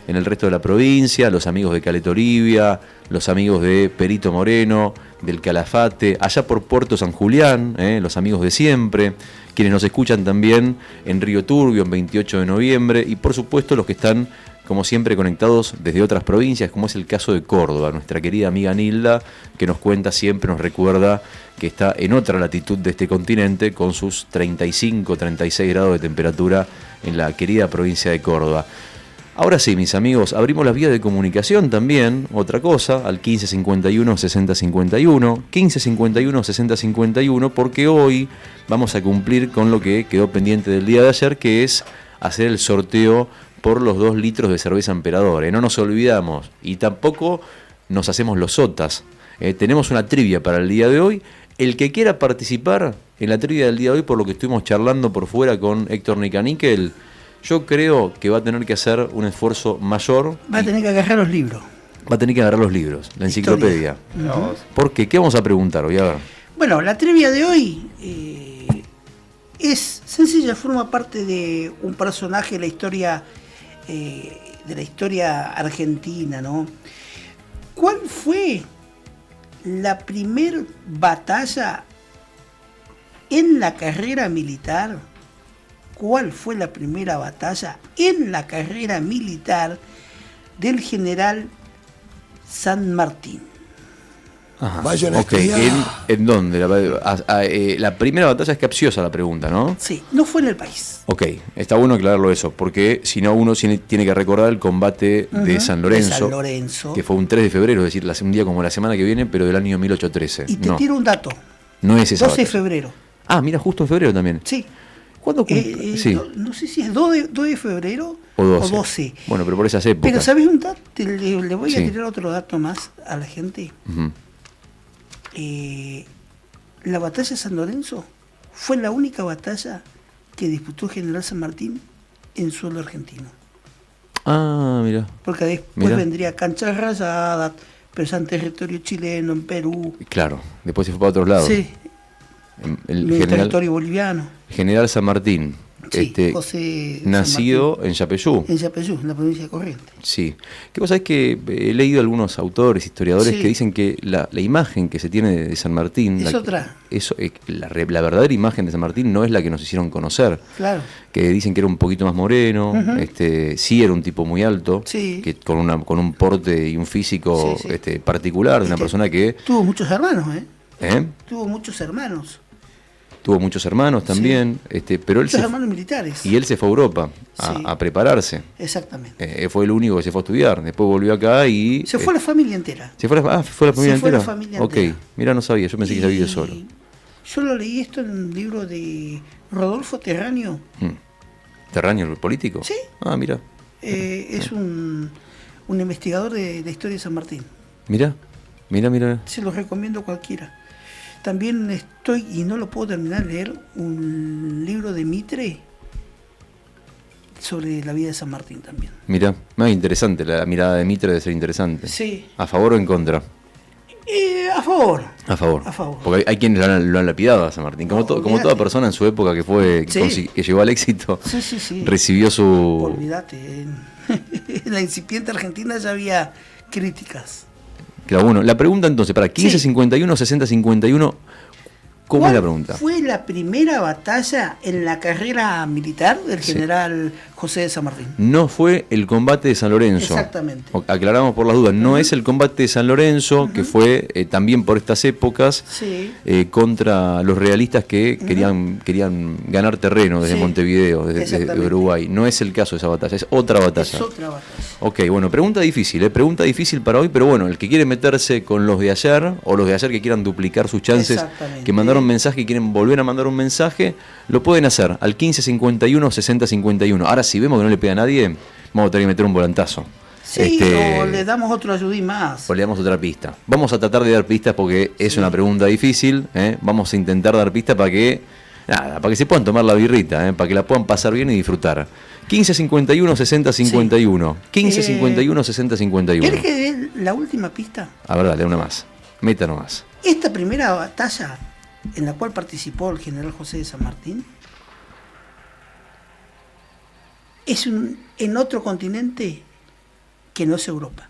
en el resto de la provincia, los amigos de Caleta Olivia, los amigos de Perito Moreno, del Calafate, allá por Puerto San Julián, los amigos de siempre, quienes nos escuchan también en Río Turbio, en 28 de noviembre, y por supuesto los que están, como siempre, conectados desde otras provincias, como es el caso de Córdoba, nuestra querida amiga Nilda, que nos cuenta siempre, nos recuerda que está en otra latitud de este continente, con sus 35, 36 grados de temperatura en la querida provincia de Córdoba. Ahora sí, mis amigos, abrimos las vías de comunicación también, otra cosa, al 1551 6051, 1551 6051, porque hoy vamos a cumplir con lo que quedó pendiente del día de ayer, que es hacer el sorteo por los 2 litros de cerveza Emperador. No nos olvidamos y tampoco nos hacemos los sotas. Tenemos una trivia para el día de hoy. El que quiera participar en la trivia del día de hoy, por lo que estuvimos charlando por fuera con Héctor Nicaníquel, yo creo que va a tener que hacer un esfuerzo mayor. Va a tener que agarrar los libros. Va a tener que agarrar los libros, la enciclopedia. Uh-huh. ¿Por qué? ¿Qué vamos a preguntar hoy? A ver. Bueno, la trivia de hoy es sencilla, forma parte de un personaje de la historia argentina, ¿no? ¿Cuál fue la primer batalla en la carrera militar? ¿Cuál fue la primera batalla en la carrera militar del general San Martín? Ajá. Vayan a Ok, estudiar. ¿En dónde? La primera batalla es capciosa la pregunta, ¿no? Sí, no fue en el país. Ok, está bueno aclararlo eso, porque si no uno tiene que recordar el combate de San Lorenzo, de San Lorenzo, que fue un 3 de febrero, es decir, un día como la semana que viene, pero del año 1813. Y te tiro un dato. No es esa 12 de batalla. febrero. Ah, mira, justo en febrero también. Sí. ¿Cuándo sí. No sé si es 2 de febrero o 12. 12. Bueno, pero por esas épocas. Pero ¿sabes un dato? Le voy a Sí. tirar otro dato más a la gente. Uh-huh. La batalla de San Lorenzo fue la única batalla que disputó el general San Martín en suelo argentino. Ah, mira. Porque después vendría Canchas Rayadas, pero en territorio chileno, en Perú. Claro, después se fue para otros lados. Sí. El territorio boliviano. General San Martín. Sí, José nacido San Martín, en Yapeyú. En Yapeyú, en la provincia de Corrientes. Sí. ¿Qué pasa? Es que he leído algunos autores, historiadores, Sí. que dicen que la imagen que se tiene de San Martín... Es otra. La verdadera imagen de San Martín no es la que nos hicieron conocer. Claro. Que dicen que era un poquito más moreno, sí era un tipo muy alto, Sí. que con un porte y un físico Sí, sí. particular, de una persona que... Tuvo muchos hermanos, ¿Eh? Tuvo muchos hermanos. Tuvo muchos hermanos también, pero él Muchos hermanos militares. y él se fue a Europa Sí. a prepararse. Exactamente. Fue el único que se fue a estudiar. Después volvió acá y... Se fue la familia entera. ¿Se fue fue la familia Se fue entera? la familia Ok, entera. mira, no sabía, yo pensé que se había ido solo. Yo lo leí esto en un libro de Rodolfo Terráneo. ¿Terráneo, el político? Sí. Ah, mira. Es un investigador de la historia de San Martín. Mira. Se lo recomiendo a cualquiera. También estoy, y no lo puedo terminar de leer, un libro de Mitre sobre la vida de San Martín también. Mira, más interesante, la mirada de Mitre debe ser interesante. Sí. ¿A favor o en contra? A favor. A favor. A favor. Porque hay quienes lo han lapidado a San Martín. Como toda persona en su época que fue que llegó al éxito, Sí. recibió su... Olvídate, en la incipiente Argentina ya había críticas. Claro, bueno, la pregunta entonces, para 1551, 6051, ¿cómo es la pregunta? ¿Fue la primera batalla en la carrera militar del general José de San Martín? No fue el combate de San Lorenzo. Exactamente. Aclaramos por las dudas, no es el combate de San Lorenzo, que fue también por estas épocas contra los realistas que querían ganar terreno desde Montevideo, desde Uruguay. No es el caso de esa batalla, es otra batalla. Es otra batalla. Ok, bueno, pregunta difícil para hoy, pero bueno, el que quiere meterse con los de ayer, o los de ayer que quieran duplicar sus chances, que mandaron mensaje y quieren volver a mandar un mensaje, lo pueden hacer al 1551 6051. Ahora, si vemos que no le pega a nadie, vamos a tener que meter un volantazo. Sí, o le damos otro ayudín más. O le damos otra pista. Vamos a tratar de dar pistas porque es una pregunta difícil. Vamos a intentar dar pistas para que se puedan tomar la birrita, para que la puedan pasar bien y disfrutar. 1551 6051. 1551 6051. ¿Querés que dé la última pista? A ver, dale una más. Meta nomás. Esta primera batalla en la cual participó el general José de San Martín es en otro continente que no es Europa.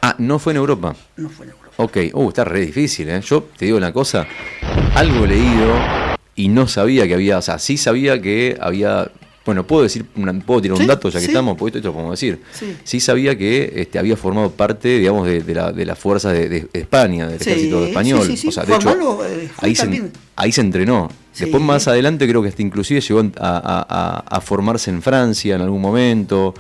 Ah, ¿no fue en Europa? No fue en Europa. Ok, está re difícil, ¿eh? Yo te digo una cosa, algo he leído y no sabía que había, o sea, sí sabía que había, bueno, puedo tirar un dato ya que estamos, porque esto lo podemos decir. Sí sabía que había formado parte, digamos, de la fuerza de España, del ejército español. O sea, de hecho, ahí se entrenó. Después más adelante creo que hasta inclusive llegó a formarse en Francia en algún momento.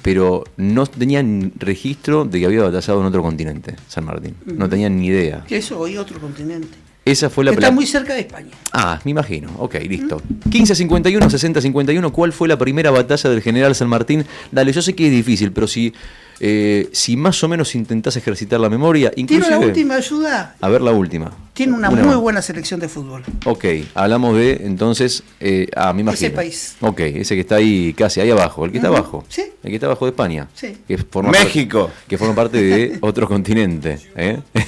Pero no tenían registro de que había batallado en otro continente, San Martín. No tenían ni idea. Que eso hoy otro continente. Esa fue está muy cerca de España. Ah, me imagino. Ok, listo. 1551, 6051, ¿cuál fue la primera batalla del general San Martín? Dale, yo sé que es difícil, pero si más o menos intentás ejercitar la memoria, inclusive... ¿Tiene la última ayuda? A ver la última. Tiene una muy buena selección de fútbol. Ok, hablamos de, entonces, me imagino. Ese país. Ok, ese que está ahí, casi ahí abajo, el que está abajo. Sí. El que está abajo de España. Sí. México. Que forma parte de otro continente.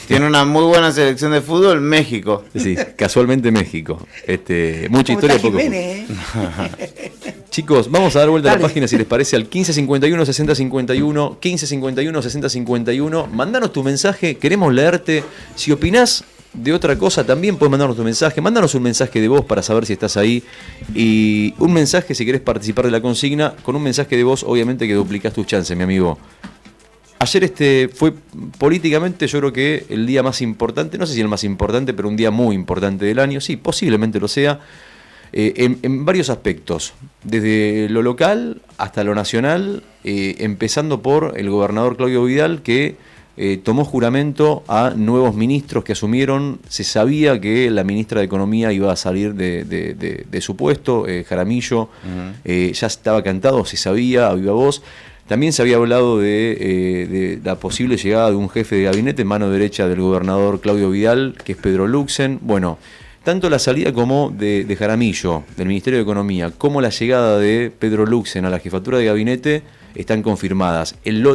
Tiene una muy buena selección de fútbol, México. Sí, casualmente México. Mucha historia, poco. Chicos, vamos a dar vuelta a la página si les parece al 1551 6051, 1551 6051. Mandanos tu mensaje, queremos leerte. Si opinás de otra cosa también puedes mandarnos tu mensaje. Mándanos un mensaje de voz para saber si estás ahí. Y un mensaje si querés participar de la consigna. Con un mensaje de voz obviamente que duplicás tus chances, mi amigo. Ayer fue políticamente, yo creo que el día más importante, no sé si el más importante, pero un día muy importante del año. Sí, posiblemente lo sea. En varios aspectos, desde lo local hasta lo nacional, empezando por el gobernador Claudio Vidal, que tomó juramento a nuevos ministros que asumieron. Se sabía que la ministra de Economía iba a salir de su puesto, Jaramillo. Ya estaba cantado, se sabía a viva voz. También se había hablado de la posible llegada de un jefe de gabinete, mano derecha del gobernador Claudio Vidal, que es Pedro Luxen. Bueno, tanto la salida como de Jaramillo, del Ministerio de Economía, como la llegada de Pedro Luxen a la jefatura de gabinete están confirmadas. El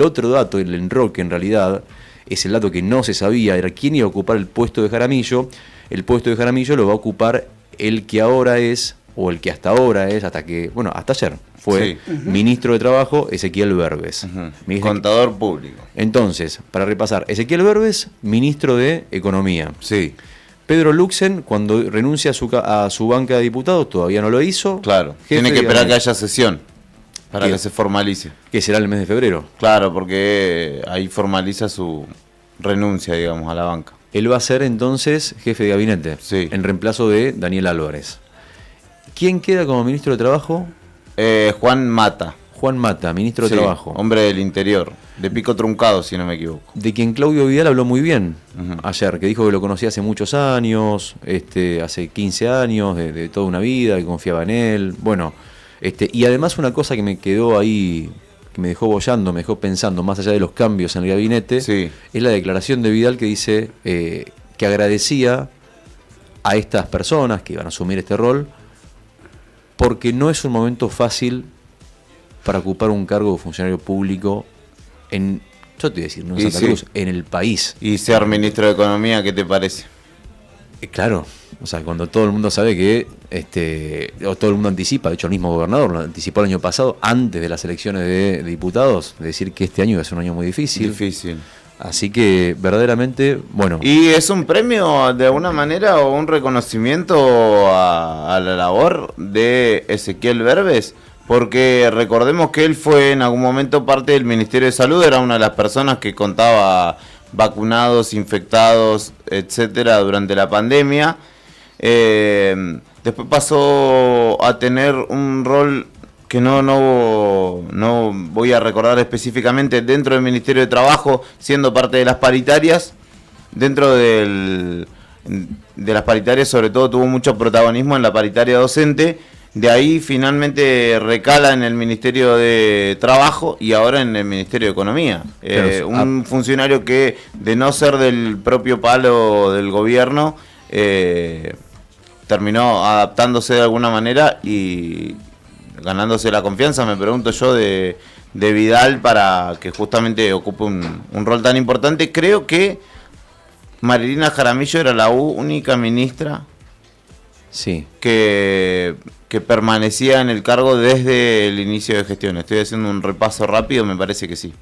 otro dato, el enroque en realidad, es el dato que no se sabía, era quién iba a ocupar el puesto de Jaramillo. El puesto de Jaramillo lo va a ocupar el que ahora es, o el que hasta ahora es, hasta ayer, fue ministro de Trabajo, Ezequiel Verbes. Contador público. Entonces, para repasar, Ezequiel Verbes, ministro de Economía. Sí. Pedro Luxen, cuando renuncia a su banca de diputados, todavía no lo hizo. Claro, tiene que esperar que haya sesión para que se formalice. Que será el mes de febrero. Claro, porque ahí formaliza su renuncia, digamos, a la banca. Él va a ser entonces jefe de gabinete, en reemplazo de Daniel Álvarez. ¿Quién queda como ministro de Trabajo? Juan Mata. Juan Mata, ministro de Trabajo. Hombre del interior, de pico truncado, si no me equivoco. De quien Claudio Vidal habló muy bien ayer, que dijo que lo conocía hace muchos años, hace 15 años, de toda una vida, que confiaba en él. Bueno, y además una cosa que me quedó ahí, que me dejó boyando, me dejó pensando, más allá de los cambios en el gabinete, es la declaración de Vidal que dice que agradecía a estas personas que iban a asumir este rol, porque no es un momento fácil para ocupar un cargo de funcionario público yo te voy a decir, no en Santa Cruz, en el país. Y ser ministro de Economía, ¿qué te parece? Claro, o sea, cuando todo el mundo sabe que, o todo el mundo anticipa, de hecho el mismo gobernador lo anticipó el año pasado, antes de las elecciones de diputados, de decir que este año iba a ser un año muy difícil. Así que verdaderamente, bueno. ¿Y es un premio de alguna manera o un reconocimiento a la labor de Ezequiel Verbes? Porque recordemos que él fue en algún momento parte del Ministerio de Salud, era una de las personas que contaba vacunados, infectados, etcétera, durante la pandemia. Después pasó a tener un rol que no voy a recordar específicamente dentro del Ministerio de Trabajo, siendo parte de las paritarias. Dentro de las paritarias, sobre todo, tuvo mucho protagonismo en la paritaria docente. De ahí finalmente recala en el Ministerio de Trabajo y ahora en el Ministerio de Economía. Un funcionario que, de no ser del propio palo del gobierno, terminó adaptándose de alguna manera y ganándose la confianza, me pregunto yo, de Vidal para que justamente ocupe un rol tan importante. Creo que Marilina Jaramillo era la única ministra, Sí. que permanecía en el cargo desde el inicio de gestión. Estoy haciendo un repaso rápido, me parece que sí.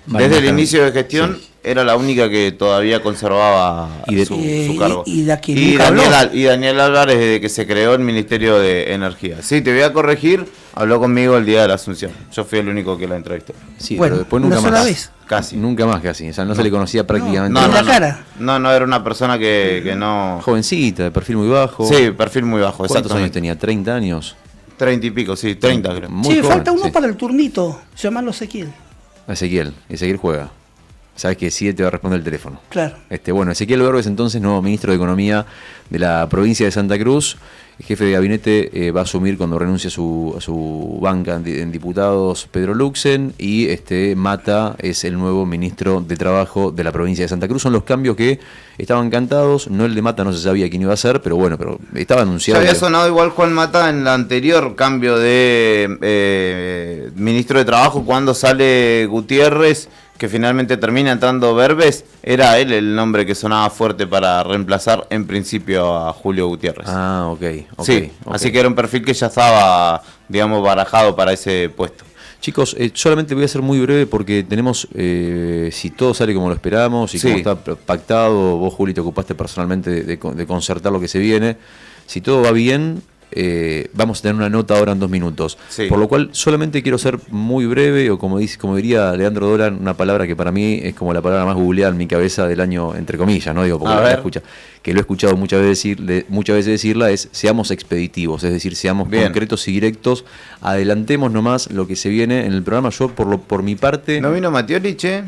Vale, Desde el déjame. inicio de gestión era la única que todavía conservaba su cargo. y la que nunca habló. Daniel Álvarez, desde que se creó el Ministerio de Energía. Sí, te voy a corregir, habló conmigo el día de la Asunción. Yo fui el único que la entrevistó. Sí, Bueno, pero después una nunca sola más. vez. Casi. Nunca más casi. O sea, no se le conocía prácticamente. En la cara. No, era una persona que no... Jovencita, de perfil muy bajo. Sí, perfil muy bajo, ¿Cuántos años exactamente. tenía? ¿30 años? 30 y pico, sí, 30 creo. Muy Sí, joven, falta uno sí. para el turnito, llamarlo Ezequiel. Ezequiel juega. Sabes que sí te va a responder el teléfono. Claro. Bueno, Ezequiel Bergo es entonces nuevo ministro de Economía de la provincia de Santa Cruz. El jefe de gabinete va a asumir cuando renuncie a su banca en diputados Pedro Luxen, y Mata es el nuevo ministro de Trabajo de la provincia de Santa Cruz. Son los cambios que estaban cantados. No, el de Mata no se sabía quién iba a ser, pero bueno, pero estaba Ya anunciado. había sonado igual Juan Mata en el anterior cambio de ministro de Trabajo, cuando sale Gutiérrez, que finalmente termina entrando Berbes. Era él el nombre que sonaba fuerte para reemplazar en principio a Julio Gutiérrez. Ah, ok. Sí, así que era un perfil que ya estaba, digamos, barajado para ese puesto. Chicos, solamente voy a ser muy breve porque tenemos, si todo sale como lo esperamos y Sí. como está pactado, vos, Juli, te ocupaste personalmente de concertar lo que se viene. Si todo va bien, vamos a tener una nota ahora en 2 minutos. Sí. Por lo cual, solamente quiero ser muy breve, o como diría Leandro Dolan, una palabra que para mí es como la palabra más googleada en mi cabeza del año, entre comillas, ¿no? Digo, porque A la ver. escucha, que lo he escuchado muchas veces decirla, es seamos expeditivos, es decir, seamos Bien. concretos y directos, adelantemos nomás lo que se viene en el programa. Yo, por mi parte... ¿No vino Mattioli, che?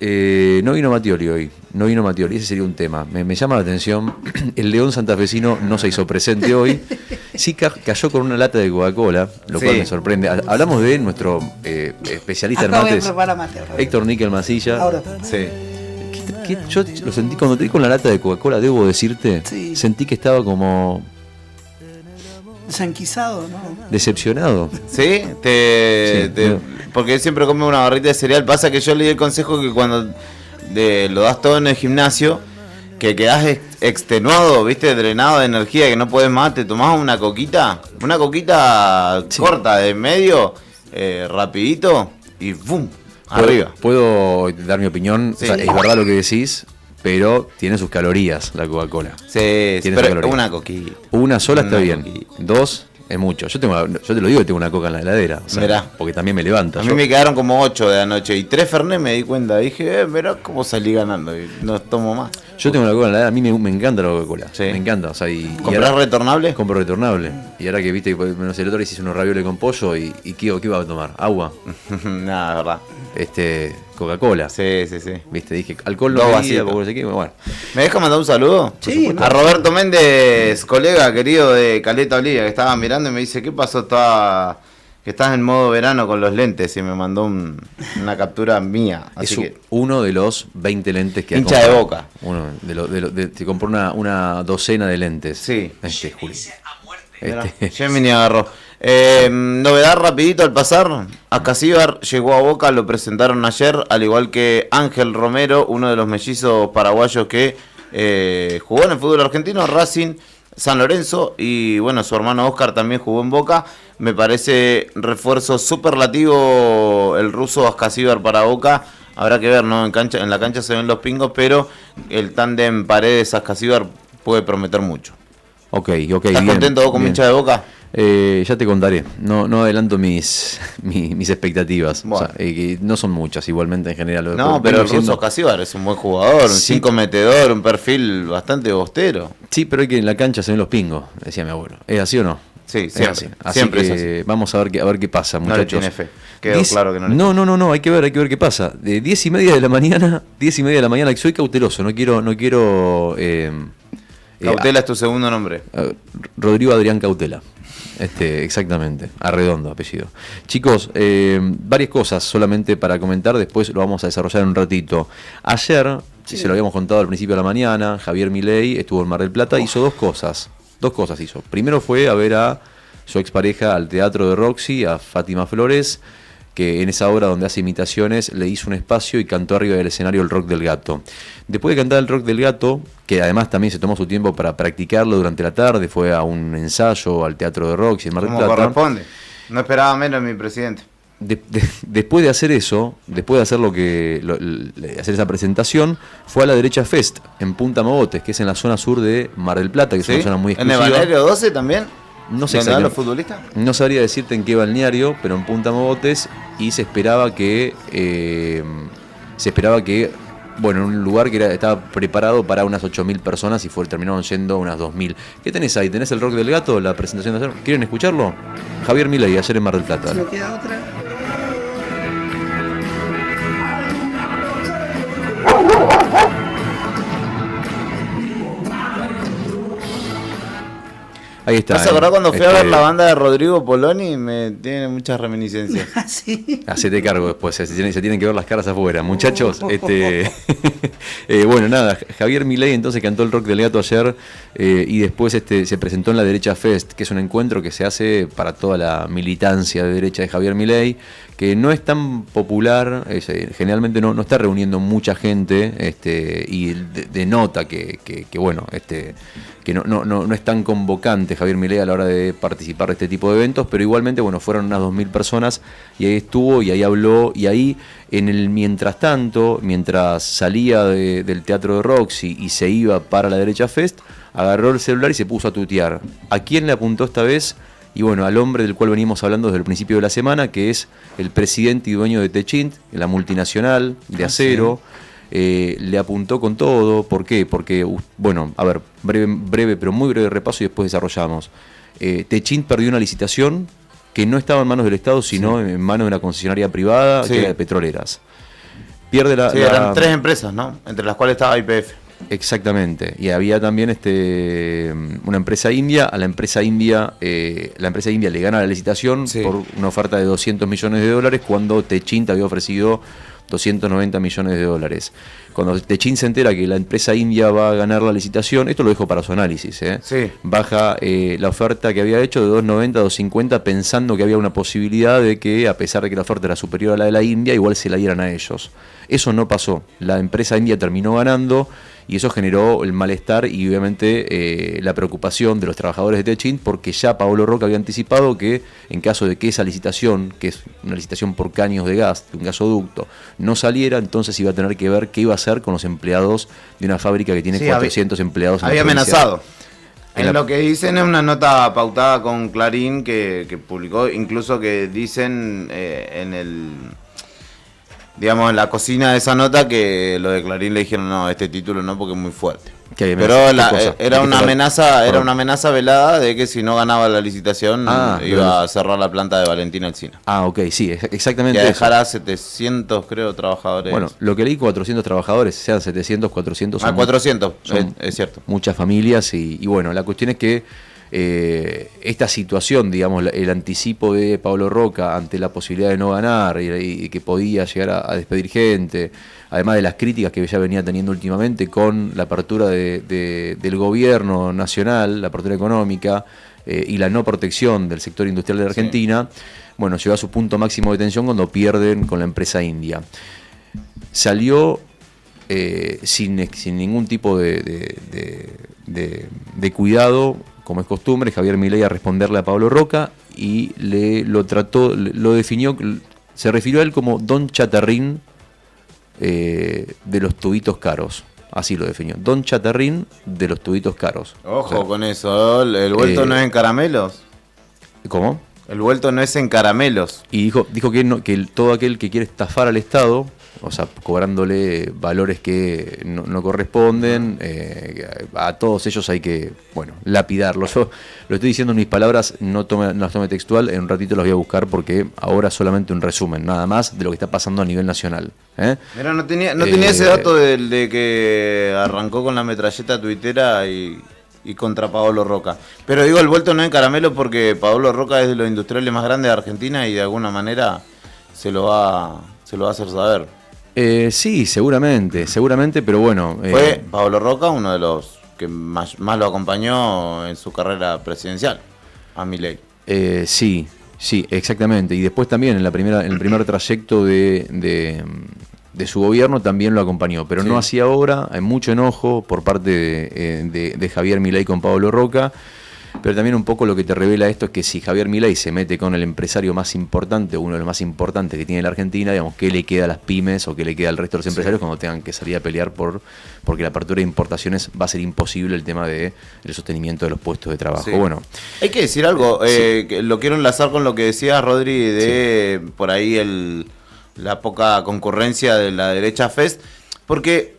No vino Mattioli hoy, no vino Mattioli, ese sería un tema. Me llama la atención, el León santafesino no se hizo presente hoy, sí cayó con una lata de Coca-Cola, lo cual Sí. me sorprende. Hablamos de nuestro especialista en Acabo de mates, preparar mate. ahora. Héctor Níquel Masilla. Ahora. Sí. Yo lo sentí, cuando te di con la lata de Coca-Cola, debo decirte, Sí. sentí que estaba como Sanquizado, ¿no? decepcionado. ¿Sí? Sí, no. Porque él siempre come una barrita de cereal. Pasa que yo le di el consejo que cuando lo das todo en el gimnasio, que quedás extenuado, ¿viste? Drenado de energía, que no podés más, te tomás una coquita Sí. corta de medio, rapidito, y ¡pum! Arriba. Puedo dar mi opinión. Sí. O sea, es verdad lo que decís, pero tiene sus calorías la Coca-Cola. Sí, Tiene pero calorías. una coquita. Una sola está Una bien, coquita. 2 es mucho. Yo te lo digo que tengo una coca en la heladera, o sea, Mirá. porque también me levanta. A mí Yo- me quedaron como 8 de anoche y 3 Fernet me di cuenta. Dije, mirá cómo salí ganando y no tomo más. Yo tengo una coca en la heladera, a mí me encanta la Coca-Cola. Sí. Me encanta, o sea, y ¿Comprás ahora retornable? compro retornable. Y ahora que viste, no sé, el otro día hice unos ravioles con pollo y ¿qué iba a tomar? Agua, Nada, verdad. Coca-Cola. Sí, sí, sí. Viste, dije, alcohol no Dos bebida, vasitos. porque no sé qué, bueno. ¿Me deja mandar un saludo? Sí, A Roberto Méndez, colega querido de Caleta Olivia, que estaba mirando y me dice, ¿qué pasó? Que estás en modo verano con los lentes, y me mandó una captura mía. Así Es que, uno de los 20 lentes que ha hincha de comprado. Boca. Uno se compró una docena de lentes. Sí. Juli. mirá, Gemini agarró. Novedad rapidito al pasar. Ascasíbar llegó a Boca, lo presentaron ayer, al igual que Ángel Romero, uno de los mellizos paraguayos que jugó en el fútbol argentino, Racing, San Lorenzo, y bueno, su hermano Oscar también jugó en Boca. Me parece refuerzo superlativo el ruso Ascasíbar para Boca. Habrá que ver, ¿no? En la cancha se ven los pingos, pero el tándem Paredes-Ascasíbar puede prometer mucho. Ok, ¿Estás bien, contento vos como bien. hincha de Boca? Ya te contaré, no adelanto mis expectativas, Bueno. o sea, que no son muchas igualmente en general. No, pero el ruso Ascasíbar es un buen jugador, un Sí. 5 metedor, un perfil bastante bostero. Sí, pero hay que en la cancha se ven los pingos, decía mi abuelo. ¿Es así o no? Sí, Es siempre. así. Así Siempre que es así. vamos a ver qué pasa, No muchachos. le tiene fe. Quedó claro que no le No, hay que ver qué pasa. De 10:30 de la mañana, 10:30 de la mañana, soy cauteloso, no quiero Cautela es tu segundo nombre. Rodrigo Adrián Cautela. Exactamente, Arredondo apellido. Chicos, varias cosas solamente para comentar, después lo vamos a desarrollar en un ratito. Ayer, si se lo habíamos contado al principio de la mañana, Javier Milei estuvo en Mar del Plata, hizo dos cosas hizo. Primero fue a ver a su expareja al Teatro de Roxy, a Fátima Flores, que en esa obra donde hace imitaciones le hizo un espacio y cantó arriba del escenario el Rock del Gato. Después de cantar el Rock del Gato, que además también se tomó su tiempo para practicarlo durante la tarde, fue a un ensayo al Teatro de Roxy en Mar del Plata. Como corresponde. No esperaba menos mi presidente. Después de hacer eso, después de hacer hacer esa presentación, fue a la Derecha Fest en Punta Mogotes, que es en la zona sur de Mar del Plata, que es una zona muy exclusiva. ¿En el Balneario 12 también? No sé ¿Dónde van los futbolistas? No sabría decirte en qué balneario, pero en Punta Mogotes, y se esperaba que bueno, en un lugar que estaba preparado para unas 8.000 personas y terminaron yendo unas 2.000. ¿Qué tenés ahí? ¿Tenés el Rock del Gato, la presentación de ayer? ¿Quieren escucharlo? Javier Milei, ayer en Mar del Plata. Si no queda otra. Ahí está. ¿Te acordás cuando fui a ver la banda de Rodrigo Poloni? Me tiene muchas reminiscencias. Sí. Hacete cargo después, se tienen que ver las caras afuera. Muchachos, bueno, nada, Javier Milei entonces cantó el Rock del Gato ayer y después se presentó en la Derecha Fest, que es un encuentro que se hace para toda la militancia de derecha de Javier Milei, que no es tan popular, generalmente no está reuniendo mucha gente, y denota que bueno, que no es tan convocante Javier Milei a la hora de participar de este tipo de eventos, pero igualmente, bueno, fueron unas 2.000 personas y ahí estuvo y ahí habló, y ahí en el mientras tanto, mientras salía del Teatro de Roxy y se iba para la Derecha Fest, agarró el celular y se puso a tuitear. ¿A quién le apuntó esta vez? Y bueno, al hombre del cual venimos hablando desde el principio de la semana, que es el presidente y dueño de Techint, la multinacional de acero. Sí. Le apuntó con todo. ¿Por qué? Porque, bueno, a ver, breve, pero muy breve repaso y después desarrollamos. Techint perdió una licitación que no estaba en manos del Estado, sino en manos de una concesionaria privada, que era de petroleras. Pierde eran 3 empresas, ¿no? Entre las cuales estaba YPF. Exactamente, y había también una empresa india. A la empresa india le gana la licitación por una oferta de $200 millones, cuando Techint había ofrecido $290 millones. Cuando Techint se entera que la empresa india va a ganar la licitación, esto lo dejo para su análisis, baja la oferta que había hecho de 290 a 250, pensando que había una posibilidad de que, a pesar de que la oferta era superior a la de la India, igual se la dieran a ellos. Eso no pasó, la empresa india terminó ganando, y eso generó el malestar y obviamente la preocupación de los trabajadores de Techint, porque ya Paolo Roca había anticipado que en caso de que esa licitación, que es una licitación por caños de gas, de un gasoducto, no saliera, entonces iba a tener que ver qué iba a hacer con los empleados de una fábrica que tiene 400 empleados. Había amenazado. En lo que dicen es una pautada con Clarín que publicó, incluso que dicen digamos, en la cocina de esa nota, que lo de Clarín le dijeron no, este título no, porque es muy fuerte. Pero era una amenaza velada de que si no ganaba la licitación iba a cerrar la planta de Valentina Alsina. Ok, sí, exactamente. Que dejará 700, creo, trabajadores. Bueno, lo que leí, 400 trabajadores, sean 700, 400. 400, es cierto. Muchas familias y bueno, la cuestión es que esta situación, digamos, el anticipo de Paolo Roca ante la posibilidad de no ganar y que podía llegar a despedir gente, además de las críticas que ya venía teniendo últimamente con la apertura del gobierno nacional, la apertura económica y la no protección del sector industrial de la Argentina, bueno, llegó a su punto máximo de tensión cuando pierden con la empresa india. Salió sin ningún tipo de cuidado, como es costumbre, Javier Milei, a responderle a Paolo Roca, y lo definió, se refirió a él como Don Chatarrín de los tubitos caros. Así lo definió. Don Chatarrín de los tubitos caros. Ojo con eso, el vuelto no es en caramelos. ¿Cómo? El vuelto no es en caramelos. Y dijo que todo aquel que quiere estafar al Estado, o sea, cobrándole valores que no corresponden, a todos ellos hay que, bueno, lapidarlos. Yo lo estoy diciendo en mis palabras, no las tome textual, en un ratito los voy a buscar porque ahora solamente un resumen, nada más, de lo que está pasando a nivel nacional. Mira, no tenía ese dato de que arrancó con la metralleta tuitera y contra Paolo Roca. Pero digo, el vuelto no es caramelo porque Paolo Roca es de los industriales más grandes de Argentina y de alguna manera se lo va a hacer saber. Sí, seguramente, pero bueno. Fue Paolo Roca uno de los que más lo acompañó en su carrera presidencial, a Milei. Sí, Sí, exactamente. Y después también en el primer trayecto de su gobierno también lo acompañó, pero Sí. no hacía obra, hay mucho enojo por parte de Javier Milei con Pablo Roca, pero también un poco lo que te revela esto es que si Javier Milei se mete con el empresario más importante, uno de los más importantes que tiene la Argentina, digamos, ¿qué le queda a las pymes o qué le queda al resto de los empresarios cuando tengan que salir a pelear porque la apertura de importaciones va a ser imposible el tema del sostenimiento de los puestos de trabajo? Sí. Bueno, Hay que decir algo, que lo quiero enlazar con lo que decía Rodri de por ahí la poca concurrencia de la derecha FES, porque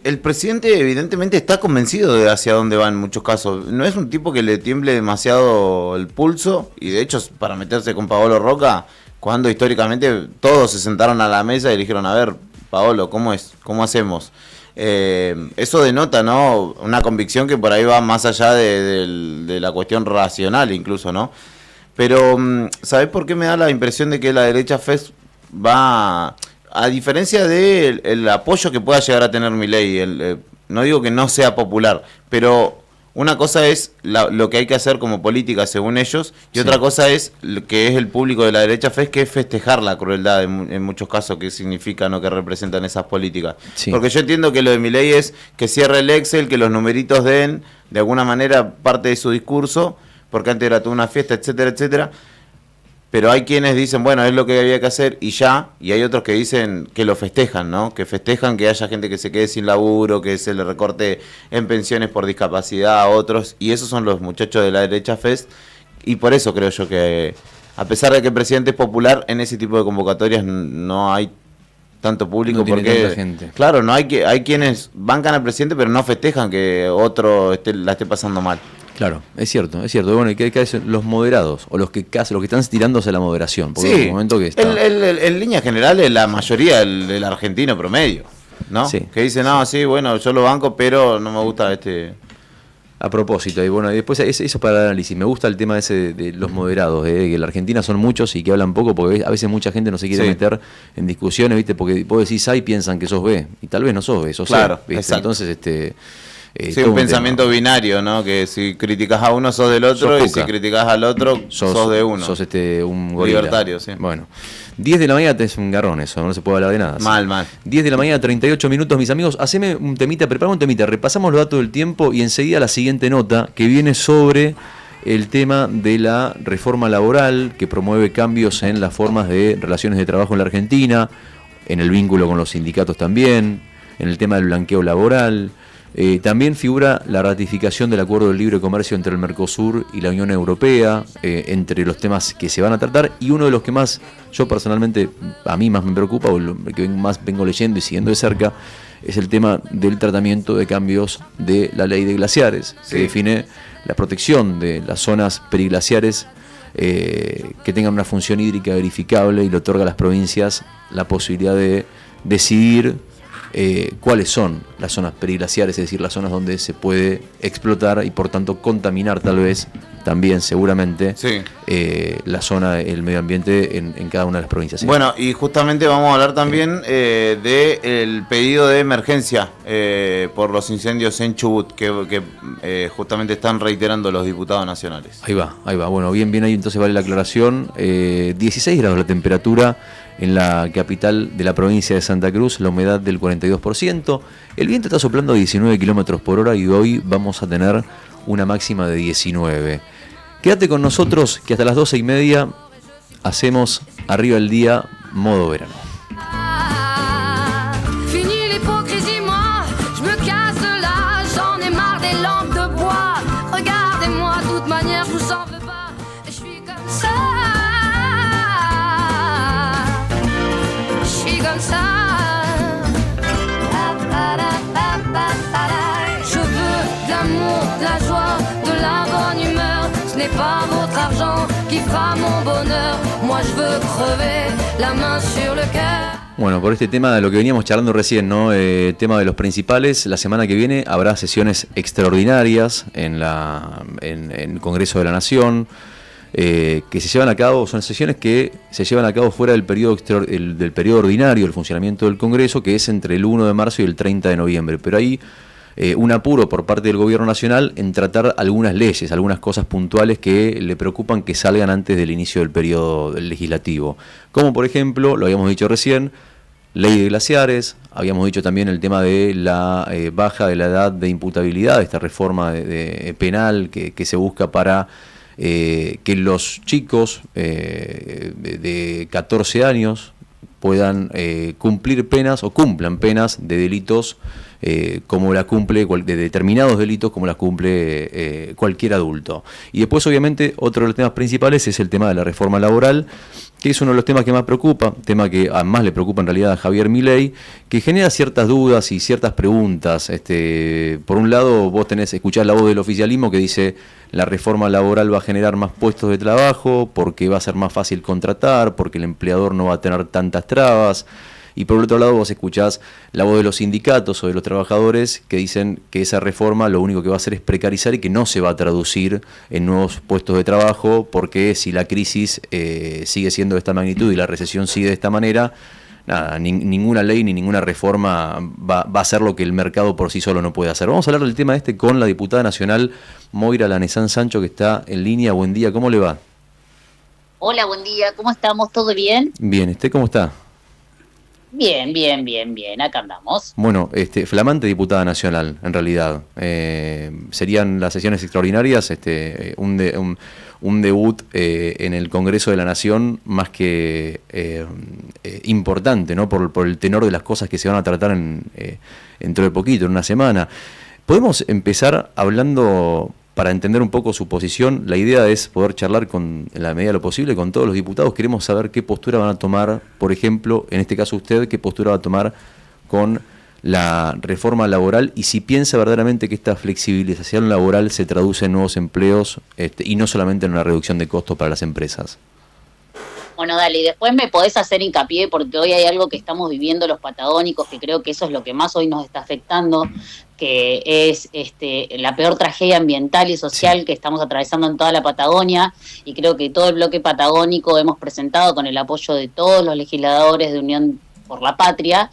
el presidente evidentemente está convencido de hacia dónde va en muchos casos. No es un tipo que le tiemble demasiado el pulso, y de hecho para meterse con Paolo Roca, cuando históricamente todos se sentaron a la mesa y dijeron, a ver, Paolo, ¿cómo es? ¿Cómo hacemos? Eso denota, ¿no?, una convicción que por ahí va más allá de la cuestión racional incluso, ¿no? Pero, ¿sabés por qué me da la impresión de que la derecha FES va, a diferencia del apoyo que pueda llegar a tener Milei, no digo que no sea popular, pero una cosa es lo que hay que hacer como política según ellos, y Sí. otra cosa es lo que es el público de la derecha FES, que es festejar la crueldad en muchos casos que significan o que representan esas políticas. Sí. Porque yo entiendo que lo de Milei es que cierre el Excel, que los numeritos den de alguna manera parte de su discurso, porque antes era toda una fiesta, etcétera, etcétera. Pero hay quienes dicen, bueno, es lo que había que hacer y ya, y hay otros que dicen que lo festejan, ¿no? Que festejan que haya gente que se quede sin laburo, que se le recorte en pensiones por discapacidad a otros, y esos son los muchachos de la derecha FES, y por eso creo yo que, a pesar de que el presidente es popular, en ese tipo de convocatorias no hay tanto público, No tiene porque tanta gente. claro, no hay quienes bancan al presidente pero no festejan que otro la esté pasando mal. claro, es cierto. Bueno, y que los moderados, o los que están tirándose a la moderación, porque Sí, en un momento que está... en líneas generales la mayoría del argentino promedio, ¿no? Sí. Que dice, no, sí, bueno, yo lo banco, pero no me gusta A propósito, y bueno, y después eso para el análisis. Me gusta el tema ese de los moderados, que en la Argentina son muchos y que hablan poco, porque a veces mucha gente no se quiere Sí. meter en discusiones, ¿viste? Porque vos decís A y piensan que sos B, y tal vez no sos B, sos Claro, C, ¿viste? exacto. Entonces, Sí, todo un un pensamiento tema. binario, ¿no? Que si criticas a uno sos del otro, Sos y si cuca. criticas al otro sos de uno. Sos un gorila. Libertario, sí. Bueno, 10 de la mañana es un garrón eso, no se puede hablar de nada. Mal. 10 de la mañana, 38 minutos, mis amigos. Haceme un temita, preparame un temita. Repasamos los datos del tiempo y enseguida la siguiente nota que viene sobre el tema de la reforma laboral que promueve cambios en las formas de relaciones de trabajo en la Argentina, en el vínculo con los sindicatos también, en el tema del blanqueo laboral. También figura la ratificación del Acuerdo de Libre Comercio entre el Mercosur y la Unión Europea, entre los temas que se van a tratar, y uno de los que más, yo personalmente, a mí más me preocupa, o lo que más vengo leyendo y siguiendo de cerca, es el tema del tratamiento de cambios de la ley de glaciares, Sí. que define la protección de las zonas periglaciares, que tengan una función hídrica verificable, y le otorga a las provincias la posibilidad de decidir cuáles son las zonas periglaciares, es decir, las zonas donde se puede explotar y por tanto contaminar tal vez también seguramente Sí. la zona, el medio ambiente en cada una de las provincias. ¿Sí? Bueno, y justamente vamos a hablar también del pedido de emergencia por los incendios en Chubut, que justamente están reiterando los diputados nacionales. Ahí va. Bueno, bien ahí entonces vale la aclaración. 16 grados la temperatura en la capital de la provincia de Santa Cruz, la humedad del 42%. El viento está soplando a 19 kilómetros por hora y hoy vamos a tener una máxima de 19. Quédate con nosotros que hasta las 12:30 hacemos Arriba el Día modo verano. Fini l'hypocrisie, moi, je me casse de là, j'en ai marre des lampes de bois. Regardez-moi, de toute manière, je vous en veux pas, je suis comme ça. Je suis comme ça. Je veux de l'amour, de la joie, de la bonne humeur. Ce n'est pas votre argent qui fera mon bonheur. Moi, je veux crever la main sur le cœur. Bueno, por este tema de lo que veníamos charlando recién, ¿no? Tema de los principales, la semana que viene habrá sesiones extraordinarias en el Congreso de la Nación, que se llevan a cabo, son sesiones que se llevan a cabo fuera del periodo del periodo ordinario del funcionamiento del Congreso, que es entre el 1 de marzo y el 30 de noviembre. Pero hay un apuro por parte del gobierno nacional en tratar algunas leyes, algunas cosas puntuales que le preocupan que salgan antes del inicio del periodo legislativo. Como por ejemplo, lo habíamos dicho recién, ley de glaciares, habíamos dicho también el tema de la baja de la edad de imputabilidad, esta reforma de penal que se busca para que los chicos de 14 años puedan cumplir penas o cumplan penas de delitos como la cumple, de determinados delitos como las cumple cualquier adulto. Y después obviamente otro de los temas principales es el tema de la reforma laboral, que es uno de los temas que más preocupa, tema que además le preocupa en realidad a Javier Milei, que genera ciertas dudas y ciertas preguntas. Por un lado vos escuchás la voz del oficialismo que dice la reforma laboral va a generar más puestos de trabajo, porque va a ser más fácil contratar, porque el empleador no va a tener tantas trabas. Y por el otro lado vos escuchás la voz de los sindicatos o de los trabajadores que dicen que esa reforma lo único que va a hacer es precarizar y que no se va a traducir en nuevos puestos de trabajo, porque si la crisis sigue siendo de esta magnitud y la recesión sigue de esta manera, nada, ninguna ley ni ninguna reforma va a hacer lo que el mercado por sí solo no puede hacer. Vamos a hablar del tema con la diputada nacional Moira Lanesán Sancho, que está en línea. Buen día, ¿cómo le va? Hola, buen día, ¿cómo estamos? ¿Todo bien? Bien, ¿usted cómo está? Bien, acá andamos. Bueno, flamante diputada nacional, en realidad. Serían las sesiones extraordinarias, un debut en el Congreso de la Nación más que importante, ¿no? Por el tenor de las cosas que se van a tratar dentro de poquito, en una semana. Podemos empezar hablando, para entender un poco su posición. La idea es poder charlar en la medida de lo posible con todos los diputados. Queremos saber qué postura van a tomar, por ejemplo, en este caso usted, qué postura va a tomar con la reforma laboral y si piensa verdaderamente que esta flexibilización laboral se traduce en nuevos empleos y no solamente en una reducción de costos para las empresas. Bueno, dale, y después me podés hacer hincapié porque hoy hay algo que estamos viviendo los patagónicos, que creo que eso es lo que más hoy nos está afectando, que es la peor tragedia ambiental y social que estamos atravesando en toda la Patagonia, y creo que todo el bloque patagónico hemos presentado con el apoyo de todos los legisladores de Unión por la Patria,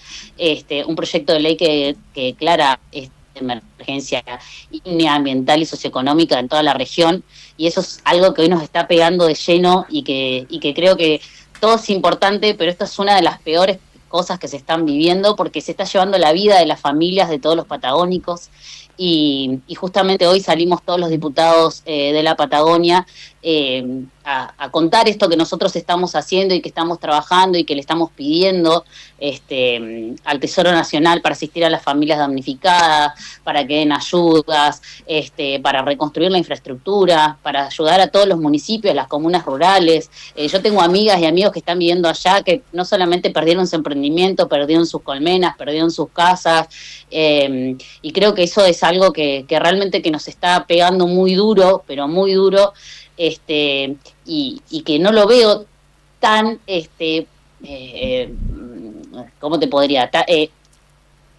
un proyecto de ley que declara emergencia ambiental y socioeconómica en toda la región, y eso es algo que hoy nos está pegando de lleno y que creo que todo es importante, pero esto es una de las peores cosas que se están viviendo porque se está llevando la vida de las familias de todos los patagónicos y justamente hoy salimos todos los diputados de la Patagonia a contar esto que nosotros estamos haciendo y que estamos trabajando y que le estamos pidiendo al Tesoro Nacional para asistir a las familias damnificadas, para que den ayudas, para reconstruir la infraestructura, para ayudar a todos los municipios, las comunas rurales. Yo tengo amigas y amigos que están viviendo allá que no solamente perdieron su emprendimiento, perdieron sus colmenas, perdieron sus casas, y creo que eso es algo que realmente que nos está pegando muy duro, pero muy duro, y que no lo veo tan, ¿cómo te podría?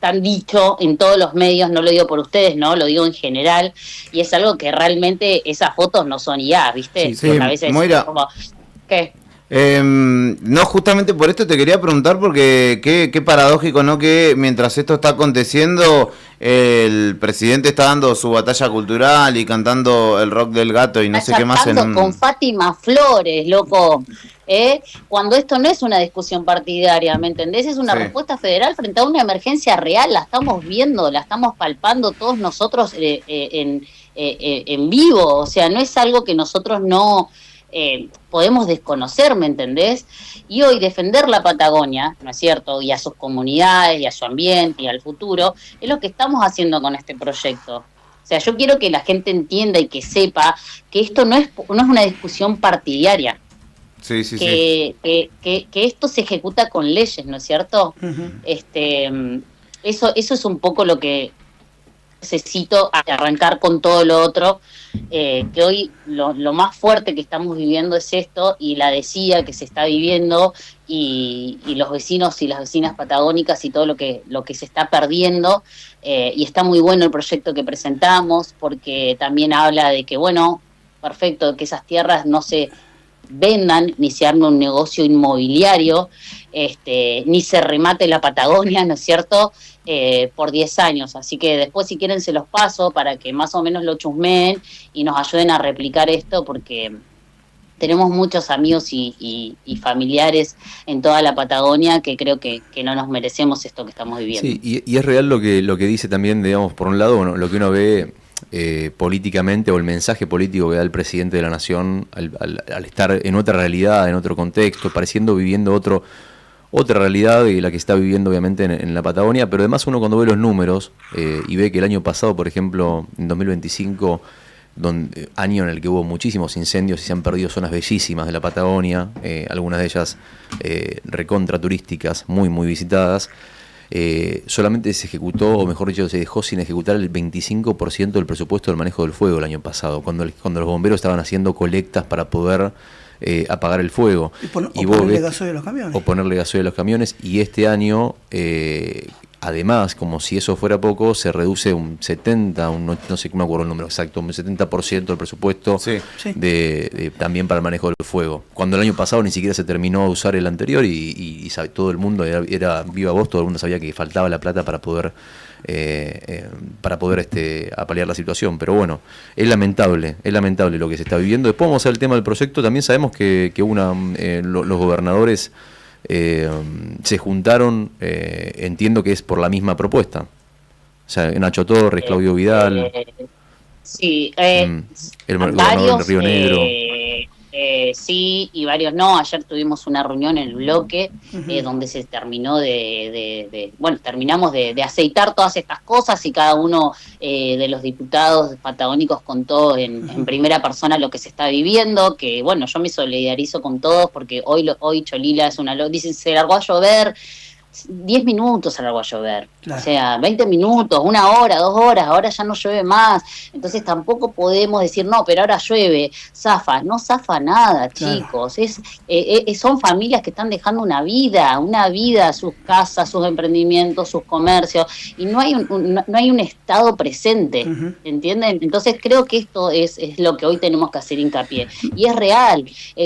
Tan dicho en todos los medios, no lo digo por ustedes, no, lo digo en general, y es algo que realmente esas fotos no son IA, ¿viste? Sí, a veces Moira, como, ¿qué? No, justamente por esto te quería preguntar, porque qué paradójico, ¿no? Que mientras esto está aconteciendo, el presidente está dando su batalla cultural y cantando el rock del gato y no sé qué más con Fátima Flores, loco. Cuando esto no es una discusión partidaria, ¿me entendés? Es una respuesta federal frente a una emergencia real, la estamos viendo, la estamos palpando todos nosotros en vivo, o sea, no es algo que nosotros no podemos desconocer, ¿me entendés? Y hoy defender la Patagonia, ¿no es cierto?, y a sus comunidades, y a su ambiente, y al futuro, es lo que estamos haciendo con este proyecto. O sea, yo quiero que la gente entienda y que sepa que esto no es una discusión partidaria. Sí, sí, que esto se ejecuta con leyes, ¿no es cierto? Uh-huh. Eso es un poco lo que necesito arrancar con todo lo otro, que hoy lo más fuerte que estamos viviendo es esto, y la desidia que se está viviendo, y los vecinos y las vecinas patagónicas y todo lo que se está perdiendo, y está muy bueno el proyecto que presentamos, porque también habla de que, bueno, perfecto, que esas tierras no se vendan, ni se arme un negocio inmobiliario, ni se remate la Patagonia, ¿no es cierto?, por 10 años. Así que después, si quieren, se los paso para que más o menos lo chusmeen y nos ayuden a replicar esto, porque tenemos muchos amigos y familiares en toda la Patagonia que creo que no nos merecemos esto que estamos viviendo. Sí, y es real lo que dice también, digamos, por un lado, bueno, lo que uno ve políticamente, o el mensaje político que da el presidente de la Nación al estar en otra realidad, en otro contexto, viviendo otra realidad de la que está viviendo obviamente en la Patagonia, pero además uno cuando ve los números y ve que el año pasado, por ejemplo, en 2025, año en el que hubo muchísimos incendios y se han perdido zonas bellísimas de la Patagonia, algunas de ellas recontra turísticas, muy muy visitadas, solamente se ejecutó, o mejor dicho, se dejó sin ejecutar el 25% del presupuesto del manejo del fuego el año pasado, cuando los bomberos estaban haciendo colectas para poder apagar el fuego. O ponerle gasoil a los camiones. O ponerle gasoil a los camiones, y este año, además, como si eso fuera poco, se reduce un 70, no sé, no me acuerdo el número exacto, un 70% del presupuesto Sí. también para el manejo del fuego. Cuando el año pasado ni siquiera se terminó de usar el anterior y todo el mundo era viva voz, todo el mundo sabía que faltaba la plata para poder apalear la situación. Pero bueno, es lamentable lo que se está viviendo. Después vamos a ver el tema del proyecto. También sabemos que los gobernadores se juntaron, entiendo que es por la misma propuesta. O sea, Nacho Torres, Claudio Vidal, sí, el gobernador de Río Negro. Sí, y varios no. Ayer tuvimos una reunión en el bloque donde se terminó terminamos de aceitar todas estas cosas, y cada uno de los diputados patagónicos contó en primera persona lo que se está viviendo, que bueno, yo me solidarizo con todos, porque hoy Cholila dicen, se largó a llover, 10 minutos se largó a llover, claro. O sea, 20 minutos, 1 hora, 2 horas, ahora ya no llueve más. Entonces tampoco podemos decir, no, pero ahora llueve, no zafa nada, claro. Chicos. Son familias que están dejando una vida, sus casas, sus emprendimientos, sus comercios, y no hay un Estado presente, ¿entienden? Entonces creo que esto es lo que hoy tenemos que hacer hincapié. Y es real.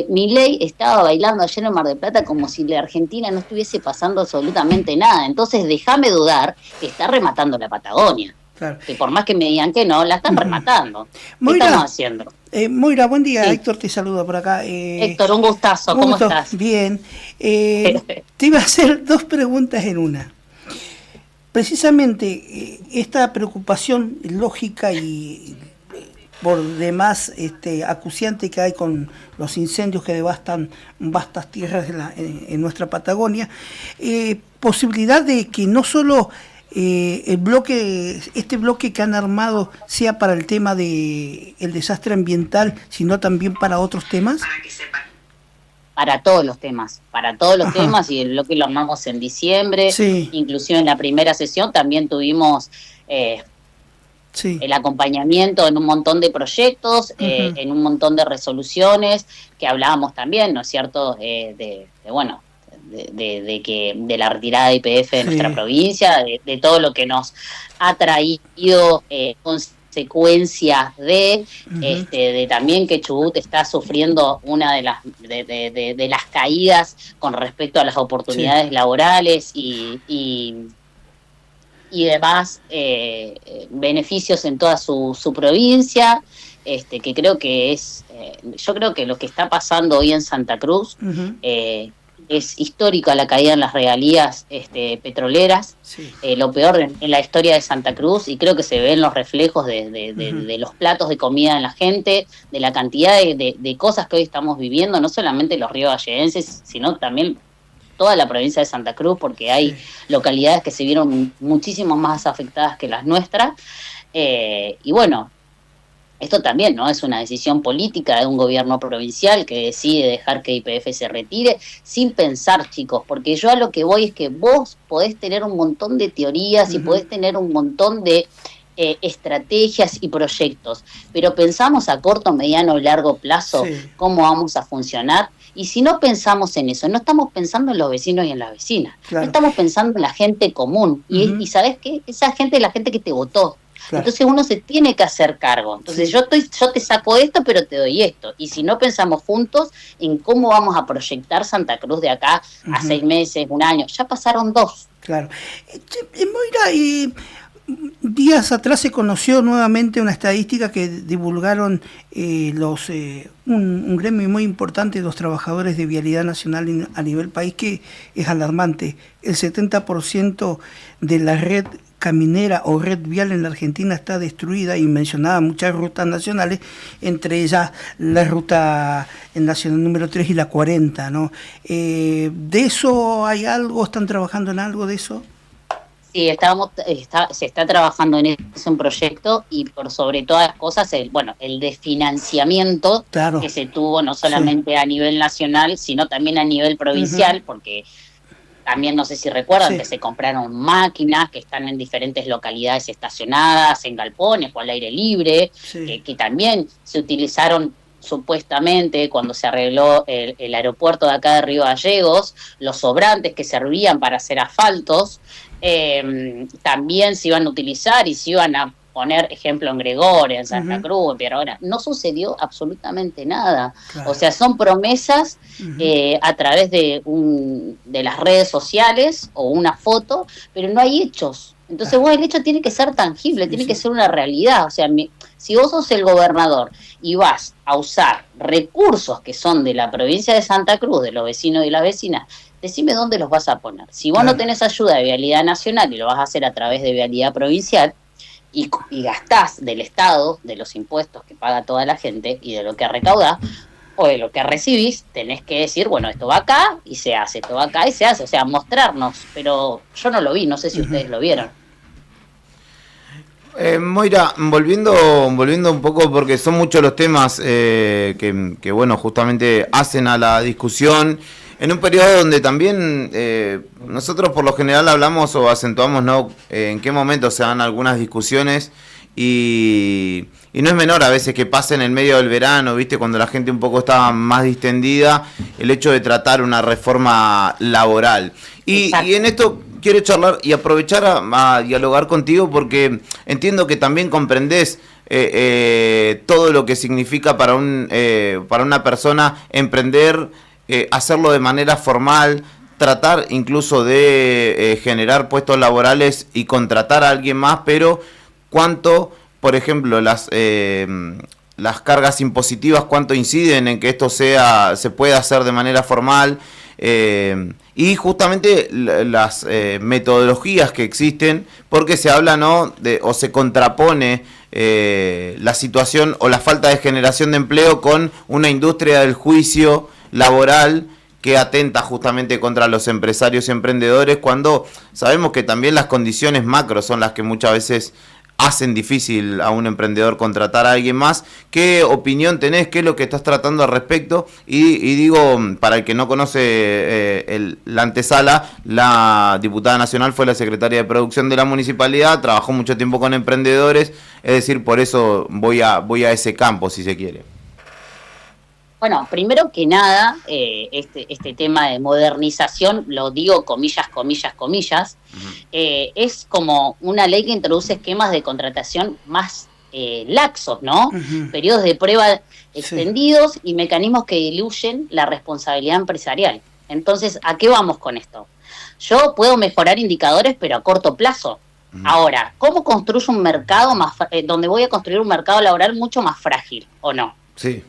Milei estaba bailando ayer en Mar del Plata como si la Argentina no estuviese pasando absolutamente nada. Entonces déjame dudar que está rematando la Patagonia. Claro. Que por más que me digan que no, la están rematando. ¿Qué estamos haciendo? Moira, buen día. Sí. Héctor te saluda por acá. Héctor, un gustazo. ¿Cómo estás? Bien. Te iba a hacer 2 preguntas en una. Precisamente esta preocupación lógica y por demás acuciante que hay con los incendios que devastan vastas tierras en nuestra Patagonia, posibilidad de que no solo este bloque que han armado sea para el tema de el desastre ambiental, sino también para otros temas. Para todos los temas, y el bloque lo armamos en diciembre, sí. Inclusive en la primera sesión también tuvimos sí. El acompañamiento en un montón de proyectos, en un montón de resoluciones que hablábamos también, ¿no es cierto?, de la retirada de YPF de nuestra provincia, de todo lo que nos ha traído consecuencias de también que Chubut está sufriendo una de las caídas con respecto a las oportunidades laborales y demás beneficios en toda su provincia, que creo que yo creo que lo que está pasando hoy en Santa Cruz es histórica, la caída en las regalías petroleras, sí. Lo peor en la historia de Santa Cruz, y creo que se ven los reflejos de los platos de comida en la gente, de la cantidad de cosas que hoy estamos viviendo, no solamente los riovallenses, sino también toda la provincia de Santa Cruz, porque hay localidades que se vieron muchísimo más afectadas que las nuestras, y bueno, esto también no es una decisión política de un gobierno provincial que decide dejar que YPF se retire sin pensar, chicos, porque yo a lo que voy es que vos podés tener un montón de teorías y podés tener un montón de estrategias y proyectos, pero pensamos a corto, mediano o largo plazo cómo vamos a funcionar. Y si no pensamos en eso, no estamos pensando en los vecinos y en las vecinas, no estamos pensando en la gente común. Y ¿sabés qué? Esa gente es la gente que te votó. Claro. Entonces uno se tiene que hacer cargo. Entonces yo te saco esto, pero te doy esto. Y si no pensamos juntos en cómo vamos a proyectar Santa Cruz de acá a 6 meses, 1 año, ya pasaron 2. Claro. Moira, días atrás se conoció nuevamente una estadística que divulgaron un gremio muy importante de los trabajadores de Vialidad Nacional a nivel país, que es alarmante. El 70% de la red caminera o red vial en la Argentina está destruida, y mencionaba muchas rutas nacionales, entre ellas la ruta nacional número 3 y la 40, ¿no? ¿De eso hay algo? ¿Están trabajando en algo de eso? Sí, se está trabajando en eso, un proyecto, y por sobre todas las cosas, el de financiamiento, claro, que se tuvo no solamente a nivel nacional, sino también a nivel provincial, porque también, no sé si recuerdan, que se compraron máquinas que están en diferentes localidades estacionadas, en galpones o al aire libre, que también se utilizaron supuestamente cuando se arregló el aeropuerto de acá de Río Gallegos, los sobrantes que servían para hacer asfaltos, también se iban a utilizar y se iban a poner, ejemplo, en Gregoria, en Santa Cruz, pero ahora no sucedió absolutamente nada. Claro. O sea, son promesas a través de las redes sociales o una foto, pero no hay hechos. Entonces, el hecho tiene que ser tangible, tiene que ser una realidad. O sea, si vos sos el gobernador y vas a usar recursos que son de la provincia de Santa Cruz, de los vecinos y las vecinas, decime dónde los vas a poner. Si vos no tenés ayuda de Vialidad Nacional y lo vas a hacer a través de Vialidad Provincial, y gastás del Estado, de los impuestos que paga toda la gente y de lo que recaudás o de lo que recibís, tenés que decir, esto va acá y se hace, esto va acá y se hace, o sea, mostrarnos, pero yo no lo vi, no sé si ustedes lo vieron. Moira, volviendo un poco, porque son muchos los temas que justamente hacen a la discusión, en un periodo donde también nosotros por lo general hablamos o acentuamos, ¿no?, en qué momento se dan algunas discusiones, y no es menor a veces que pase en el medio del verano, ¿viste?, cuando la gente un poco está más distendida, el hecho de tratar una reforma laboral. Y en esto quiero charlar y aprovechar a dialogar contigo, porque entiendo que también comprendés todo lo que significa para una persona emprender, hacerlo de manera formal, tratar incluso de generar puestos laborales y contratar a alguien más, pero cuánto, por ejemplo, las cargas impositivas, cuánto inciden en que esto se pueda hacer de manera formal, y justamente las metodologías que existen, porque se habla, ¿no?, o se contrapone la situación o la falta de generación de empleo con una industria del juicio laboral que atenta justamente contra los empresarios y emprendedores, cuando sabemos que también las condiciones macro son las que muchas veces hacen difícil a un emprendedor contratar a alguien más. ¿Qué opinión tenés? ¿Qué es lo que estás tratando al respecto? Y digo, para el que no conoce la antesala, la diputada nacional fue la secretaria de producción de la municipalidad, trabajó mucho tiempo con emprendedores, es decir, por eso voy a ese campo, si se quiere. Bueno, primero que nada, este tema de modernización, lo digo comillas, comillas, comillas, es como una ley que introduce esquemas de contratación más laxos, ¿no? Periodos de prueba extendidos y mecanismos que diluyen la responsabilidad empresarial. Entonces, ¿a qué vamos con esto? Yo puedo mejorar indicadores, pero a corto plazo. Ahora, ¿cómo construyo un mercado donde voy a construir un mercado laboral mucho más frágil, o no? Sí.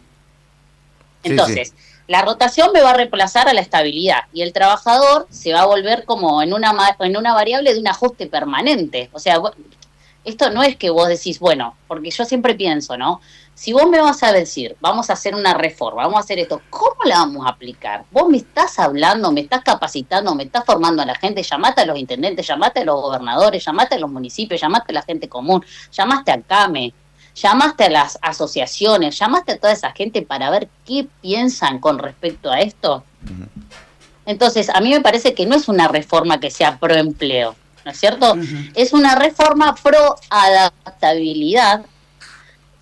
Entonces, la rotación me va a reemplazar a la estabilidad y el trabajador se va a volver como en una variable de un ajuste permanente. O sea, esto no es que vos decís, porque yo siempre pienso, ¿no? Si vos me vas a decir, vamos a hacer una reforma, vamos a hacer esto, ¿cómo la vamos a aplicar? Vos me estás hablando, me estás capacitando, me estás formando a la gente, llamaste a los intendentes, llamaste a los gobernadores, llamaste a los municipios, llamaste a la gente común, llamaste a CAME, llamaste a las asociaciones, llamaste a toda esa gente para ver qué piensan con respecto a esto. Entonces, a mí me parece que no es una reforma que sea pro empleo, ¿no es cierto? Es una reforma pro adaptabilidad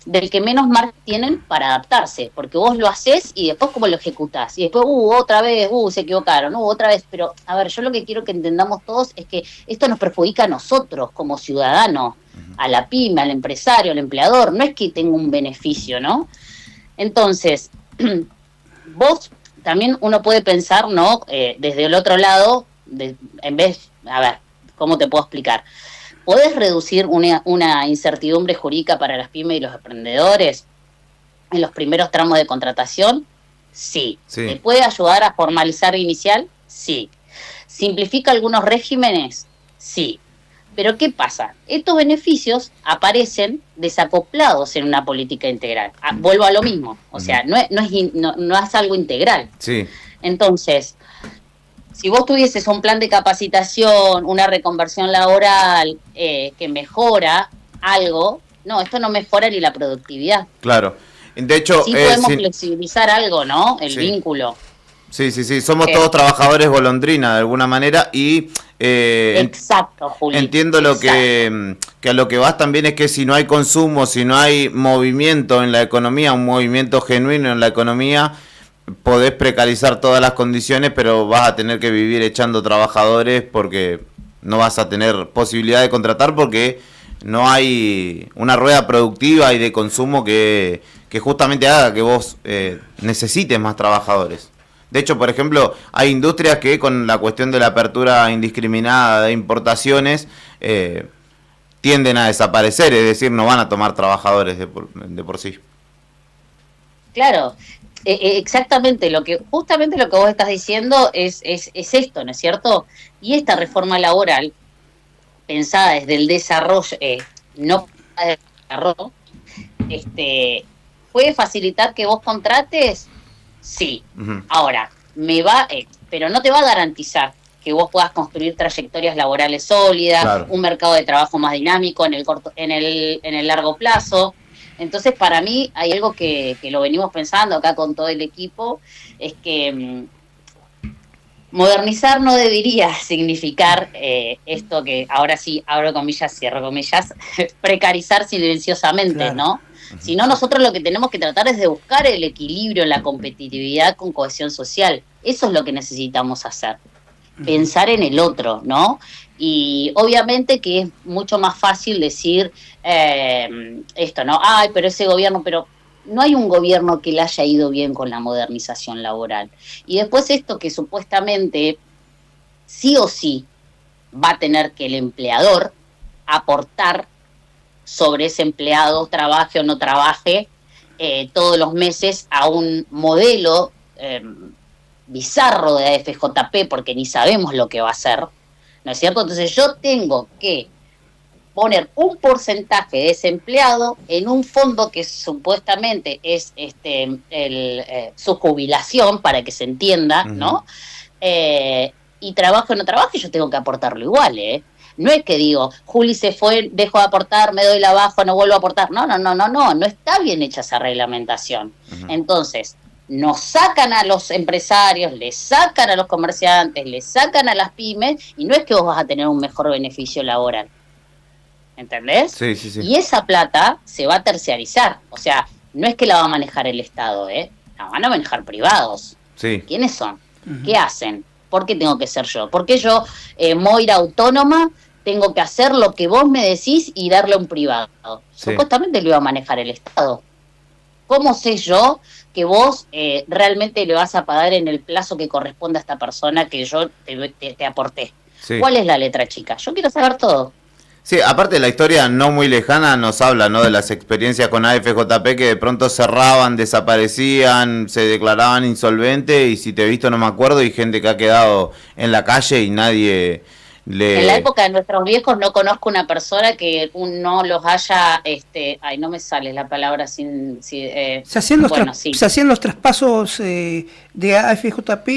del que menos margen tienen para adaptarse, porque vos lo haces y después cómo lo ejecutás, y después, otra vez, se equivocaron, otra vez, pero a ver, yo lo que quiero que entendamos todos es que esto nos perjudica a nosotros como ciudadanos, a la pyme, al empresario, al empleador, no es que tenga un beneficio, ¿no? Entonces, vos también uno puede pensar, ¿no? Desde el otro lado, en vez, a ver, ¿cómo te puedo explicar? ¿Podés reducir una incertidumbre jurídica para las pymes y los emprendedores en los primeros tramos de contratación? Sí. ¿Te puede ayudar a formalizar inicial? Sí. ¿Simplifica algunos regímenes? Sí. Pero ¿qué pasa? Estos beneficios aparecen desacoplados en una política integral. Vuelvo a lo mismo. O sea, no es algo integral. Sí. Entonces, si vos tuvieses un plan de capacitación, una reconversión laboral que mejora algo, no, esto no mejora ni la productividad. Claro. De hecho, sí podemos flexibilizar algo, ¿no? El vínculo. Sí. Somos todos trabajadores golondrina de alguna manera y... exacto, Juli. Entiendo que a lo que vas también es que si no hay consumo, si no hay movimiento en la economía, un movimiento genuino en la economía, podés precarizar todas las condiciones, pero vas a tener que vivir echando trabajadores porque no vas a tener posibilidad de contratar porque no hay una rueda productiva y de consumo que justamente haga que vos necesites más trabajadores. De hecho, por ejemplo, hay industrias que con la cuestión de la apertura indiscriminada de importaciones tienden a desaparecer, es decir, no van a tomar trabajadores de por sí. Claro. Exactamente, justamente lo que vos estás diciendo es esto, ¿no es cierto? Y esta reforma laboral, pensada desde el desarrollo, no desde el desarrollo, ¿puede facilitar que vos contrates? Sí. Uh-huh. Ahora, pero no te va a garantizar que vos puedas construir trayectorias laborales sólidas, claro, un mercado de trabajo más dinámico en el largo plazo. Entonces, para mí, hay algo que lo venimos pensando acá con todo el equipo, es que modernizar no debería significar esto que ahora sí, abro comillas, cierro comillas, precarizar silenciosamente, claro, ¿no? Sino nosotros lo que tenemos que tratar es de buscar el equilibrio en la competitividad con cohesión social. Eso es lo que necesitamos hacer. Pensar en el otro, ¿no? Y obviamente que es mucho más fácil decir esto, ¿no? Ay, pero ese gobierno, pero no hay un gobierno que le haya ido bien con la modernización laboral. Y después esto que supuestamente sí o sí va a tener que el empleador aportar sobre ese empleado, trabaje o no trabaje, todos los meses a un modelo bizarro de AFJP, porque ni sabemos lo que va a hacer, ¿no es cierto? Entonces yo tengo que poner un porcentaje de ese empleado en un fondo que supuestamente es su jubilación, para que se entienda, uh-huh, ¿no? Y trabaje o no trabaje, yo tengo que aportarlo igual, No es que digo, Juli se fue, dejo de aportar, me doy la baja, no vuelvo a aportar. No está bien hecha esa reglamentación. Uh-huh. Entonces, nos sacan a los empresarios, le sacan a los comerciantes, le sacan a las pymes, y no es que vos vas a tener un mejor beneficio laboral. ¿Entendés? Sí. Y esa plata se va a terciarizar. O sea, no es que la va a manejar el Estado, la van a manejar privados. Sí. ¿Quiénes son? Uh-huh. ¿Qué hacen? ¿Por qué tengo que ser yo? ¿Por qué yo, Moira autónoma, tengo que hacer lo que vos me decís y darle a un privado? Sí. Supuestamente lo iba a manejar el Estado. ¿Cómo sé yo que vos realmente le vas a pagar en el plazo que corresponde a esta persona que yo te aporté? Sí. ¿Cuál es la letra chica? Yo quiero saber todo. Sí, aparte la historia no muy lejana nos habla, ¿no?, de las experiencias con AFJP que de pronto cerraban, desaparecían, se declaraban insolventes y si te he visto no me acuerdo, y gente que ha quedado en la calle y nadie le... En la época de nuestros viejos no conozco una persona que no los haya, no me sale la palabra se hacían los traspasos de AFJP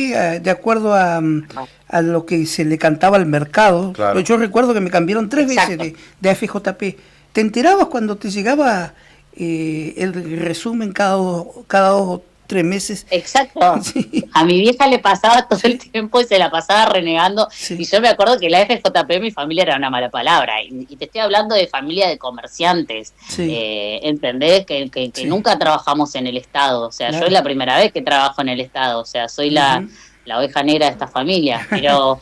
de acuerdo a lo que se le cantaba al mercado. Claro. Yo recuerdo que me cambiaron 3 veces de AFJP. ¿Te enterabas cuando te llegaba el resumen cada 2 3 meses. Exacto. Sí. A mi vieja le pasaba todo el tiempo y se la pasaba renegando. Sí. Y yo me acuerdo que la FJP, mi familia, era una mala palabra. Y te estoy hablando de familia de comerciantes. Sí. ¿Entendés? Que Sí. nunca trabajamos en el Estado. O sea, Claro. yo es la primera vez que trabajo en el Estado. O sea, soy la oveja negra de esta familia. Pero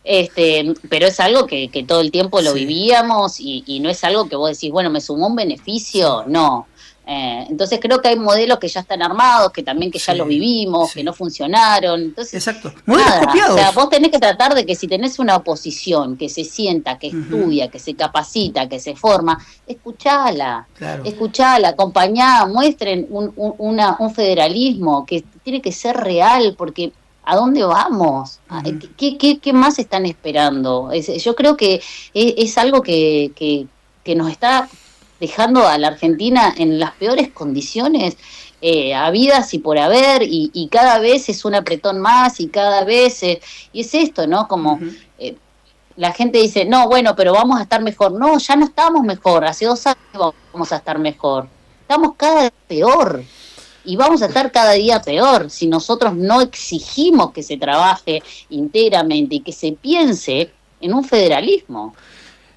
es algo que todo el tiempo lo Sí. vivíamos y no es algo que vos decís, bueno, ¿me sumó un beneficio? No. Entonces creo que hay modelos que ya están armados, que también ya Sí, los vivimos, sí. que no funcionaron. Entonces, Exacto. Modelos nada, copiados. o sea, vos tenés que tratar de que si tenés una oposición que se sienta, que estudia, que se capacita, que se forma, escuchala, Claro. acompañá, muestren un federalismo que tiene que ser real, porque ¿a dónde vamos? ¿Qué más están esperando? Yo creo que es algo que nos está dejando a la Argentina en las peores condiciones habidas y por haber, y cada vez es un apretón más, y cada vez y es esto, ¿no? Como la gente dice, no, bueno, pero vamos a estar mejor. No, ya no estamos mejor, hace 2 años vamos a estar mejor. Estamos cada vez peor. Y vamos a estar cada día peor si nosotros no exigimos que se trabaje íntegramente y que se piense en un federalismo.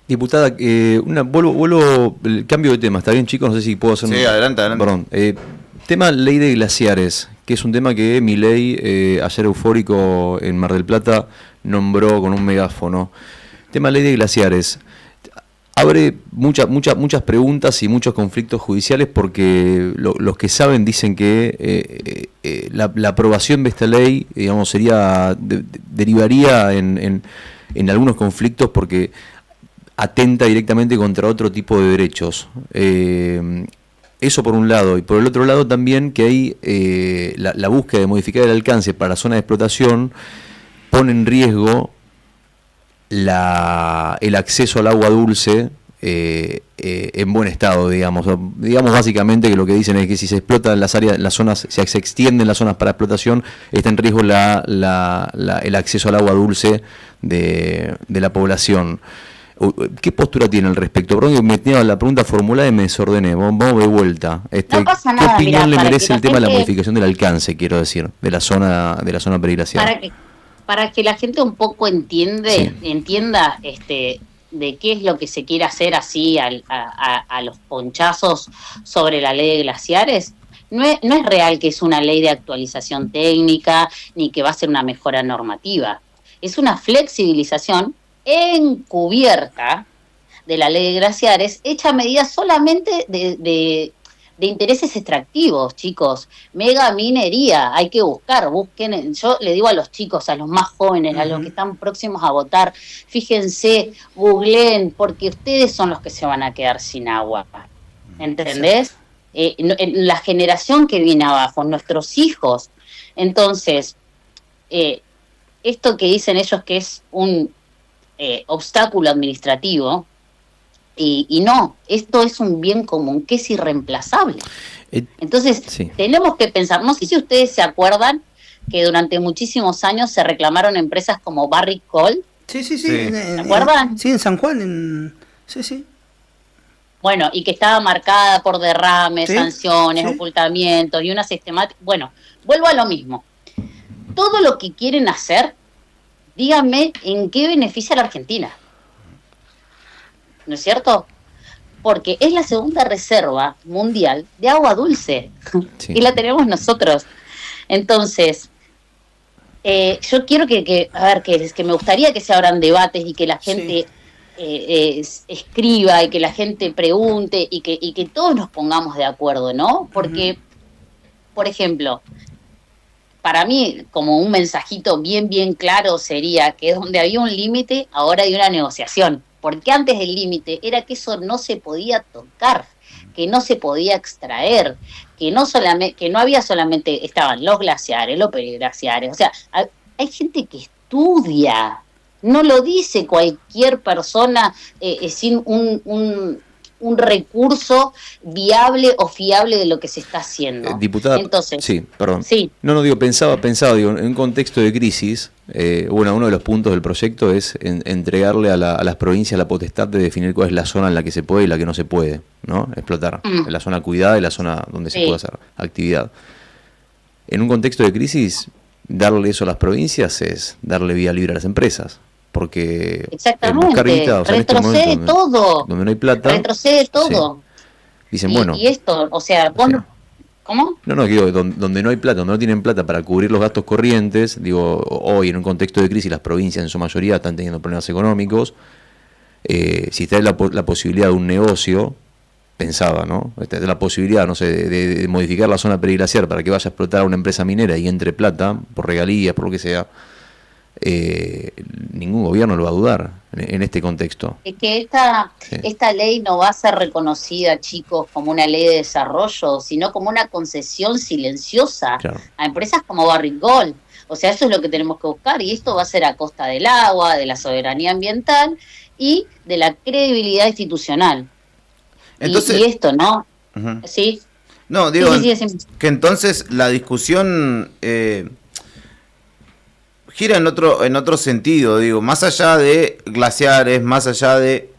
Diputada, vuelvo el cambio de tema, ¿está bien, chicos? No sé si puedo hacer Sí, adelante. Perdón. Tema ley de glaciares, que es un tema que Milei, ayer eufórico en Mar del Plata, nombró con un megáfono. Tema ley de glaciares. Abre muchas preguntas y muchos conflictos judiciales porque los que saben dicen que la aprobación de esta ley, digamos, derivaría en algunos conflictos porque atenta directamente contra otro tipo de derechos. Eso por un lado, y por el otro lado también que hay la búsqueda de modificar el alcance para la zona de explotación pone en riesgo el acceso al agua dulce en buen estado, digamos básicamente que lo que dicen es que si se explotan las áreas, las zonas, si se extienden las zonas para explotación, está en riesgo el acceso al agua dulce de la población. ¿Qué postura tiene al respecto? Perdón que me tenía la pregunta formulada y me desordené. Vamos de vuelta. No pasa nada, ¿Qué opinión mirá, le merece el tema de la gente, modificación del alcance, quiero decir, de la zona periglacial? Para que la gente un poco entienda de qué es lo que se quiere hacer así a los ponchazos sobre la ley de glaciares. No es real que es una ley de actualización técnica ni que va a ser una mejora normativa. Es una flexibilización encubierta de la ley de glaciares, hecha a medida solamente de intereses extractivos, chicos. Mega minería, hay que busquen, yo le digo a los chicos, a los más jóvenes, a los que están próximos a votar, fíjense, googleen, porque ustedes son los que se van a quedar sin agua, ¿entendés? La generación que viene abajo, nuestros hijos. Entonces, esto que dicen ellos que es un obstáculo administrativo, y no, esto es un bien común que es irreemplazable. Entonces, sí. Tenemos que pensar, no sé si ustedes se acuerdan que durante muchísimos años se reclamaron empresas como Barrick Gold. Sí. ¿Se acuerdan? Sí, en San Juan, sí. Bueno, y que estaba marcada por derrames, Sí, sanciones, sí. ocultamientos y una sistemática. Bueno, vuelvo a lo mismo. Todo lo que quieren hacer, díganme en qué beneficia a la Argentina. ¿No es cierto? Porque es la segunda reserva mundial de agua dulce. Sí. Y la tenemos nosotros. Entonces, yo quiero que me gustaría que se abran debates y que la gente escriba y que la gente pregunte y que todos nos pongamos de acuerdo, ¿no? Porque, por ejemplo, para mí, como un mensajito bien claro sería que donde había un límite, ahora hay una negociación. Porque antes el límite era que eso no se podía tocar, que no se podía extraer, que no había solamente, estaban los glaciares, los periglaciares. O sea, hay gente que estudia, no lo dice cualquier persona sin un recurso viable o fiable de lo que se está haciendo. Diputada, entonces, sí, perdón. Sí. No, digo, pensaba, digo, en un contexto de crisis, uno de los puntos del proyecto es entregarle a las provincias la potestad de definir cuál es la zona en la que se puede y la que no se puede, ¿no? Explotar. La zona cuidada y la zona donde se puede hacer actividad. en un contexto de crisis, darle eso a las provincias es darle vía libre a las empresas. Porque buscar guita, o sea, retrocede en este todo. Donde no hay plata. Retrocede todo. Sí. Dicen, bueno. Y esto, o sea, vos ¿cómo? No, digo, donde no hay plata, donde no tienen plata para cubrir los gastos corrientes, digo, hoy en un contexto de crisis las provincias en su mayoría están teniendo problemas económicos. Si está la posibilidad de un negocio, pensaba, ¿no? Está la posibilidad, no sé, de modificar la zona periglaciar para que vaya a explotar a una empresa minera y entre plata, por regalías, por lo que sea, ningún gobierno lo va a dudar en este contexto. Es que esta ley no va a ser reconocida, chicos, como una ley de desarrollo, sino como una concesión silenciosa a empresas como Barrick Gold. O sea, eso es lo que tenemos que buscar, y esto va a ser a costa del agua, de la soberanía ambiental y de la credibilidad institucional. Entonces, y esto, ¿no? Uh-huh. ¿Sí? No, digo, sí. que entonces la discusión gira en otro sentido, digo, más allá de glaciares, más allá de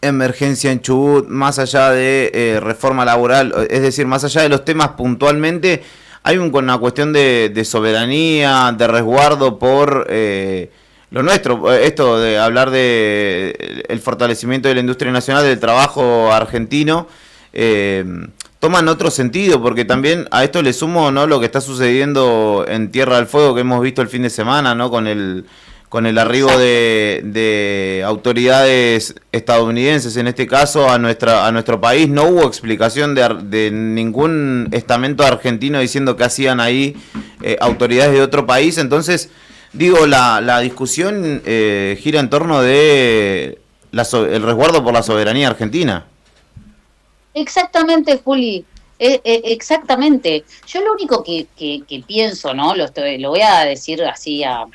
emergencia en Chubut, más allá de reforma laboral, es decir, más allá de los temas puntualmente, hay una cuestión de soberanía, de resguardo por lo nuestro, esto de hablar de el fortalecimiento de la industria nacional, del trabajo argentino, toman otro sentido, porque también a esto le sumo, ¿no?, lo que está sucediendo en Tierra del Fuego, que hemos visto el fin de semana, ¿no?, con el arribo de autoridades estadounidenses, en este caso a nuestro país. No hubo explicación de ningún estamento argentino diciendo qué hacían ahí autoridades de otro país. Entonces, digo, la discusión gira en torno de el resguardo por la soberanía argentina. Exactamente, Juli. Exactamente. Yo lo único que pienso, ¿no? Lo voy a decir así a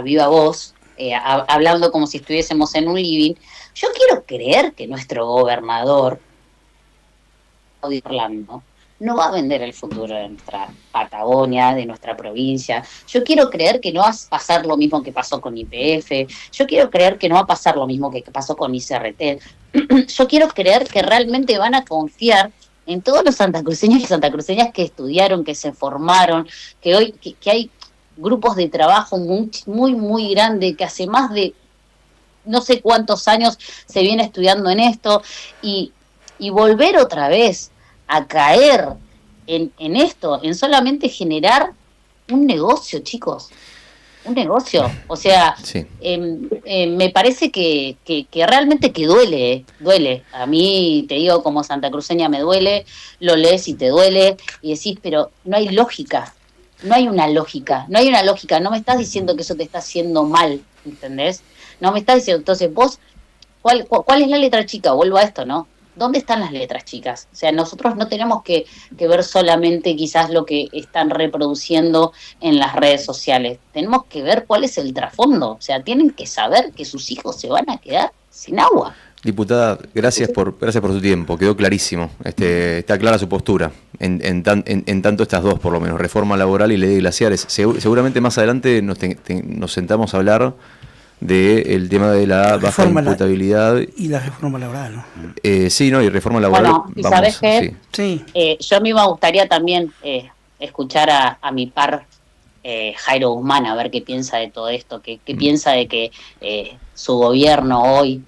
viva voz, hablando como si estuviésemos en un living. Yo quiero creer que nuestro gobernador, Orlando, no va a vender el futuro de nuestra Patagonia, de nuestra provincia. Yo quiero creer que no va a pasar lo mismo que pasó con YPF. Yo quiero creer que no va a pasar lo mismo que pasó con ICRT. Yo quiero creer que realmente van a confiar en todos los santacruceños y santacruceñas que estudiaron, que se formaron, que hoy que hay grupos de trabajo muy, muy grandes, que hace más de no sé cuántos años se viene estudiando en esto, y volver otra vez a caer en esto, en solamente generar un negocio, chicos. Un negocio. O sea, sí. Me parece que realmente que duele. A mí, te digo, como santacruceña me duele, lo lees y te duele, y decís, pero no hay lógica. No hay una lógica. No me estás diciendo que eso te está haciendo mal, ¿entendés? No me estás diciendo, entonces vos, ¿cuál es la letra chica? Vuelvo a esto, ¿no? ¿Dónde están las letras chicas? O sea, nosotros no tenemos que ver solamente quizás lo que están reproduciendo en las redes sociales. Tenemos que ver cuál es el trasfondo. O sea, tienen que saber que sus hijos se van a quedar sin agua. Diputada, gracias por su tiempo. Quedó clarísimo. Está clara su postura. En tanto estas dos, por lo menos, reforma laboral y ley de glaciares. Seguramente más adelante nos sentamos a hablar del tema de la baja imputabilidad y la reforma laboral, ¿no? Sí, ¿no? Y reforma laboral. Bueno, ¿y sabes qué? Sí. Yo a mí me gustaría también escuchar a mi par Jairo Guzmán, a ver qué piensa de todo esto, qué piensa de que su gobierno hoy,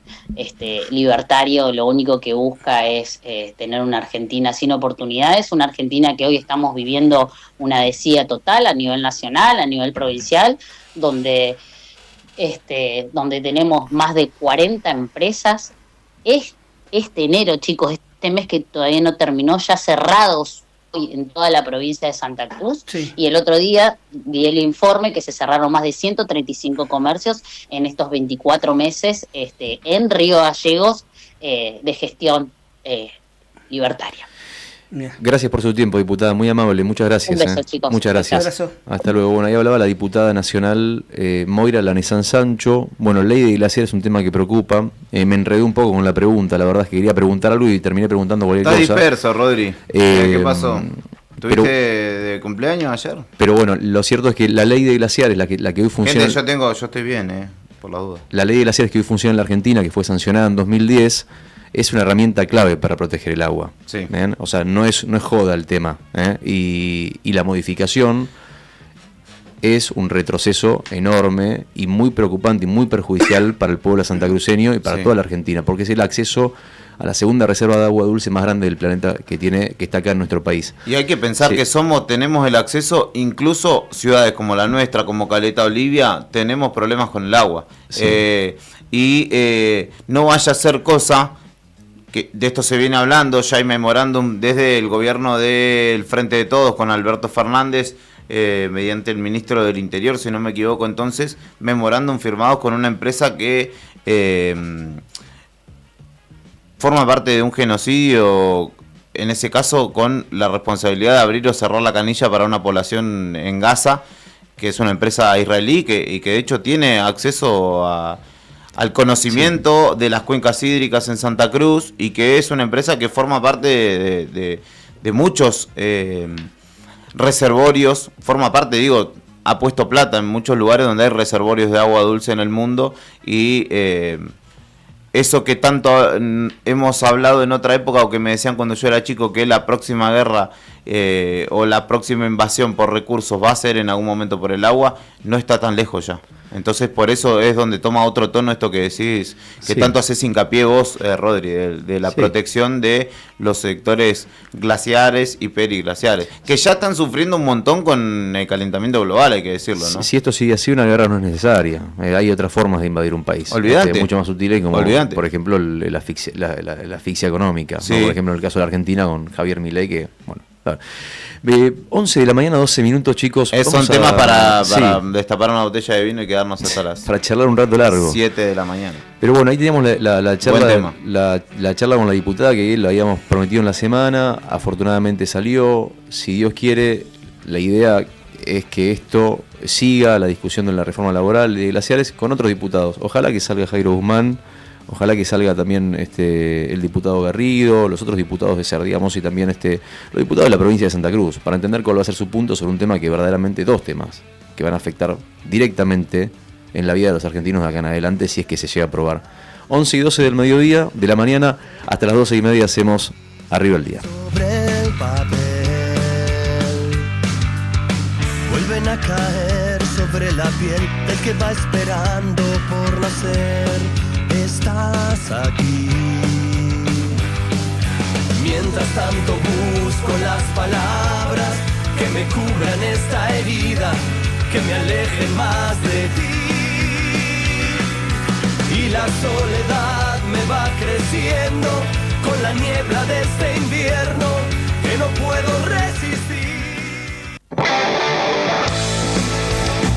libertario, lo único que busca es tener una Argentina sin oportunidades, una Argentina que hoy estamos viviendo una desidia total a nivel nacional, a nivel provincial, donde tenemos más de 40 empresas. Este enero, chicos, este mes que todavía no terminó, ya cerrados hoy en toda la provincia de Santa Cruz. Sí. Y el otro día di el informe que se cerraron más de 135 comercios en estos 24 meses en Río Gallegos de gestión libertaria. Gracias por su tiempo, diputada, muy amable, muchas gracias. Un beso, chicos. Muchas gracias. Un abrazo. Hasta luego. Bueno, ahí hablaba la diputada nacional Moira Lanezán Sancho. Bueno, ley de glaciar es un tema que preocupa. Me enredé un poco con la pregunta, la verdad es que quería preguntar algo y terminé preguntando cualquier cosa. Está disperso, Rodri. ¿Qué pasó? ¿Tuviste de cumpleaños ayer? Pero bueno, lo cierto es que la ley de glaciar es la que hoy funciona. Gente, yo estoy bien, por la duda. La ley de glaciares que hoy funciona en la Argentina, que fue sancionada en 2010, es una herramienta clave para proteger el agua. Sí. ¿Bien? O sea, no es joda el tema. Y la modificación es un retroceso enorme y muy preocupante y muy perjudicial para el pueblo santacruceño y para toda la Argentina, porque es el acceso a la segunda reserva de agua dulce más grande del planeta que está acá en nuestro país. Y hay que pensar que tenemos el acceso, incluso ciudades como la nuestra, como Caleta Olivia, tenemos problemas con el agua. Sí. No vaya a ser cosa, que de esto se viene hablando, ya hay memorándum desde el gobierno del Frente de Todos con Alberto Fernández, mediante el ministro del Interior, si no me equivoco, entonces, memorándum firmados con una empresa que forma parte de un genocidio, en ese caso con la responsabilidad de abrir o cerrar la canilla para una población en Gaza, que es una empresa israelí y que de hecho tiene acceso al conocimiento de las cuencas hídricas en Santa Cruz, y que es una empresa que forma parte de muchos reservorios, forma parte, ha puesto plata en muchos lugares donde hay reservorios de agua dulce en el mundo, y eso que tanto hemos hablado en otra época, o que me decían cuando yo era chico, que la próxima guerra o la próxima invasión por recursos va a ser en algún momento por el agua, no está tan lejos ya. Entonces por eso es donde toma otro tono esto que decís, que tanto haces hincapié vos, Rodri, de la protección de los sectores glaciares y periglaciares, que ya están sufriendo un montón con el calentamiento global, hay que decirlo, ¿no? Si esto sigue así, una guerra no es necesaria. Hay otras formas de invadir un país. Olvídate. Mucho más sutiles, como por ejemplo la asfixia económica, ¿no? Por ejemplo en el caso de la Argentina con Javier Milei, que bueno, 11 de la mañana, 12 minutos, chicos. Son temas para destapar una botella de vino y quedarnos hasta las para charlar un rato largo. 7 de la mañana. Pero bueno, ahí teníamos la charla, la charla con la diputada, que lo habíamos prometido en la semana. Afortunadamente salió. Si Dios quiere, la idea es que esto siga, la discusión de la reforma laboral de glaciares, con otros diputados. Ojalá que salga Jairo Guzmán. Ojalá que salga también el diputado Garrido, los otros diputados de SER, digamos, y también los diputados de la provincia de Santa Cruz, para entender cuál va a ser su punto sobre un tema que verdaderamente, dos temas, que van a afectar directamente en la vida de los argentinos de acá en adelante, si es que se llega a aprobar. 11 y 12 del mediodía, de la mañana, hasta las 12:30 hacemos Arriba el Día. Sobre el papel vuelven a caer sobre la piel del que va esperando por nacer. Estás aquí. Mientras tanto busco las palabras que me cubran esta herida, que me alejen más de ti. Y la soledad me va creciendo con la niebla de este invierno que no puedo resistir.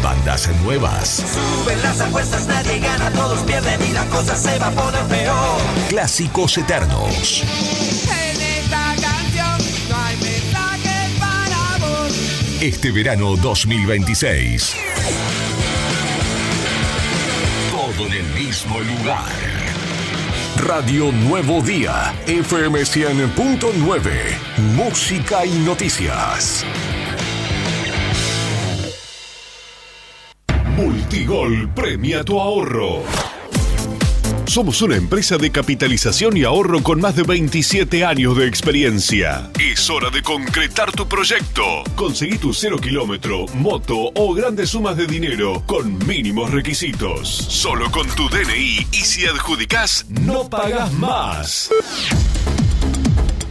Bandas nuevas. Suben las apuestas, nadie gana, todos pierden y la cosa se va a poner peor. Clásicos eternos. En esta canción no hay mensajes para vos. Este verano 2026. Todo en el mismo lugar. Radio Nuevo Día, FM 100.9. Música y noticias. Multigol premia tu ahorro. Somos una empresa de capitalización y ahorro con más de 27 años de experiencia. Es hora de concretar tu proyecto. Conseguí tu 0 kilómetro, moto o grandes sumas de dinero con mínimos requisitos. Solo con tu DNI, y si adjudicás, no pagas más.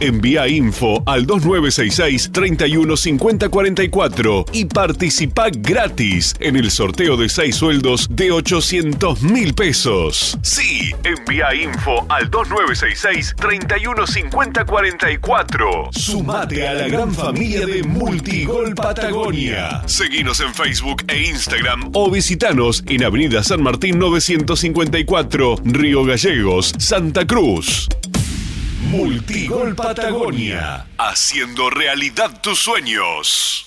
Envía info al 2966-315044 y participa gratis en el sorteo de 6 sueldos de 800.000 pesos. Sí, envía info al 2966-315044. Sumate a la gran familia de Multigol Patagonia. Seguinos en Facebook e Instagram o visitanos en Avenida San Martín 954, Río Gallegos, Santa Cruz. Multigol Patagonia, haciendo realidad tus sueños.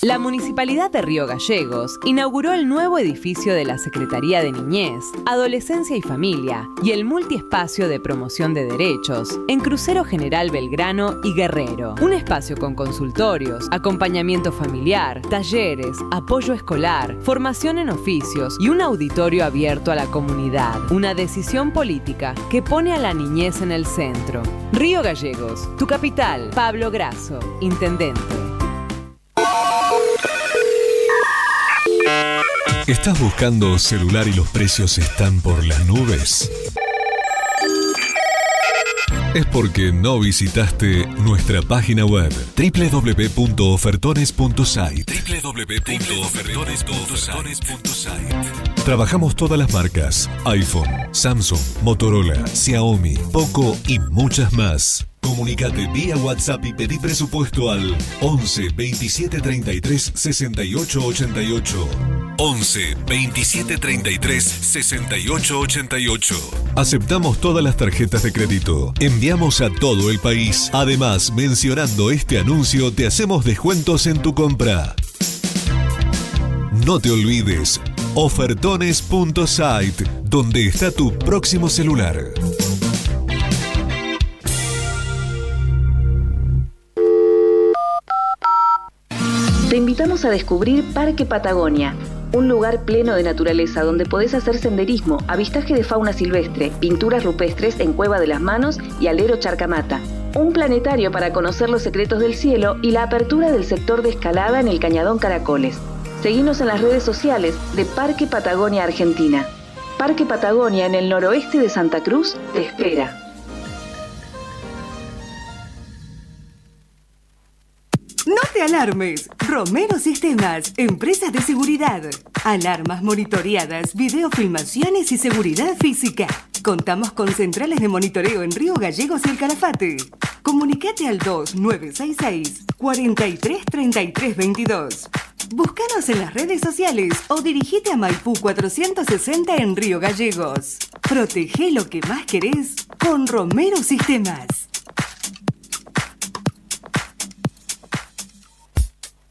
La Municipalidad de Río Gallegos inauguró el nuevo edificio de la Secretaría de Niñez, Adolescencia y Familia y el multiespacio de promoción de derechos en Crucero General Belgrano y Guerrero. Un espacio con consultorios, acompañamiento familiar, talleres, apoyo escolar, formación en oficios y un auditorio abierto a la comunidad. Una decisión política que pone a la niñez en el centro. Río Gallegos, tu capital. Pablo Grasso, intendente. ¿Estás buscando celular y los precios están por las nubes? Es porque no visitaste nuestra página web www.ofertones.site. Trabajamos todas las marcas: iPhone, Samsung, Motorola, Xiaomi, Poco y muchas más. Comunicate vía WhatsApp y pedí presupuesto al 11 27 33 68 88. 11 27 33 68 88. Aceptamos todas las tarjetas de crédito. Enviamos a todo el país. Además, mencionando este anuncio, te hacemos descuentos en tu compra. No te olvides, ofertones.site, donde está tu próximo celular. Te invitamos a descubrir Parque Patagonia, un lugar pleno de naturaleza donde podés hacer senderismo, avistaje de fauna silvestre, pinturas rupestres en Cueva de las Manos y Alero Charcamata, un planetario para conocer los secretos del cielo y la apertura del sector de escalada en el Cañadón Caracoles. Seguinos en las redes sociales de Parque Patagonia Argentina. Parque Patagonia en el noroeste de Santa Cruz te espera. No te alarmes. Romero Sistemas, empresas de seguridad. Alarmas monitoreadas, videofilmaciones y seguridad física. Contamos con centrales de monitoreo en Río Gallegos y El Calafate. Comunicate al 2966 43 33 22. Búscanos en las redes sociales o dirigite a Maipú 460 en Río Gallegos. Protege lo que más querés con Romero Sistemas.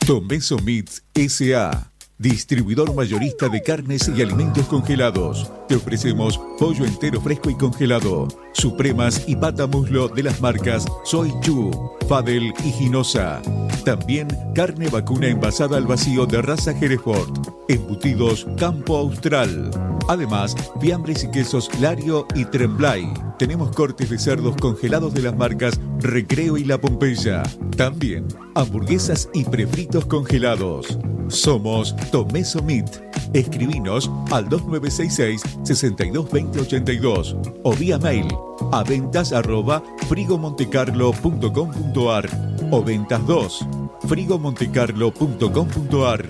Tomeso Meats S.A., distribuidor mayorista de carnes y alimentos congelados. Te ofrecemos pollo entero fresco y congelado, supremas y pata muslo de las marcas Soy Chu, Fadel y Ginosa. También carne vacuna envasada al vacío de raza Hereford, embutidos Campo Austral. Además, fiambres y quesos Lario y Tremblay. Tenemos cortes de cerdos congelados de las marcas Recreo y La Pompeya. También hamburguesas y prefritos congelados. Somos Tomeso Meat. Escribinos al 2966 622082 o vía mail a ventas@frigomontecarlo.com.ar o ventas2 frigomontecarlo.com.ar.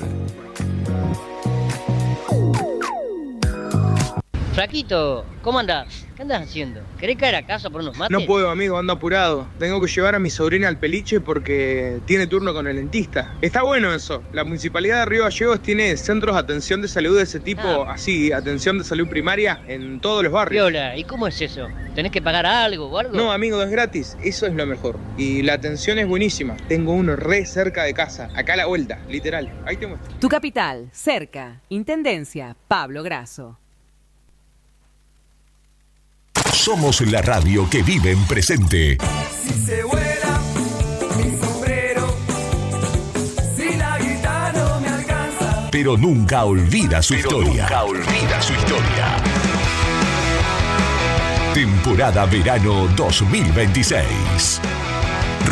Flaquito, ¿cómo andás? ¿Qué andas haciendo? ¿Querés caer a casa por unos mates? No puedo, amigo, ando apurado. Tengo que llevar a mi sobrina al peliche porque tiene turno con el dentista. Está bueno eso. La Municipalidad de Río Gallegos tiene centros de atención de salud de ese tipo, así, atención de salud primaria en todos los barrios. Viola, ¿y cómo es eso? ¿Tenés que pagar algo o algo? No, amigo, es gratis. Eso es lo mejor. Y la atención es buenísima. Tengo uno re cerca de casa. Acá a la vuelta, literal. Ahí te muestro. Tu capital, cerca. Intendencia, Pablo Grasso. Somos la radio que vive en presente. Si se vuela mi sombrero, si la guitarra no me alcanza. Pero nunca olvida su historia. Temporada verano 2026.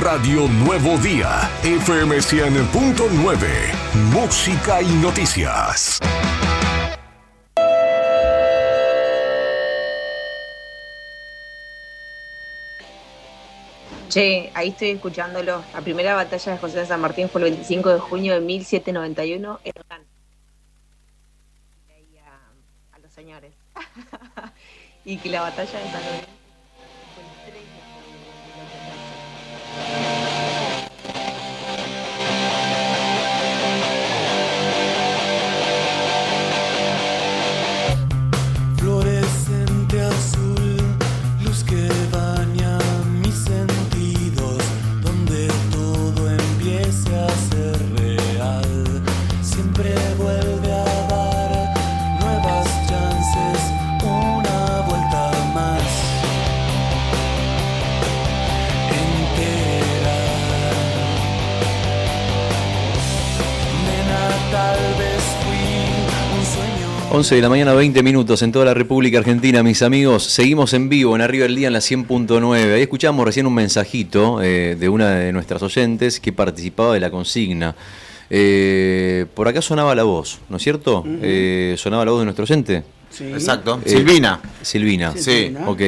Radio Nuevo Día, FM 100.9. Música y noticias. Che, ahí estoy escuchándolo. La primera batalla de José de San Martín fue el 25 de junio de 1791 en Orán. Ahí a los señores. Y que la batalla de San Lorenzo fue el 3 de junio. Fluorescente azul, luz que baña mis sentidos, donde todo empiece a ser real. 11 de la mañana, 20 minutos en toda la República Argentina, mis amigos. Seguimos en vivo en Arriba del Día en la 100.9. Ahí escuchamos recién un mensajito de una de nuestras oyentes que participaba de la consigna. Por acá sonaba la voz, ¿no es cierto? ¿Sonaba la voz de nuestro oyente? Sí. Exacto. Silvina. Silvina. Sí. Ok.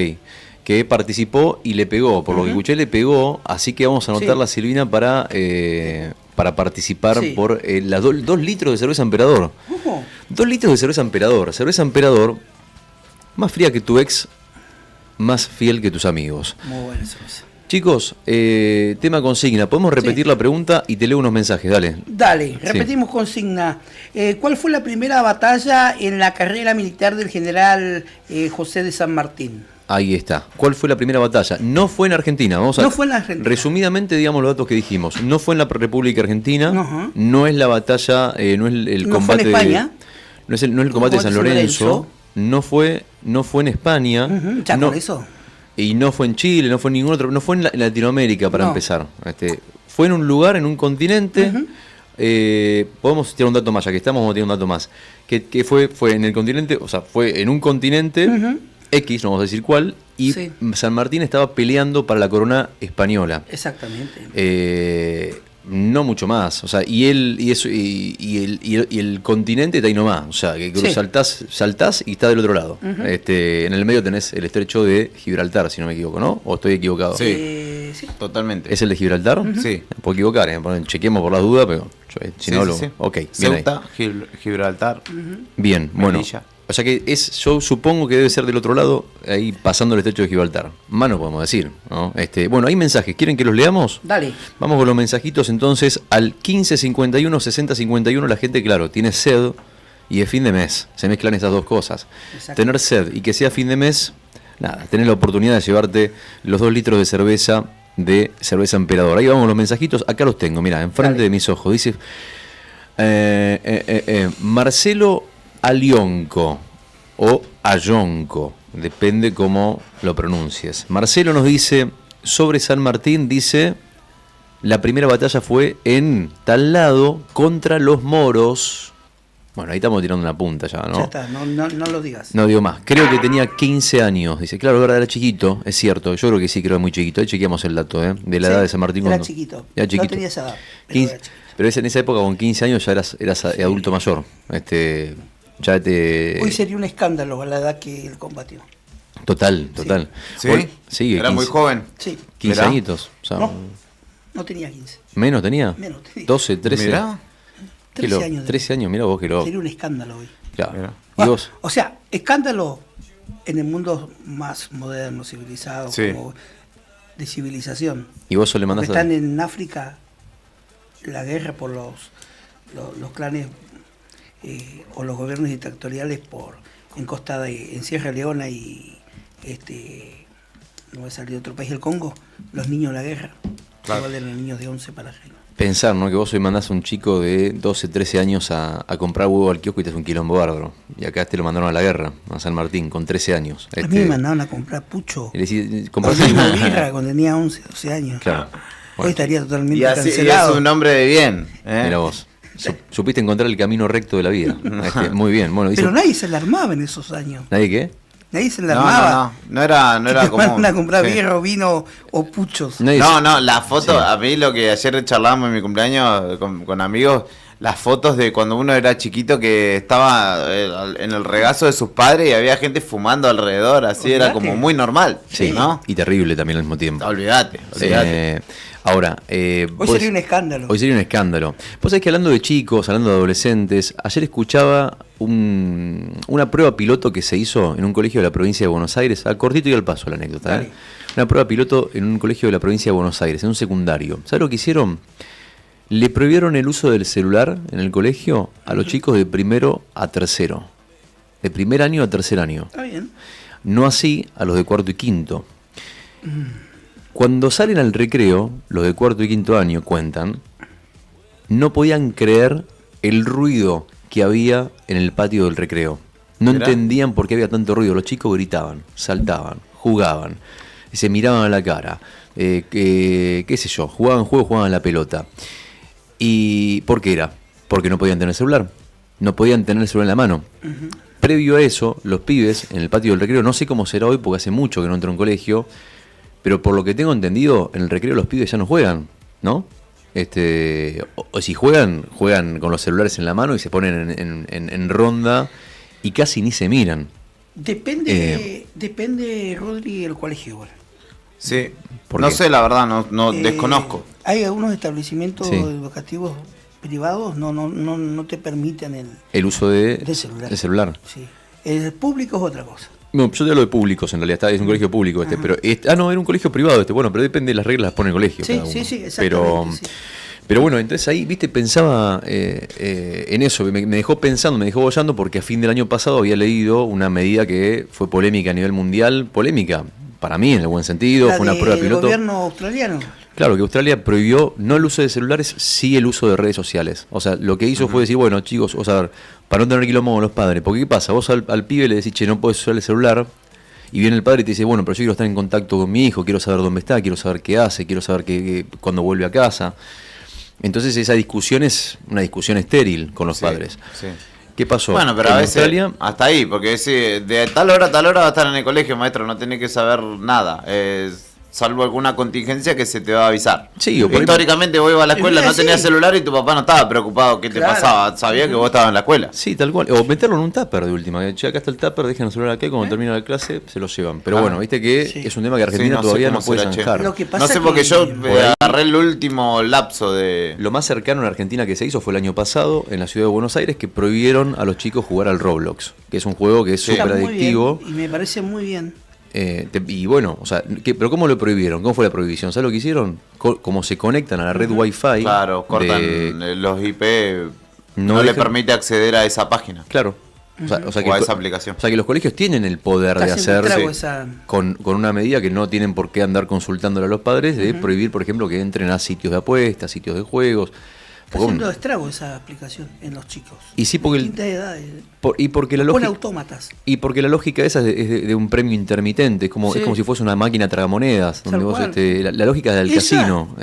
Que participó y le pegó. Por lo que escuché, le pegó. Así que vamos a anotarla a Silvina para participar por las 2 litros de cerveza Emperador. 2 litros de cerveza Emperador. Cerveza Emperador, más fría que tu ex, más fiel que tus amigos. Muy buena cerveza. Chicos, tema consigna. ¿Podemos repetir la pregunta y te leo unos mensajes? Dale. Dale, repetimos consigna. ¿Cuál fue la primera batalla en la carrera militar del general José de San Martín? Ahí está. ¿Cuál fue la primera batalla? No fue en Argentina. No fue en Argentina. Resumidamente, digamos los datos que dijimos. No fue en la República Argentina. No es la batalla, no es el combate. Fue en España. No es el combate de San Lorenzo. No fue en España. Ya con eso. Y no fue en Chile, no fue en ningún otro. No fue en Latinoamérica para empezar. Fue en un lugar, en un continente. Podemos tirar un dato más, ya que estamos, vamos a tirar un dato más. Que fue en el continente, o sea, fue en un continente. X, no vamos a decir cuál, y San Martín estaba peleando para la corona española. Exactamente. No mucho más, o sea, y el continente está ahí nomás, o sea, que saltás y está del otro lado. En el medio tenés el estrecho de Gibraltar, si no me equivoco, ¿no? ¿O estoy equivocado? Sí, totalmente. ¿Es el de Gibraltar? Sí. Puedo equivocar, chequemos por las dudas, pero si no lo... Ok, Ceuta, Gibraltar. Bien, bueno. O sea que yo supongo que debe ser del otro lado, ahí pasando el estrecho de Gibraltar. Más no podemos decir, ¿no? Bueno, hay mensajes, ¿quieren que los leamos? Dale. Vamos con los mensajitos entonces al 1551 6051. La gente, claro, tiene sed y es fin de mes. Se mezclan esas dos cosas. Exacto. Tener sed y que sea fin de mes, nada, tener la oportunidad de llevarte los 2 litros de cerveza Emperador. Ahí vamos los mensajitos, acá los tengo, mira, enfrente de mis ojos. Dice Marcelo Alionco o Ayonco, depende cómo lo pronuncies. Marcelo nos dice, sobre San Martín, dice, la primera batalla fue en tal lado contra los moros. Bueno, ahí estamos tirando una punta ya, ¿no? Ya está, no lo digas. No digo más. Creo que tenía 15 años. Dice, claro, verdad, era chiquito, es cierto. Yo creo que sí, creo que muy chiquito. Ahí chequeamos el dato, de la edad de San Martín. Era chiquito. Era chiquito. No tenía esa edad. Pero en esa época, con 15 años, ya eras adulto mayor. Hoy sería un escándalo a la edad que él combatió. Total. ¿Sí? Sí, era 15, muy joven. Sí. 15 añitos. O sea, no tenía 15. ¿Menos tenía? Menos tenía. 12, 13. Mirá. 13 años. 13 años, mira vos que lo... Sería un escándalo hoy. Claro. ¿Y vos? O sea, escándalo en el mundo más moderno, civilizado, como de civilización. ¿Y vos le mandás están en África la guerra por los clanes o los gobiernos dictatoriales en Sierra Leona y no va a salir de otro país, el Congo, los niños de la guerra. Claro. Igual de los niños de 11 para arriba. Pensar, ¿no? Que vos hoy mandás a un chico de 12, 13 años a comprar huevo al kiosco y te hace un quilombo bárbaro. Y acá te lo mandaron a la guerra, a San Martín, con 13 años. A mí me mandaron a comprar pucho. Y le decís, una birra cuando tenía 11, 12 años. Claro. Hoy estaría totalmente cancelado. Y es un hombre de bien. Mira vos. Supiste encontrar el camino recto de la vida. Muy bien. Bueno, pero nadie se alarmaba en esos años. ¿Nadie qué? Nadie se alarmaba. No era común. Van a comprar birra o vino o puchos. La foto, a mí lo que ayer charlábamos en mi cumpleaños con amigos, las fotos de cuando uno era chiquito que estaba en el regazo de sus padres y había gente fumando alrededor, así era como muy normal. Sí, ¿no? Y terrible también al mismo tiempo. Olvídate. Ahora, hoy sería un escándalo. Hoy sería un escándalo. Vos sabés que hablando de chicos, hablando de adolescentes, ayer escuchaba una prueba piloto que se hizo en un colegio de la provincia de Buenos Aires. Al cortito y al paso la anécdota. Una prueba piloto en un colegio de la provincia de Buenos Aires, en un secundario. ¿Sabés lo que hicieron? Le prohibieron el uso del celular en el colegio a los chicos de primero a tercero. De primer año a tercer año. Está bien. No así a los de cuarto y quinto. Cuando salen al recreo, los de cuarto y quinto año cuentan, no podían creer el ruido que había en el patio del recreo. No entendían por qué había tanto ruido. Los chicos gritaban, saltaban, jugaban, se miraban a la cara, qué sé yo, jugaban juegos, jugaban a la pelota. ¿Y por qué era? Porque no podían tener celular. no podían tener el celular en la mano. Previo a eso, los pibes en el patio del recreo, no sé cómo será hoy porque hace mucho que no entro a un colegio, pero por lo que tengo entendido, en el recreo los pibes ya no juegan, ¿no? O si juegan con los celulares en la mano y se ponen en ronda y casi ni se miran. Depende, Rodri, el colegio igual. Sí, no sé, la verdad, no desconozco. Hay algunos establecimientos Sí. educativos privados no te permiten El uso de celular. Sí. El público es otra cosa. No, yo te hablo de públicos en realidad, es un colegio público pero no, era un colegio privado bueno, pero depende de las reglas, las pone el colegio. Sí, cada uno. sí, exactamente. Pero bueno, entonces ahí, viste, pensaba en eso, me dejó pensando, me dejó bollando porque a fin del año pasado había leído una medida que fue polémica a nivel mundial, polémica para mí en el buen sentido, fue una prueba piloto. El gobierno australiano. Claro, que Australia prohibió no el uso de celulares, sí el uso de redes sociales. O sea, lo que hizo fue decir, bueno, chicos, o sea, para no tener quilombo con los padres, porque ¿qué pasa? Vos al pibe le decís, che, no podés usar el celular, y viene el padre y te dice, bueno, pero yo quiero estar en contacto con mi hijo, quiero saber dónde está, quiero saber qué hace, quiero saber cuándo vuelve a casa. Entonces esa discusión es una discusión estéril con los padres. Sí. ¿Qué pasó? Bueno, pero a veces hasta ahí, porque de tal hora a tal hora va a estar en el colegio, maestro, no tenés que saber nada, salvo alguna contingencia que se te va a avisar. Sí, o históricamente vos ibas a la escuela, no tenías celular y tu papá no estaba preocupado qué te pasaba, sabía que vos estabas en la escuela. Sí, tal cual, o meterlo en un tupper de última, che, acá está el tupper, dejen el celular acá y cuando termina la clase se lo llevan. Pero bueno, viste que es un tema que Argentina todavía no puede zanjar. No sé porque yo agarré el último lapso de... Lo más cercano en Argentina que se hizo fue el año pasado en la ciudad de Buenos Aires, que prohibieron a los chicos jugar al Roblox, que es un juego que es súper adictivo. Y me parece muy bien. Y bueno, o sea, pero ¿cómo lo prohibieron? ¿Cómo fue la prohibición? ¿Sabes lo que hicieron? Como se conectan a la red Wi-Fi. Claro, cortan los IP, no le permite acceder a esa página. Claro. O sea que a esa aplicación. O sea que los colegios tienen el poder de hacer con una medida que no tienen por qué andar consultándole a los padres, de prohibir, por ejemplo, que entren a sitios de apuestas, sitios de juegos. Está haciendo estrago esa aplicación en los chicos. Y sí, porque distintas edades. Porque la lógica, autómatas. Y porque la lógica esa es de un premio intermitente, es como si fuese una máquina tragamonedas, donde vos la lógica es del casino.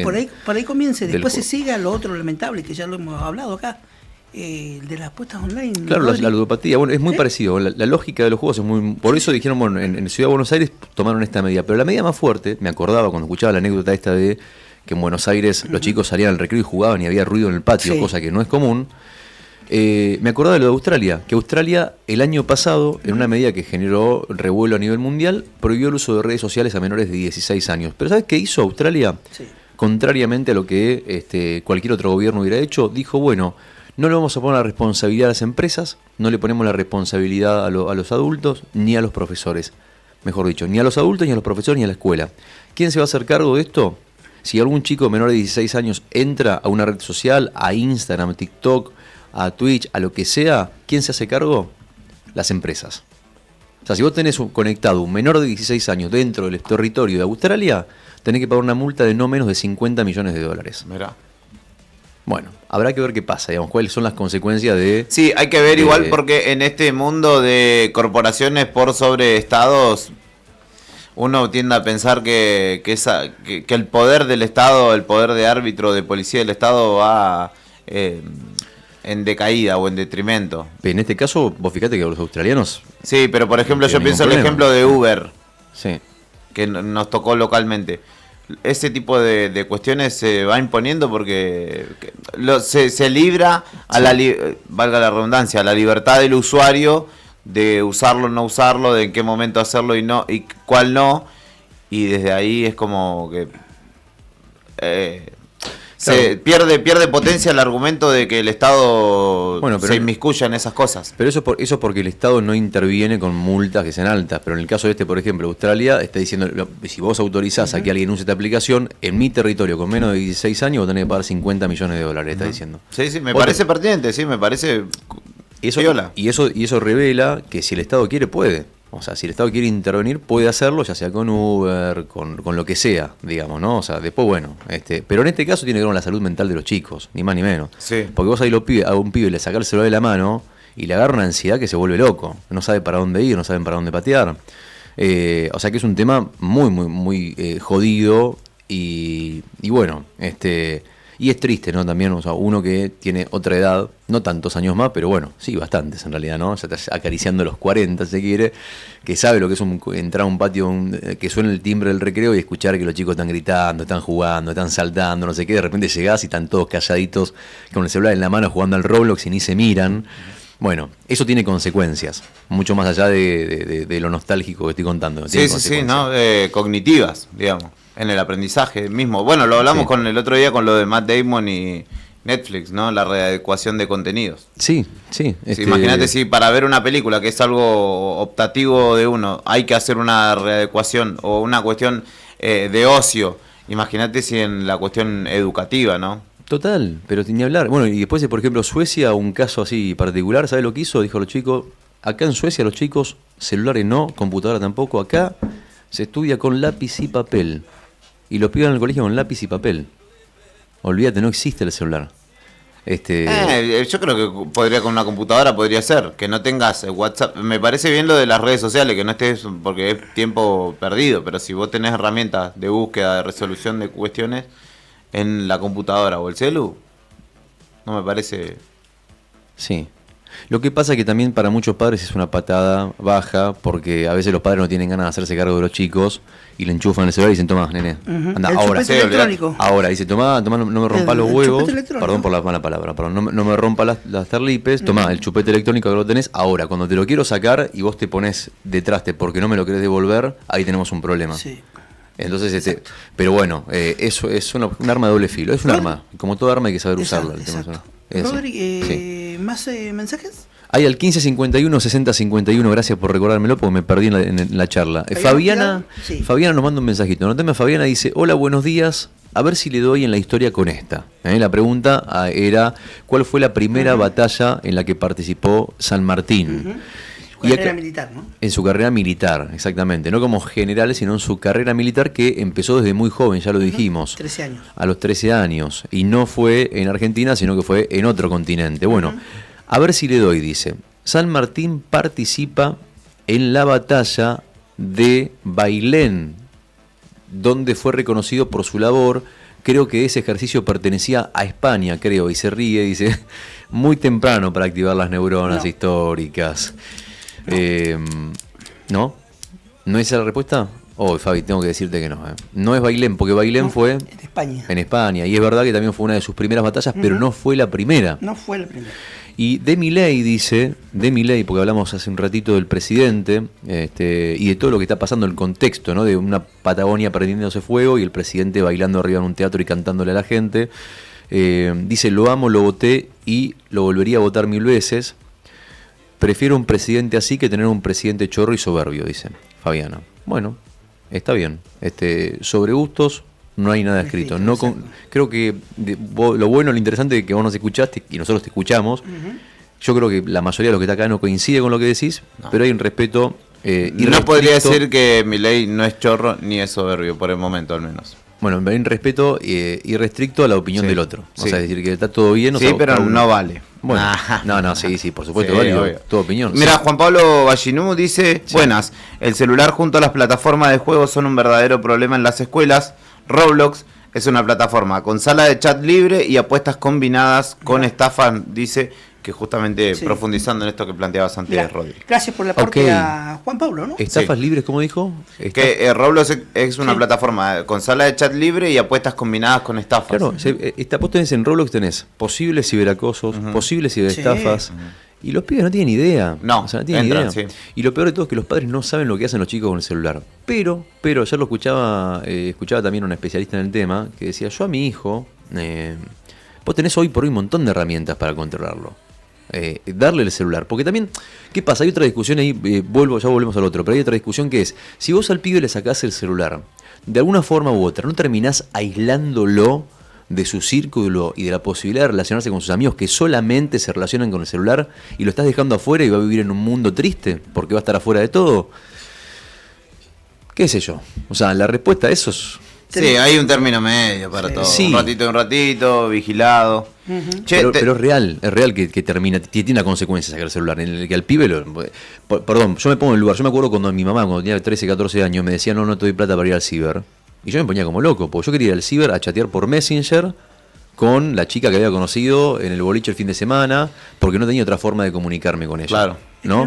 Por ahí comience, después se sigue a lo otro lamentable, que ya lo hemos hablado acá, de las apuestas online. Claro, la ludopatía, bueno, es muy parecido, la lógica de los juegos es muy... Por eso dijeron, bueno, en Ciudad de Buenos Aires tomaron esta medida, pero la medida más fuerte, me acordaba cuando escuchaba la anécdota esta de que en Buenos Aires los chicos salían al recreo y jugaban y había ruido en el patio, cosa que no es común. Me acordaba de lo de Australia, que Australia el año pasado, en una medida que generó revuelo a nivel mundial, prohibió el uso de redes sociales a menores de 16 años. Pero ¿sabes qué hizo Australia? Contrariamente a lo que cualquier otro gobierno hubiera hecho, dijo, bueno, no le vamos a poner la responsabilidad a las empresas, no le ponemos la responsabilidad a los adultos ni a los profesores. Mejor dicho, ni a los adultos, ni a los profesores, ni a la escuela. ¿Quién se va a hacer cargo de esto? Si algún chico menor de 16 años entra a una red social, a Instagram, a TikTok, a Twitch, a lo que sea, ¿quién se hace cargo? Las empresas. O sea, si vos tenés conectado un menor de 16 años dentro del territorio de Australia, tenés que pagar una multa de no menos de $50 millones. Mirá. Bueno, habrá que ver qué pasa, digamos, cuáles son las consecuencias de... Sí, hay que ver igual porque en este mundo de corporaciones por sobre estados... Uno tiende a pensar que el poder del Estado, el poder de árbitro, de policía del Estado va en decaída o en detrimento. En este caso, vos fíjate que los australianos... Sí, pero por ejemplo yo pienso en el ejemplo de Uber, sí, que nos tocó localmente. Ese tipo de cuestiones se va imponiendo porque se libra a valga la redundancia, a la libertad del usuario de usarlo, no usarlo, de en qué momento hacerlo y cuál no, y desde ahí es como que se pierde potencia el argumento de que el Estado se inmiscuya en esas cosas. Pero eso porque el Estado no interviene con multas que sean altas, pero en el caso de por ejemplo, Australia está diciendo, si vos autorizás a que alguien use esta aplicación, en mi territorio con menos de 16 años vos tenés que pagar $50 millones, está diciendo. Sí, me parece pertinente, sí, me parece... Y eso revela que si el Estado quiere, puede. O sea, si el Estado quiere intervenir, puede hacerlo, ya sea con Uber, con lo que sea, digamos, ¿no? O sea, después, bueno, pero en este caso tiene que ver con la salud mental de los chicos, ni más ni menos. Sí. Porque vos ahí a un pibe le sacás el celular de la mano y le agarra una ansiedad que se vuelve loco. No sabe para dónde ir, no saben para dónde patear. O sea que es un tema muy, muy, muy jodido y bueno, Y es triste, ¿no? También, o sea, uno que tiene otra edad, no tantos años más, pero bueno, sí, bastantes en realidad, ¿no? Ya está acariciando los 40, si se quiere, que sabe lo que es entrar a un patio, que suene el timbre del recreo y escuchar que los chicos están gritando, están jugando, están saltando, no sé qué, de repente llegás y están todos calladitos con el celular en la mano jugando al Roblox y ni se miran. Bueno, eso tiene consecuencias, mucho más allá de lo nostálgico que estoy contando. Sí, ¿no? Cognitivas, digamos, en el aprendizaje mismo. Bueno, lo hablamos con el otro día con lo de Matt Damon y Netflix, ¿no? La readecuación de contenidos. Sí. Imagínate si para ver una película que es algo optativo de uno, hay que hacer una readecuación o una cuestión de ocio. Imagínate si en la cuestión educativa, ¿no? Total, pero ni hablar. Bueno, y después, por ejemplo, Suecia, un caso así particular, ¿sabes lo que hizo? Dijo a los chicos, acá en Suecia los chicos, celulares no, computadora tampoco, acá se estudia con lápiz y papel. Y los pibes en el colegio con lápiz y papel. Olvídate, no existe el celular. Yo creo que podría con una computadora, podría ser, que no tengas WhatsApp. Me parece bien lo de las redes sociales, que no estés, porque es tiempo perdido, pero si vos tenés herramientas de búsqueda, de resolución de cuestiones en la computadora o el celu, no me parece... Sí. Lo que pasa es que también para muchos padres es una patada baja, porque a veces los padres no tienen ganas de hacerse cargo de los chicos y le enchufan el celular y dicen, tomá, nene, anda, ahora. Ahora, dice, tomá, no me rompa los huevos, perdón por la mala palabra, no me rompa las terlipes, tomá el chupete electrónico que lo tenés, ahora, cuando te lo quiero sacar y vos te pones detrás porque no me lo querés devolver, ahí tenemos un problema. Sí. Entonces, pero bueno, eso es un arma de doble filo, es un arma, como toda arma hay que saber usarla. Rodri, ¿más mensajes? Hay al 1551 6051, gracias por recordármelo porque me perdí en la charla. Fabiana nos manda un mensajito. Notame a Fabiana, dice, hola, buenos días, a ver si le doy en la historia con esta. La pregunta era, ¿cuál fue la primera batalla en la que participó San Martín? Carrera militar, ¿no? En su carrera militar, exactamente. No como general, sino en su carrera militar que empezó desde muy joven, ya lo dijimos. 13 años. A los 13 años. Y no fue en Argentina, sino que fue en otro continente. Bueno, a ver si le doy, dice. San Martín participa en la batalla de Bailén, donde fue reconocido por su labor. Creo que ese ejercicio pertenecía a España, creo. Y se ríe, dice, muy temprano para activar las neuronas históricas. ¿No? ¿No es esa la respuesta? Fabi, tengo que decirte que no. No es Bailén, porque Bailén fue en España. Y es verdad que también fue una de sus primeras batallas, pero no fue la primera. No fue la primera. Y de Milei dice, porque hablamos hace un ratito del presidente y de todo lo que está pasando, el contexto, ¿no? De una Patagonia prendiéndose fuego y el presidente bailando arriba en un teatro y cantándole a la gente. Dice, lo amo, lo voté y lo volvería a votar 1000 veces. Prefiero un presidente así que tener un presidente chorro y soberbio, dice Fabiana. Bueno, está bien. Sobre gustos no hay nada escrito. Creo que lo bueno, lo interesante es que vos nos escuchaste y nosotros te escuchamos. Yo creo que la mayoría de los que está acá no coincide con lo que decís, pero hay un respeto no podría decir que Milei no es chorro ni es soberbio, por el momento al menos. Bueno, hay un respeto irrestricto a la opinión del otro. O sea, es decir, que está todo bien. Sí, pero no vale. Bueno, sí, por supuesto, válido, tu opinión. Mira, Juan Pablo Ballinú dice, buenas, el celular junto a las plataformas de juegos son un verdadero problema en las escuelas. Roblox es una plataforma con sala de chat libre y apuestas combinadas con estafas, dice, que justamente profundizando en esto que planteaba Santiago Rodríguez. Gracias por el aporte a Juan Pablo, ¿no? ¿Estafas libres, como dijo? Que Roblox es una plataforma con sala de chat libre y apuestas combinadas con estafas. Claro, vos tenés en Roblox posibles ciberacosos, posibles ciberestafas, y los pibes no tienen idea. No tienen idea. Sí. Y lo peor de todo es que los padres no saben lo que hacen los chicos con el celular. Pero ayer lo escuchaba también un especialista en el tema, que decía, yo a mi hijo, vos tenés hoy por hoy un montón de herramientas para controlarlo. Darle el celular, porque también, ¿qué pasa? Hay otra discusión ahí, ya volvemos al otro, pero hay otra discusión que es, si vos al pibe le sacás el celular, de alguna forma u otra, ¿no terminás aislándolo de su círculo y de la posibilidad de relacionarse con sus amigos que solamente se relacionan con el celular y lo estás dejando afuera y va a vivir en un mundo triste porque va a estar afuera de todo? ¿Qué sé yo? O sea, la respuesta a eso es... Sí, hay un término medio para todo. Sí. Un ratito, vigilado. Pero es real que termina, tiene una consecuencia sacar el celular. En el que al pibe perdón, yo me pongo en el lugar. Yo me acuerdo cuando mi mamá, cuando tenía 13, 14 años, me decía, no te doy plata para ir al ciber. Y yo me ponía como loco, porque yo quería ir al ciber a chatear por Messenger con la chica que había conocido en el boliche el fin de semana, porque no tenía otra forma de comunicarme con ella. Claro. ¿No?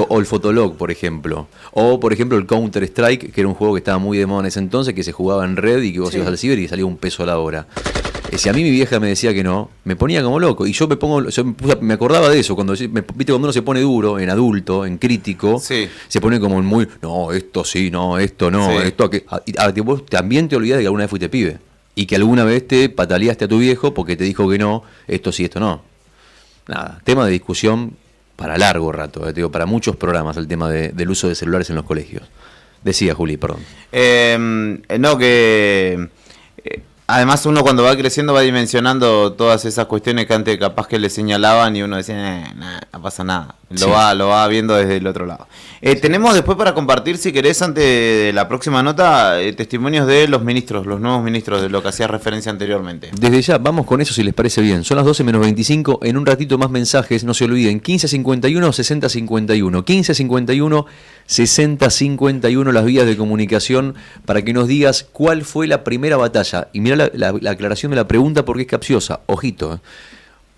O el Fotolog, por ejemplo. O, por ejemplo, el Counter-Strike, que era un juego que estaba muy de moda en ese entonces, que se jugaba en red y que vos ibas al ciber y salía $1 a la hora. Si a mí mi vieja me decía que no, me ponía como loco. Y yo me acordaba de eso. Viste, cuando uno se pone duro, en adulto, en crítico, se pone como muy, no, esto sí, no, esto no, esto vos también te olvidás de que alguna vez fuiste pibe. Y que alguna vez te pataleaste a tu viejo porque te dijo que no, esto sí, esto no. Nada, tema de discusión para largo rato, digo, para muchos programas el tema del uso de celulares en los colegios. Decía Juli, perdón. No, que además uno cuando va creciendo va dimensionando todas esas cuestiones que antes capaz que le señalaban y uno decía, no pasa nada. Lo va viendo desde el otro lado. Tenemos después para compartir, si querés, antes de la próxima nota, testimonios de los ministros, los nuevos ministros, de lo que hacía referencia anteriormente. Desde ya, vamos con eso si les parece bien. Son las 12 menos 25, en un ratito más mensajes, no se olviden, 1551-6051, 1551-6051 las vías de comunicación para que nos digas cuál fue la primera batalla. Y mirá la aclaración de la pregunta porque es capciosa, ojito,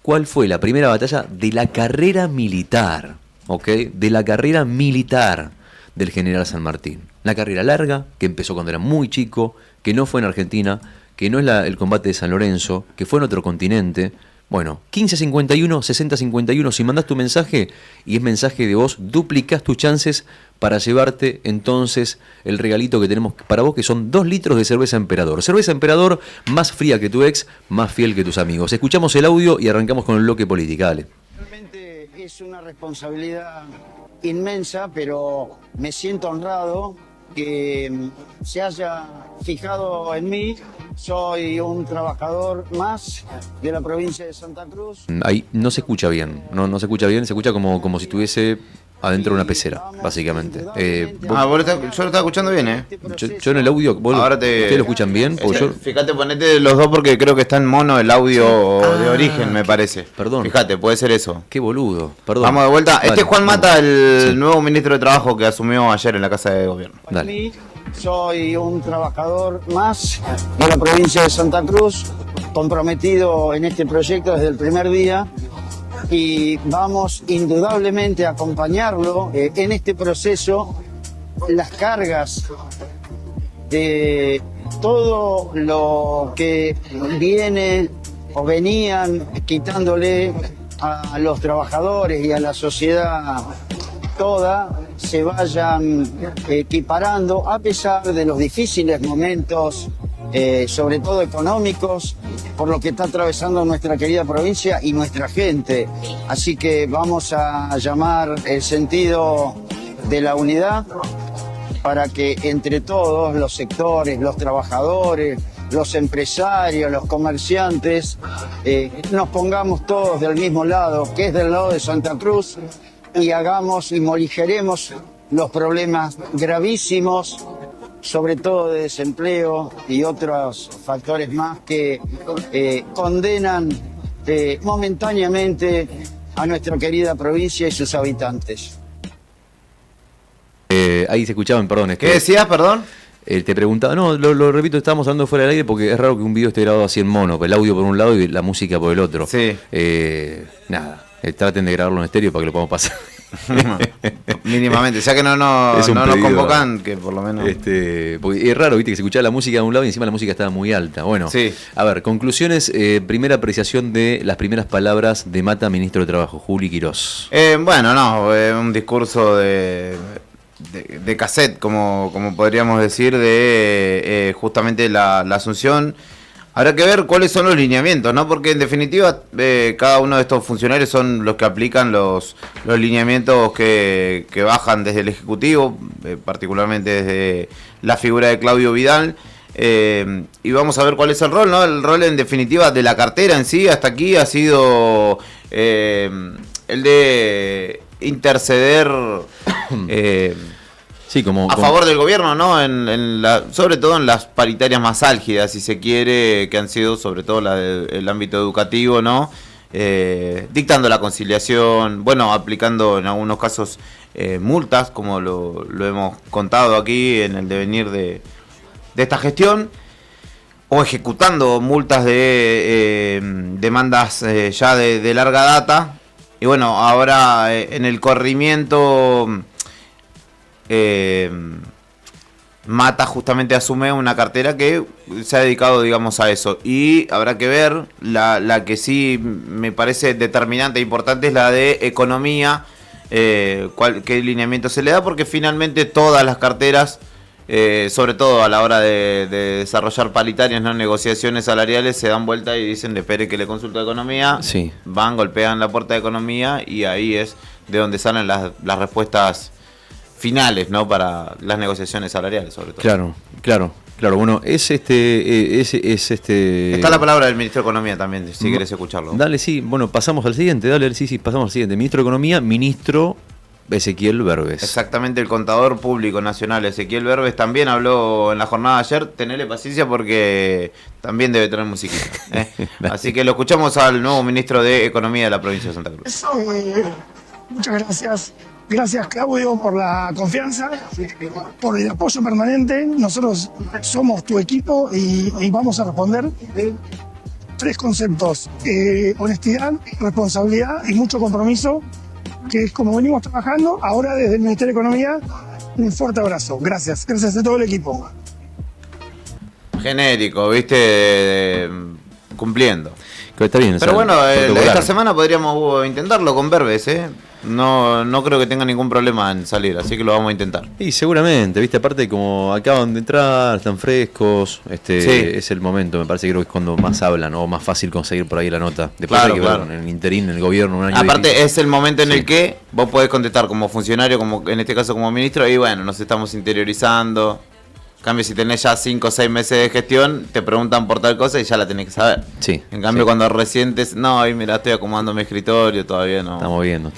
¿Cuál fue la primera batalla de la carrera militar? ¿Ok? De la carrera militar del general San Martín. La carrera larga, que empezó cuando era muy chico, que no fue en Argentina, que no es el combate de San Lorenzo, que fue en otro continente. Bueno, 1551-6051, si mandás tu mensaje y es mensaje de voz, duplicás tus chances para llevarte entonces el regalito que tenemos para vos, que son 2 litros de cerveza Emperador. Cerveza Emperador, más fría que tu ex, más fiel que tus amigos. Escuchamos el audio y arrancamos con el bloque política, dale. Realmente es una responsabilidad inmensa, pero me siento honrado que se haya fijado en mí. Soy un trabajador más de la provincia de Santa Cruz. Ahí no se escucha bien, no se escucha bien, se escucha como si estuviese adentro de una pecera, básicamente. Yo lo estaba escuchando bien, Yo en el audio, ¿ustedes lo escuchan bien? Fíjate, ponete los dos porque creo que está en mono el audio de origen, me parece. Perdón. Fíjate, puede ser eso. Qué boludo, perdón. Vamos de vuelta. Dale, este es Juan Mata, el nuevo ministro de Trabajo que asumió ayer en la Casa de Gobierno. Dale. Soy un trabajador más de la provincia de Santa Cruz, comprometido en este proyecto desde el primer día y vamos indudablemente a acompañarlo en este proceso. Las cargas de todo lo que viene o venían quitándole a los trabajadores y a la sociedad toda se vayan equiparando a pesar de los difíciles momentos, sobre todo económicos, por lo que está atravesando nuestra querida provincia y nuestra gente. Así que vamos a llamar el sentido de la unidad para que entre todos los sectores, los trabajadores, los empresarios, los comerciantes, nos pongamos todos del mismo lado, que es del lado de Santa Cruz, y hagamos y morigeremos los problemas gravísimos, sobre todo de desempleo y otros factores más que condenan momentáneamente a nuestra querida provincia y sus habitantes. Ahí se escuchaban, perdón. ¿Qué decías, perdón? Te preguntaba, no, lo repito, estábamos hablando fuera del aire porque es raro que un video esté grabado así en mono, el audio por un lado y la música por el otro. Sí. Nada, traten de grabarlo en estéreo para que lo podamos pasar. Mínimamente, ya que no nos convocan, que por lo menos. Porque es raro, viste, que se escuchaba la música de un lado y encima la música estaba muy alta. Bueno, sí. A ver, conclusiones, primera apreciación de las primeras palabras de Mata, ministro de Trabajo, Juli Quirós. Un discurso de cassette, como podríamos decir, de justamente la asunción. Habrá que ver cuáles son los lineamientos, ¿no? Porque en definitiva cada uno de estos funcionarios son los que aplican los lineamientos que bajan desde el Ejecutivo, particularmente desde la figura de Claudio Vidal. Y vamos a ver cuál es el rol, ¿no? El rol en definitiva de la cartera en sí hasta aquí ha sido el de interceder a favor del gobierno, ¿no? Sobre todo en las paritarias más álgidas, si se quiere, que han sido sobre todo el ámbito educativo, ¿no? Dictando la conciliación, aplicando en algunos casos multas, como lo hemos contado aquí en el devenir de esta gestión. o ejecutando multas de demandas ya de larga data. Y bueno, ahora en el corrimiento Mata justamente asume una cartera que se ha dedicado, digamos, a eso. Y habrá que ver, la que sí me parece determinante e importante es la de economía, qué lineamiento se le da, porque finalmente todas las carteras, sobre todo a la hora de desarrollar paritarias, no negociaciones salariales, se dan vuelta y dicen, espere que le consulto de economía, sí. Van, golpean la puerta de economía y ahí es de donde salen las respuestas finales, ¿no? Para las negociaciones salariales, sobre todo. Claro. Bueno, es Está la palabra del ministro de Economía también, si querés escucharlo. Dale, sí. Bueno, pasamos al siguiente. Pasamos al siguiente. Ministro de Economía, ministro Ezequiel Verbes. Exactamente, el contador público nacional Ezequiel Verbes también habló en la jornada de ayer. Tenele paciencia porque también debe tener musiquita, ¿eh? Así que lo escuchamos al nuevo ministro de Economía de la provincia de Santa Cruz. Muchas gracias. Gracias, Claudio, por la confianza, por el apoyo permanente. Nosotros somos tu equipo y vamos a responder 3 conceptos: honestidad, responsabilidad y mucho compromiso, que es como venimos trabajando. Ahora desde el Ministerio de Economía, un fuerte abrazo. Gracias a todo el equipo. Genérico, ¿viste? Cumpliendo. Está bien, pero bueno, esta semana podríamos intentarlo con Verbes, ¿eh? No creo que tenga ningún problema en salir, así que lo vamos a intentar. Y seguramente, viste, aparte como acaban de entrar, están frescos, Sí. Es el momento, me parece que creo que es cuando más hablan o más fácil conseguir por ahí la nota. Después hay que ver en el interín, en el gobierno, un año. Aparte es el momento en el que vos podés contestar como funcionario, como en este caso como ministro, y bueno, nos estamos interiorizando. En cambio, si tenés ya 5 o 6 meses de gestión, te preguntan por tal cosa y ya la tenés que saber. Sí. En cambio, cuando recientes, no, ahí mira, estoy acomodando mi escritorio, todavía no. Estamos viendo,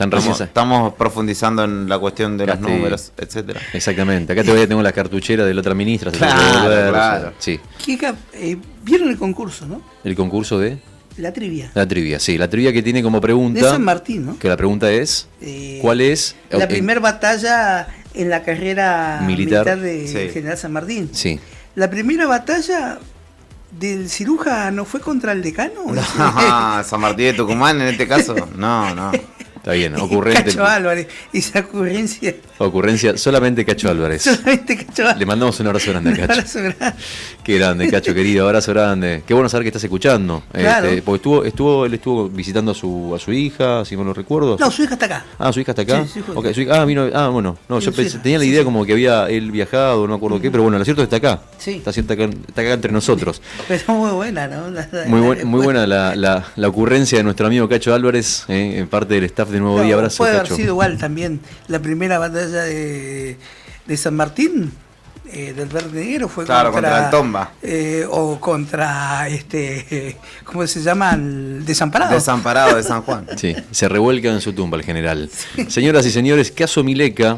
estamos profundizando en la cuestión de los números, etcétera. Exactamente. Acá todavía tengo la cartuchera de la otra ministra. Claro. Sí. ¿Vieron el concurso, no? ¿El concurso de? La trivia. La trivia, sí. La trivia que tiene como pregunta... De San Martín, ¿no? Que la pregunta es... ¿Cuál es? La primera batalla en la carrera militar de General San Martín. Sí. La primera batalla del cirujano fue contra el decano. No, San Martín de Tucumán en este caso. No. Está bien, ocurrente. Cacho Álvarez, esa ocurrencia. Ocurrencia solamente Cacho Álvarez. Le mandamos un abrazo grande a Cacho. Un abrazo grande. Qué grande, Cacho querido, abrazo grande. Qué bueno saber que estás escuchando. Claro. Porque él estuvo visitando a su hija, si no lo recuerdo. No, su hija está acá. Ah, su hija está acá. Sí, okay, su hija, vino. Bueno, no, yo tenía la idea como que había él viajado, no me acuerdo qué, pero bueno, lo cierto es que está acá. Sí. Está acá entre nosotros. Pero muy buena, ¿no? Muy buena la ocurrencia de nuestro amigo Cacho Álvarez, en parte del staff de Nuevo Día. Abrazo, puede Cacho. haber sido igual también la primera batalla de San Martín, del Verde Negro, fue contra el Tomba. O contra, ¿cómo se llama? El Desamparado. Desamparado de San Juan. Sí, se revuelca en su tumba el general. Sí. Señoras y señores, caso Mileca,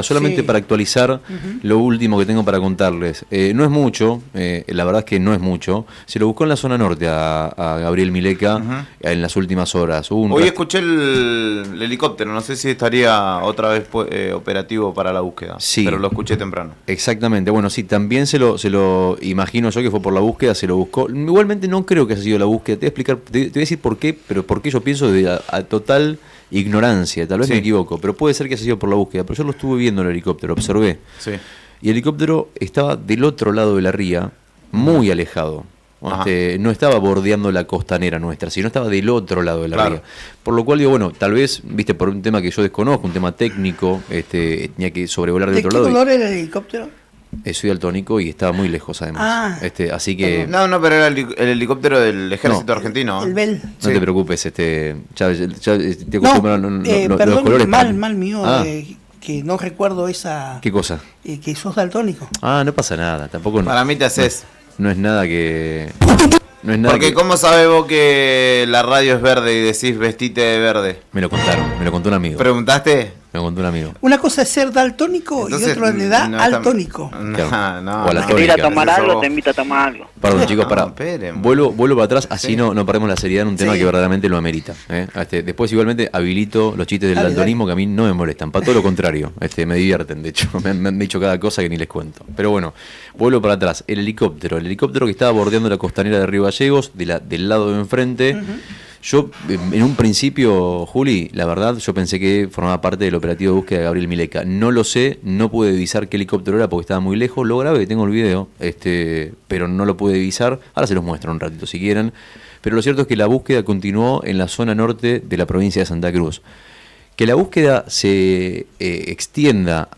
solamente para actualizar lo último que tengo para contarles. No es mucho, la verdad es que no es mucho. Se lo buscó en la zona norte a Gabriel Mileca en las últimas horas. Hoy escuché el helicóptero, no sé si estaría otra vez operativo para la búsqueda, pero lo escuché temprano. Exactamente, bueno, sí, también se lo imagino yo que fue por la búsqueda, se lo buscó. Igualmente no creo que haya sido la búsqueda, te voy a explicar, te voy a decir por qué, pero por qué yo pienso a total ignorancia, tal vez me equivoco, pero puede ser que haya sido por la búsqueda, pero yo lo estuve viendo en el helicóptero, observé. Sí. Y el helicóptero estaba del otro lado de la ría, muy alejado. No estaba bordeando la costanera nuestra, sino estaba del otro lado de la ría. Por lo cual digo, bueno, tal vez, viste, por un tema que yo desconozco, un tema técnico, tenía que sobrevolar del otro lado. ¿De qué color era el helicóptero? Soy daltónico y estaba muy lejos además. Así que... No, pero era el helicóptero del ejército argentino. El Bell. No te preocupes, ya te perdón, los colores. Mal mío, que no recuerdo esa... ¿Qué cosa? Que sos daltónico. No pasa nada, tampoco... Para mí te haces... No es nada que... Porque ¿cómo sabés vos que la radio es verde y decís vestite de verde? Me lo contaron, me lo contó un amigo. ¿Preguntaste? Me contó un amigo. Una cosa es ser daltónico. Entonces, y otra le da al tónico. O a la te invita a tónica. tomar algo, te invita a tomar algo. Perdón, chicos, vuelvo para atrás, así no perdemos la seriedad en un tema que verdaderamente lo amerita. Después igualmente habilito los chistes del daltonismo que a mí no me molestan, para todo lo contrario, me divierten, de hecho, me han dicho cada cosa que ni les cuento. Pero bueno, vuelvo para atrás, el helicóptero que estaba bordeando la costanera de Río Gallegos, del lado de enfrente. Yo, en un principio, Juli, la verdad, yo pensé que formaba parte del operativo de búsqueda de Gabriel Mileca. No lo sé, no pude divisar qué helicóptero era porque estaba muy lejos. Lo grabé, tengo el video, pero no lo pude divisar. Ahora se los muestro un ratito si quieren. Pero lo cierto es que la búsqueda continuó en la zona norte de la provincia de Santa Cruz. Que la búsqueda se extienda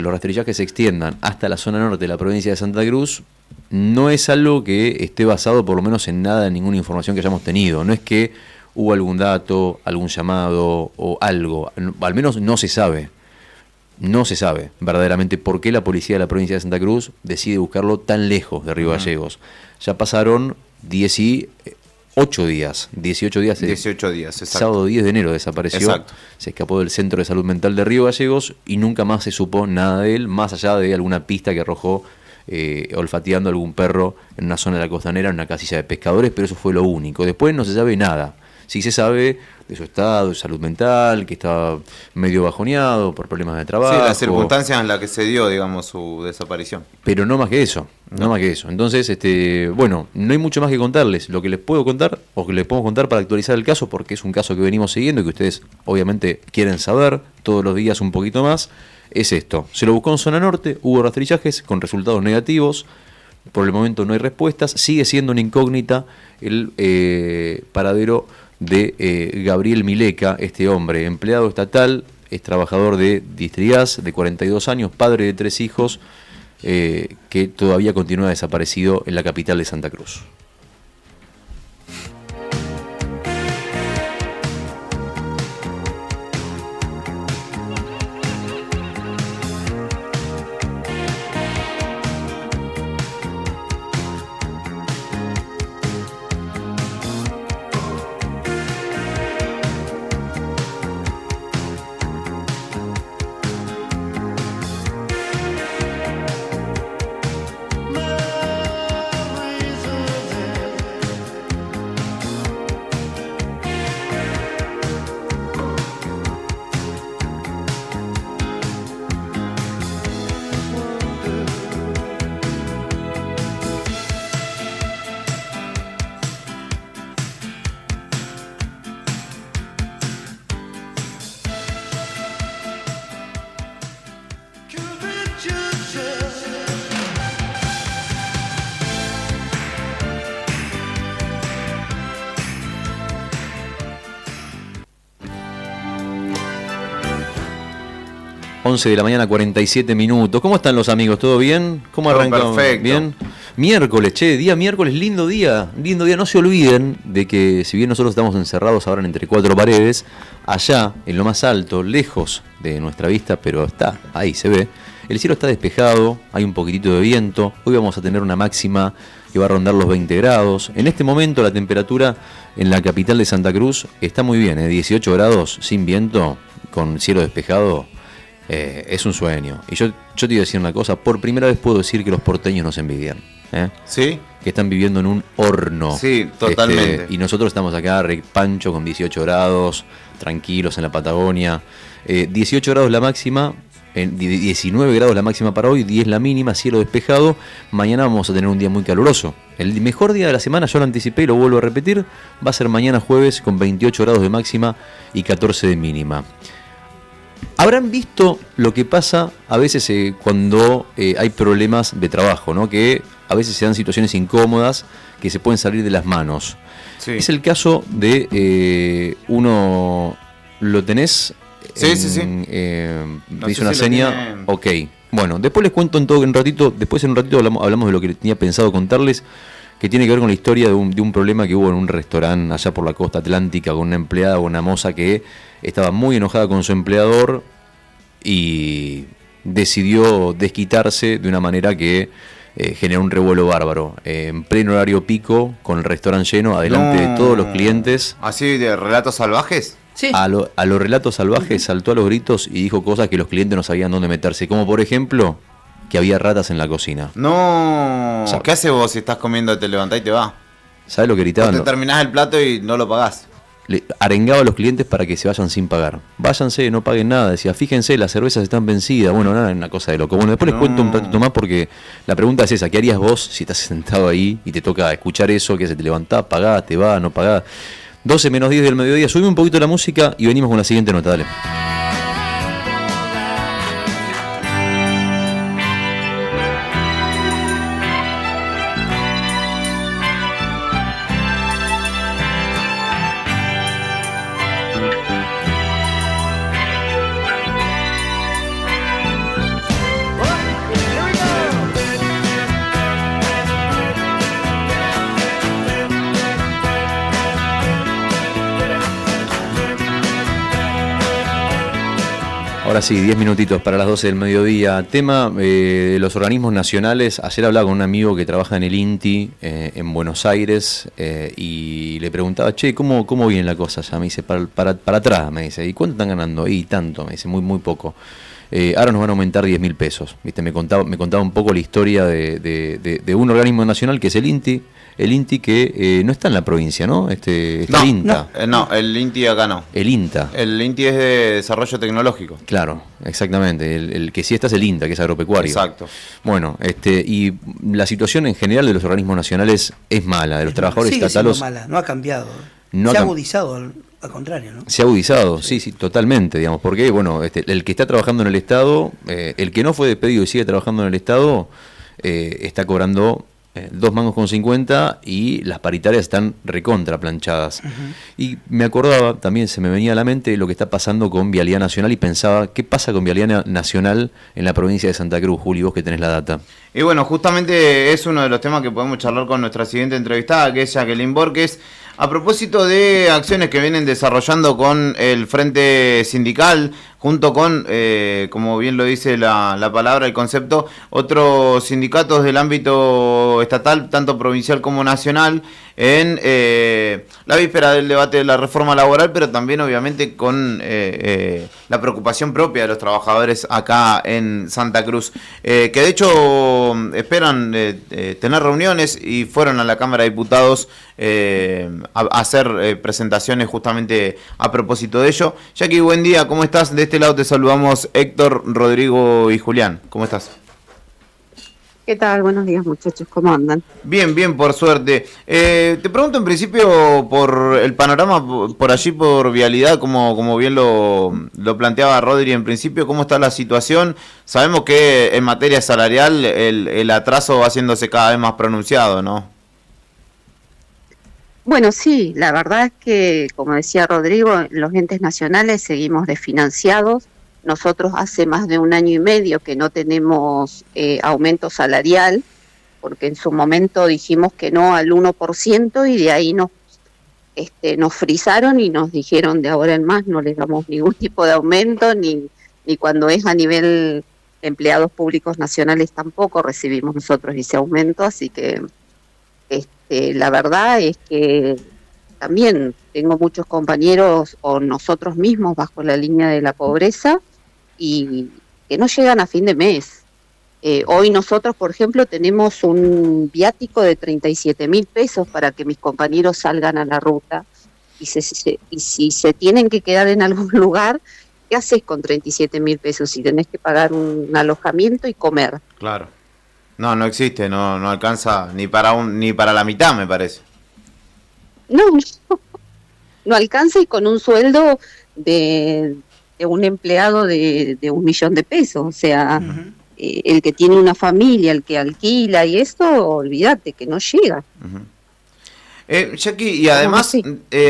los rastrillajes se extiendan hasta la zona norte de la provincia de Santa Cruz, no es algo que esté basado por lo menos en nada, en ninguna información que hayamos tenido. No es que hubo algún dato, algún llamado o algo. Al menos no se sabe. No se sabe verdaderamente por qué la policía de la provincia de Santa Cruz decide buscarlo tan lejos de Río Gallegos. Ya pasaron 18 días. 18 días, exacto. Sábado 10 de enero desapareció. Exacto. Se escapó del Centro de Salud Mental de Río Gallegos y nunca más se supo nada de él, más allá de alguna pista que arrojó olfateando algún perro en una zona de la costanera, en una casilla de pescadores, pero eso fue lo único. Después no se sabe nada. Sí se sabe de su estado de salud mental, que estaba medio bajoneado por problemas de trabajo. Sí, las circunstancias en las que se dio, digamos, su desaparición. Pero no más que eso, no más que eso. Entonces, bueno, no hay mucho más que contarles. Lo que les puedo contar, o que les podemos contar para actualizar el caso, porque es un caso que venimos siguiendo y que ustedes obviamente quieren saber todos los días un poquito más, es esto. Se lo buscó en zona norte, hubo rastrillajes con resultados negativos. Por el momento no hay respuestas. Sigue siendo una incógnita el paradero de Gabriel Mileca, este hombre, empleado estatal, es trabajador de Distrigas, de 42 años, padre de 3 hijos, que todavía continúa desaparecido en la capital de Santa Cruz. De la mañana, 47 minutos. ¿Cómo están los amigos? ¿Todo bien? ¿Cómo arrancamos? Perfecto. ¿Bien? Miércoles, día miércoles, lindo día. No se olviden de que si bien nosotros estamos encerrados ahora entre 4 paredes, allá, en lo más alto, lejos de nuestra vista, pero está, ahí se ve, el cielo está despejado, hay un poquitito de viento. Hoy vamos a tener una máxima que va a rondar los 20 grados. En este momento la temperatura en la capital de Santa Cruz está muy bien, 18 grados, sin viento, con cielo despejado. Es un sueño. Y yo te iba a decir una cosa, por primera vez puedo decir que los porteños nos envidian. ¿Sí? Que están viviendo en un horno. Sí, totalmente. Y nosotros estamos acá, Pancho, con 18 grados, tranquilos en la Patagonia. 18 grados la máxima, 19 grados la máxima para hoy, 10 la mínima, cielo despejado. Mañana vamos a tener un día muy caluroso. El mejor día de la semana, yo lo anticipé y lo vuelvo a repetir, va a ser mañana jueves con 28 grados de máxima y 14 de mínima. Habrán visto lo que pasa a veces cuando hay problemas de trabajo, ¿no? Que a veces se dan situaciones incómodas que se pueden salir de las manos. Sí. Es el caso de uno... ¿Lo tenés? Sí. Me hizo una seña. Ok. Bueno, después les cuento en un ratito hablamos de lo que tenía pensado contarles, que tiene que ver con la historia de un problema que hubo en un restaurante allá por la costa atlántica con una empleada o una moza que estaba muy enojada con su empleador y decidió desquitarse de una manera que generó un revuelo bárbaro. En pleno horario pico, con el restaurante lleno, adelante de todos los clientes. ¿Así de relatos salvajes? Sí. A los relatos salvajes saltó a los gritos y dijo cosas que los clientes no sabían dónde meterse, como por ejemplo que había ratas en la cocina. No, o sea, ¿qué haces vos si estás comiendo, te levantás y te vas? ¿Sabes lo que gritaban? Te terminás el plato y no lo pagás. Le arengaba a los clientes para que se vayan sin pagar. Váyanse, no paguen nada. Decía, fíjense, las cervezas están vencidas. Bueno, nada, una cosa de loco. Bueno, después les cuento un ratito más porque la pregunta es esa. ¿Qué harías vos si estás sentado ahí y te toca escuchar eso? Que se te levantás, pagás, te vas, no pagás. 12 menos 10 del mediodía. Subime un poquito la música y venimos con la siguiente nota. Dale. Ahora sí, 10 minutitos para las 12 del mediodía. Tema de los organismos nacionales. Ayer hablaba con un amigo que trabaja en el INTI en Buenos Aires y le preguntaba, che, ¿cómo viene la cosa? Ya me dice, para atrás, me dice. ¿Y cuánto están ganando? Y tanto, me dice, muy poco. Ahora nos van a aumentar 10.000 pesos. ¿Viste? Me contaba un poco la historia de un organismo nacional que es el INTI. El INTI que no está en la provincia, ¿no? No, el INTA. No, el INTI acá no. El INTA. El INTI es de desarrollo tecnológico. Claro, exactamente. El que sí está es el INTA, que es agropecuario. Exacto. Bueno, y la situación en general de los organismos nacionales es mala, de los trabajadores Sigue estatales. siendo mala, no ha cambiado. No se ha cam- agudizado, al contrario, ¿no? Se ha agudizado, sí, totalmente, digamos, porque, bueno, el que está trabajando en el Estado, el que no fue despedido y sigue trabajando en el Estado, está cobrando 2 mangos con 50 y las paritarias están recontra planchadas. Y me acordaba, también se me venía a la mente lo que está pasando con Vialidad Nacional y pensaba, ¿qué pasa con Vialidad Nacional en la provincia de Santa Cruz, Juli, vos que tenés la data? Y bueno, justamente es uno de los temas que podemos charlar con nuestra siguiente entrevistada, que es Jacqueline Borges, a propósito de acciones que vienen desarrollando con el Frente Sindical, junto con, como bien lo dice la palabra, el concepto, otros sindicatos del ámbito estatal, tanto provincial como nacional, en la víspera del debate de la reforma laboral, pero también obviamente con la preocupación propia de los trabajadores acá en Santa Cruz, que de hecho esperan tener reuniones y fueron a la Cámara de Diputados a hacer presentaciones justamente a propósito de ello. Jackie, buen día, ¿cómo estás? De este lado te saludamos Héctor, Rodrigo y Julián. ¿Cómo estás? ¿Qué tal? Buenos días, muchachos. ¿Cómo andan? Bien, por suerte. Te pregunto en principio por el panorama por allí, por Vialidad, como bien lo planteaba Rodri en principio, ¿cómo está la situación? Sabemos que en materia salarial el atraso va haciéndose cada vez más pronunciado, ¿no? Bueno, sí, la verdad es que, como decía Rodrigo, los entes nacionales seguimos desfinanciados. Nosotros hace más de 1 año y medio que no tenemos aumento salarial, porque en su momento dijimos que no al 1% y de ahí nos frisaron y nos dijeron de ahora en más no les damos ningún tipo de aumento, ni cuando es a nivel de empleados públicos nacionales tampoco recibimos nosotros ese aumento, así que la verdad es que también tengo muchos compañeros o nosotros mismos bajo la línea de la pobreza y que no llegan a fin de mes. Hoy nosotros, por ejemplo, tenemos un viático de 37.000 pesos para que mis compañeros salgan a la ruta y si se tienen que quedar en algún lugar, ¿qué haces con 37.000 pesos si tenés que pagar un alojamiento y comer? Claro. No existe, no alcanza ni para la mitad, me parece. No alcanza y con un sueldo de un empleado de 1 millón de pesos, o sea, el que tiene una familia, el que alquila y esto, olvídate que no llega. Jackie, y además,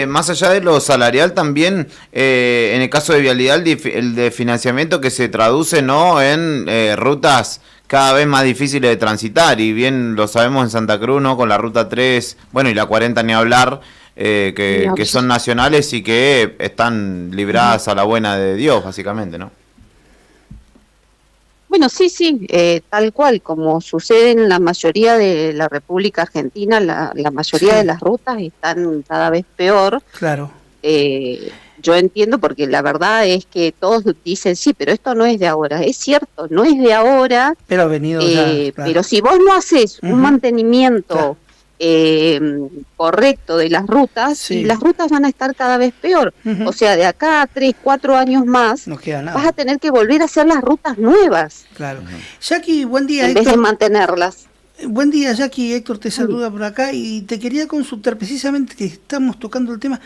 más allá de lo salarial también, en el caso de Vialidad, el de financiamiento que se traduce, ¿no?, en rutas cada vez más difíciles de transitar, y bien lo sabemos en Santa Cruz, ¿no?, con la Ruta 3, bueno, y la 40 ni hablar, que son nacionales y que están libradas a la buena de Dios, básicamente, ¿no? Bueno, sí, tal cual, como sucede en la mayoría de la República Argentina, la mayoría de las rutas están cada vez peor. Claro. yo entiendo, porque la verdad es que todos dicen, sí, pero esto no es de ahora. Es cierto, no es de ahora, pero ha venido ya, claro. Pero si vos no haces un mantenimiento correcto de las rutas, y las rutas van a estar cada vez peor. O sea, de acá a 3, 4 años más, no queda nada. Vas a tener que volver a hacer las rutas nuevas. Claro. Jackie, buen día. En vez de mantenerlas. Buen día, Jackie. Héctor te saluda por acá y te quería consultar precisamente, que estamos tocando el tema,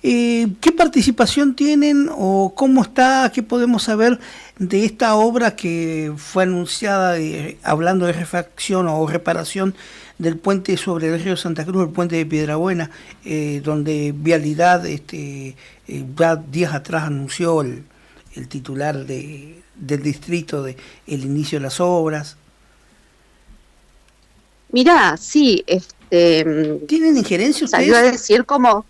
¿qué participación tienen o cómo está, qué podemos saber de esta obra que fue anunciada, hablando de refacción o reparación del puente sobre el río Santa Cruz, el puente de Piedrabuena, donde Vialidad ya días atrás anunció el titular del distrito de el inicio de las obras? Mirá, sí, ¿tienen injerencia ustedes? Salió a decir como,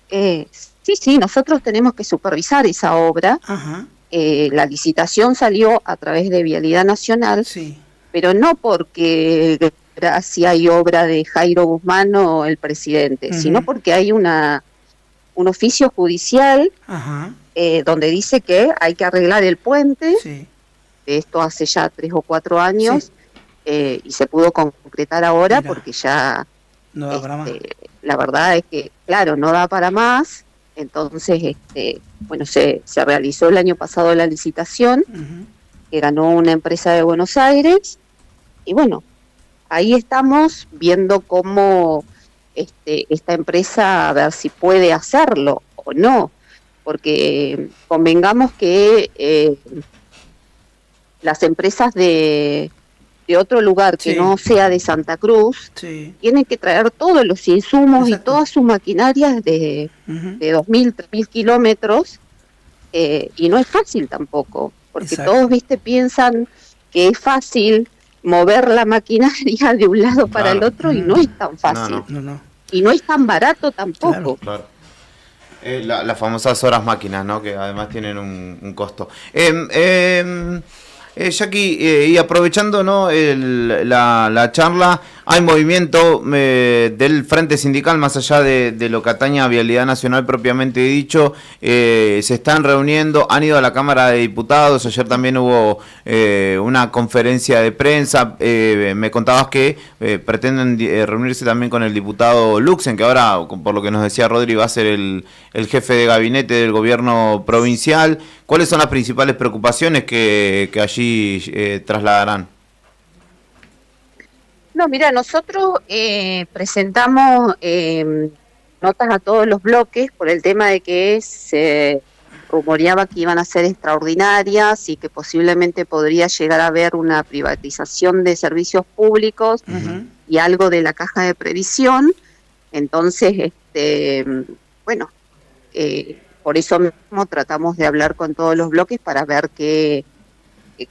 sí, nosotros tenemos que supervisar esa obra. Ajá. La licitación salió a través de Vialidad Nacional, pero no porque gracias y obra de Jairo Guzmán o el presidente, sino porque hay un oficio judicial donde dice que hay que arreglar el puente. Esto hace ya 3 o 4 años. Y se pudo concretar ahora. Mirá, porque ya no da para más. La verdad es que, claro, no da para más. Entonces, bueno, se realizó el año pasado la licitación, que ganó una empresa de Buenos Aires, y bueno, ahí estamos viendo cómo esta empresa, a ver si puede hacerlo o no, porque convengamos que las empresas de otro lugar que no sea de Santa Cruz, tienen que traer todos los insumos y todas sus maquinarias de 2.000, 3.000 kilómetros, y no es fácil tampoco, porque todos, piensan que es fácil mover la maquinaria de un lado para el otro, y no es tan fácil. No. Y no es tan barato tampoco. Claro. Las famosas horas máquinas, ¿no? Que además tienen un costo. Jackie, y aprovechando, ¿no?, la charla, hay movimiento del Frente Sindical, más allá de lo que atañe a Vialidad Nacional propiamente dicho. Se están reuniendo, han ido a la Cámara de Diputados, ayer también hubo una conferencia de prensa. Me contabas que pretenden reunirse también con el diputado Luxen, que ahora, por lo que nos decía Rodri, va a ser el jefe de gabinete del gobierno provincial. ¿Cuáles son las principales preocupaciones que allí trasladarán? No, mira, nosotros presentamos notas a todos los bloques por el tema de que se rumoreaba que iban a ser extraordinarias y que posiblemente podría llegar a haber una privatización de servicios públicos y algo de la caja de previsión. Entonces, bueno, por eso mismo tratamos de hablar con todos los bloques para ver qué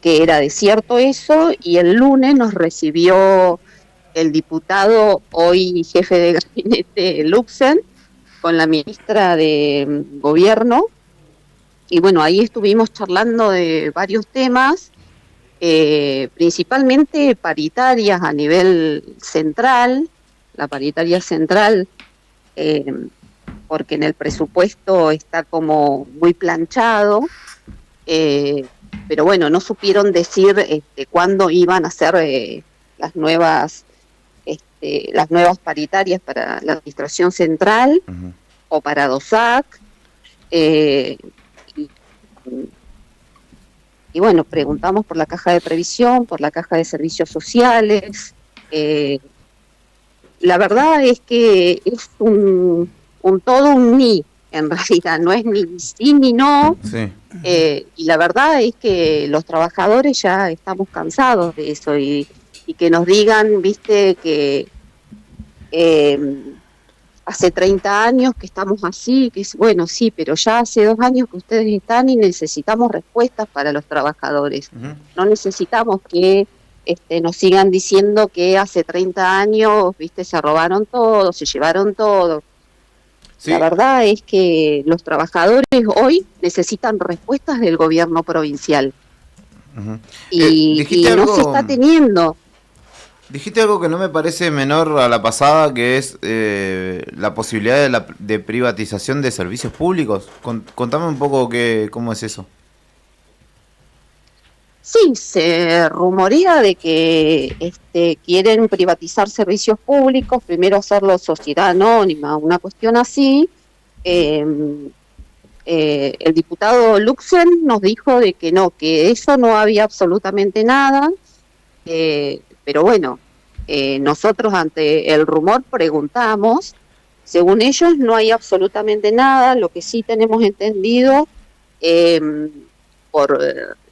era de cierto eso, y el lunes nos recibió el diputado, hoy jefe de gabinete, Luxen, con la ministra de Gobierno, y bueno, ahí estuvimos charlando de varios temas, principalmente paritarias a nivel central, la paritaria central, porque en el presupuesto está como muy planchado, pero bueno, no supieron decir cuándo iban a ser las nuevas paritarias para la administración central o para DOSAC, y bueno, preguntamos por la caja de previsión, por la caja de servicios sociales. La verdad es que es un todo un ni, en realidad, no es ni sí ni no. Y la verdad es que los trabajadores ya estamos cansados de eso, y que nos digan, que hace 30 años que estamos así, que es bueno, sí, pero ya hace 2 años que ustedes están y necesitamos respuestas para los trabajadores. No necesitamos que nos sigan diciendo que hace 30 años, se robaron todo, se llevaron todo. La verdad es que los trabajadores hoy necesitan respuestas del gobierno provincial. Y no se está teniendo. Dijiste algo que no me parece menor a la pasada, que es la posibilidad de privatización de servicios públicos. Contame un poco cómo es eso. Sí, se rumorea de que quieren privatizar servicios públicos, primero hacerlo sociedad anónima, una cuestión así. El diputado Luxen nos dijo de que no, que eso no había absolutamente nada, pero bueno, nosotros ante el rumor preguntamos, según ellos no hay absolutamente nada, lo que sí tenemos entendido por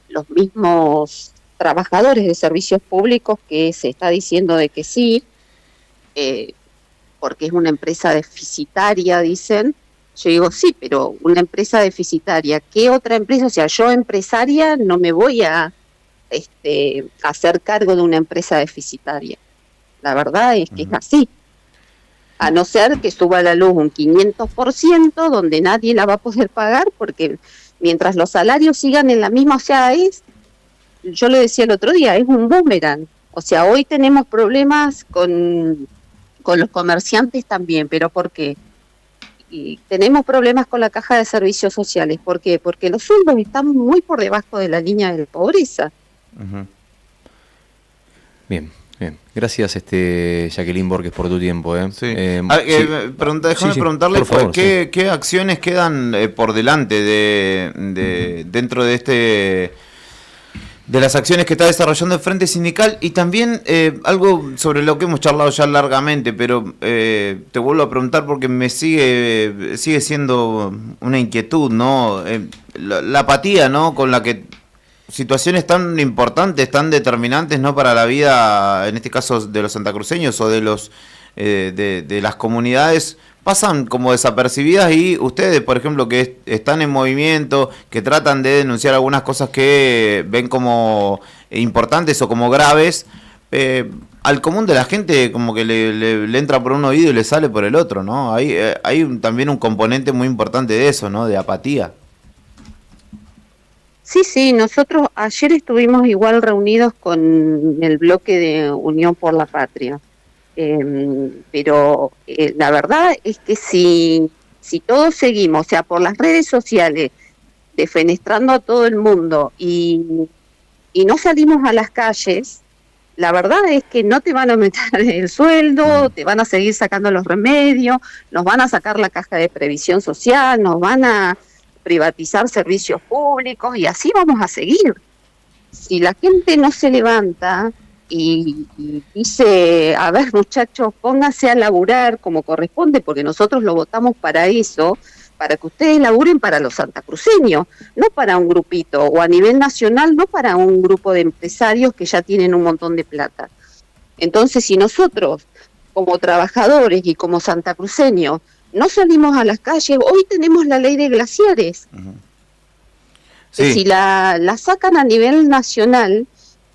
los mismos trabajadores de servicios públicos que se está diciendo de que sí, porque es una empresa deficitaria, dicen. Yo digo, sí, pero una empresa deficitaria, ¿qué otra empresa? O sea, yo empresaria no me voy a hacer cargo de una empresa deficitaria. La verdad es que es así. A no ser que suba la luz un 500%, donde nadie la va a poder pagar, porque mientras los salarios sigan en la misma, o sea, yo le decía el otro día, es un boomerang. O sea, hoy tenemos problemas con los comerciantes también, pero ¿por qué? Y tenemos problemas con la caja de servicios sociales. ¿Por qué? Porque los sueldos están muy por debajo de la línea de pobreza. Uh-huh. Bien. Gracias, Jacqueline Borges, por tu tiempo. Sí. Déjame preguntarle, favor, ¿qué acciones quedan por delante dentro de de las acciones que está desarrollando el Frente Sindical? Y también algo sobre lo que hemos charlado ya largamente, pero te vuelvo a preguntar porque me sigue siendo una inquietud, ¿no? La apatía, ¿no? Con la que situaciones tan importantes, tan determinantes, ¿no? Para la vida, en este caso de los santacruceños o de los de las comunidades, pasan como desapercibidas, y ustedes, por ejemplo, que están en movimiento, que tratan de denunciar algunas cosas que ven como importantes o como graves, al común de la gente como que le entra por un oído y le sale por el otro, ¿no? Hay también un componente muy importante de eso, ¿no? De apatía. Sí, nosotros ayer estuvimos igual reunidos con el bloque de Unión por la Patria, pero la verdad es que si todos seguimos, o sea, por las redes sociales, defenestrando a todo el mundo y no salimos a las calles, la verdad es que no te van a aumentar el sueldo, te van a seguir sacando los remedios, nos van a sacar la caja de previsión social, nos van a privatizar servicios públicos y así vamos a seguir. Si la gente no se levanta y dice, a ver muchachos, pónganse a laburar como corresponde, porque nosotros lo votamos para eso, para que ustedes laburen para los santacruceños, no para un grupito, o a nivel nacional, no para un grupo de empresarios que ya tienen un montón de plata. Entonces, si nosotros, como trabajadores y como santacruceños, no salimos a las calles, hoy tenemos la ley de glaciares. Uh-huh. Sí. Si la sacan a nivel nacional,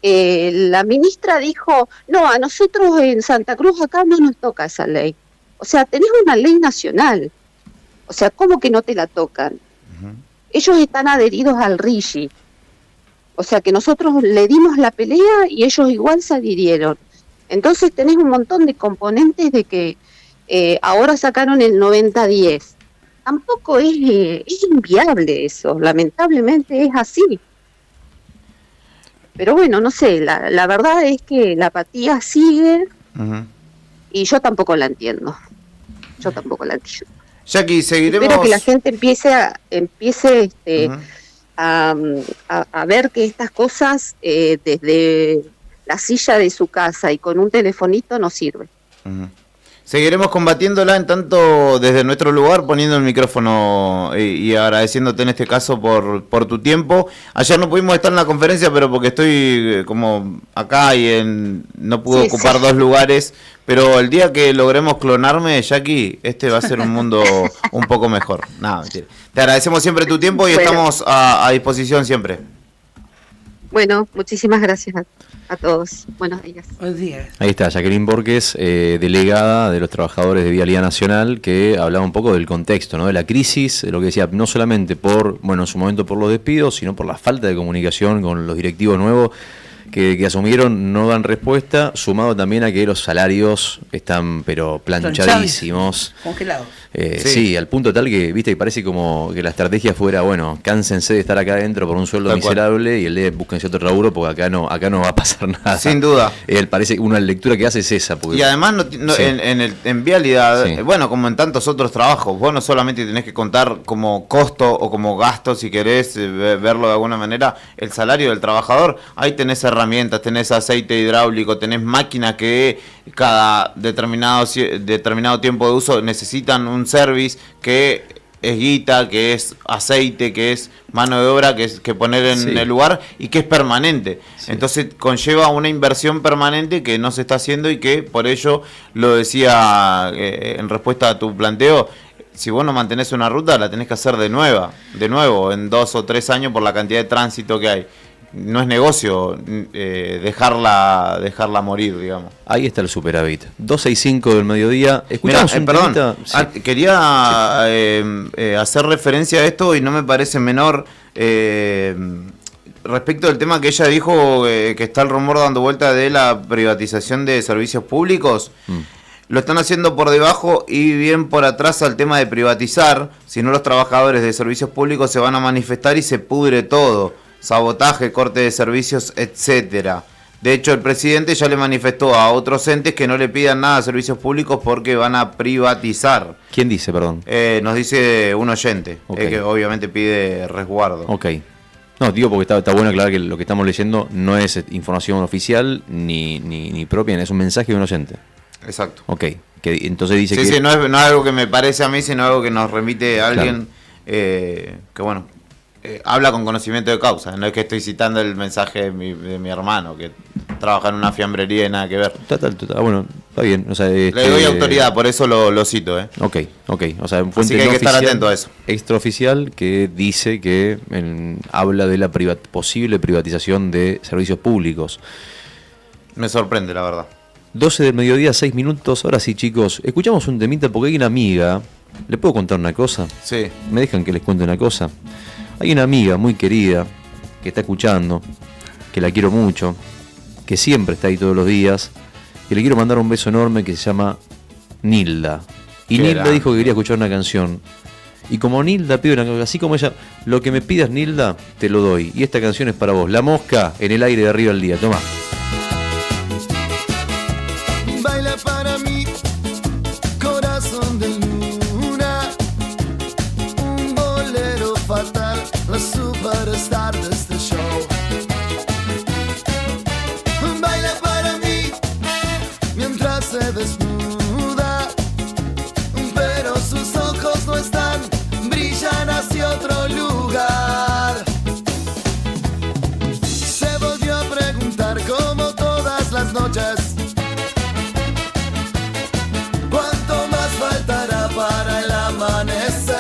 la ministra dijo, no, a nosotros en Santa Cruz acá no nos toca esa ley. O sea, tenés una ley nacional. O sea, ¿cómo que no te la tocan? Uh-huh. Ellos están adheridos al RIGI. O sea, que nosotros le dimos la pelea y ellos igual se adhirieron. Entonces tenés un montón de componentes de que ahora sacaron el 90-10. Tampoco es inviable eso, lamentablemente es así. Pero bueno, no sé, la verdad es que la apatía sigue. Uh-huh. Y yo tampoco la entiendo. Jackie, seguiremos. Espero que la gente empiece uh-huh. a ver que estas cosas desde la silla de su casa y con un telefonito no sirve. Uh-huh. Seguiremos combatiéndola, en tanto desde nuestro lugar, poniendo el micrófono y agradeciéndote en este caso por tu tiempo. Ayer no pudimos estar en la conferencia, pero porque estoy como acá y no pude ocupar dos lugares. Pero el día que logremos clonarme, Jackie, va a ser un mundo un poco mejor. Nada, mentira. Te agradecemos siempre tu tiempo y estamos a disposición siempre. Bueno, muchísimas gracias a todos. Buenos días. Buenos días. Ahí está, Jacqueline Borges, delegada de los trabajadores de Vialidad Nacional, que hablaba un poco del contexto, ¿no? De la crisis, de lo que decía, no solamente en su momento por los despidos, sino por la falta de comunicación con los directivos nuevos, que asumieron no dan respuesta, sumado también a que los salarios están pero planchadísimos. Congelados. Sí, al punto tal que, viste, que parece como que la estrategia fuera, bueno, cánsense de estar acá adentro por un sueldo Tal miserable cual. Y el de búsquense otro laburo porque acá no va a pasar nada. Sin duda. Parece una lectura que hace es esa. Porque, y además sí. en vialidad, Sí. bueno, como en tantos otros trabajos, vos no solamente tenés que contar como costo o como gasto, si querés verlo de alguna manera, el salario del trabajador. Ahí tenés herramientas, tenés aceite hidráulico, tenés máquinas que cada determinado tiempo de uso necesitan un service que es guita, que es aceite, que es mano de obra, que poner en el lugar y que es permanente. Sí. Entonces conlleva una inversión permanente que no se está haciendo y que por ello, lo decía en respuesta a tu planteo, si vos no mantenés una ruta la tenés que hacer de nuevo, en 2 o 3 años por la cantidad de tránsito que hay. No es negocio dejarla morir, digamos. Ahí está el superávit. 265 del mediodía. Escuchamos un perdón, sí. Quería hacer referencia a esto y no me parece menor respecto del tema que ella dijo que está el rumor dando vuelta de la privatización de servicios públicos. Lo están haciendo por debajo y bien por atrás al tema de privatizar, si no los trabajadores de servicios públicos se van a manifestar y se pudre todo. Sabotaje, corte de servicios, etcétera. De hecho, el presidente ya le manifestó a otros entes que no le pidan nada a servicios públicos porque van a privatizar. ¿Quién dice, perdón? Nos dice un oyente, Okay. Que obviamente pide resguardo. Ok. No, digo porque está bueno aclarar que lo que estamos leyendo no es información oficial ni propia, es un mensaje de un oyente. Exacto. Ok. Que entonces dice sí, que... Sí, no es algo que me parece a mí, sino algo que nos remite a alguien que, bueno... habla con conocimiento de causa, no es que estoy citando el mensaje de mi hermano que trabaja en una fiambrería y nada que ver. Bueno, está bien. O sea, le doy autoridad, por eso lo cito. Ok. O sea, así que hay que estar atento a eso. Extraoficial que dice que habla de la posible privatización de servicios públicos. Me sorprende, la verdad. 12 del mediodía, 6 minutos. Ahora sí, chicos, escuchamos un temita porque hay una amiga. ¿Le puedo contar una cosa? Sí. ¿Me dejan que les cuente una cosa? Hay una amiga muy querida que está escuchando, que la quiero mucho, que siempre está ahí todos los días, y le quiero mandar un beso enorme que se llama Nilda. Y Nilda dijo que quería escuchar una canción. Y como Nilda pide una canción, así como ella, lo que me pidas, Nilda, te lo doy. Y esta canción es para vos. La Mosca en el aire de Arriba al Día. Toma. Baila para mí, corazón de luna, un bolero fatal, la superstar de este show. Baila para mí, mientras se desnuda, pero sus ojos no están, brillan hacia otro lugar. Se volvió a preguntar como todas las noches, ¿cuánto más faltará para el amanecer?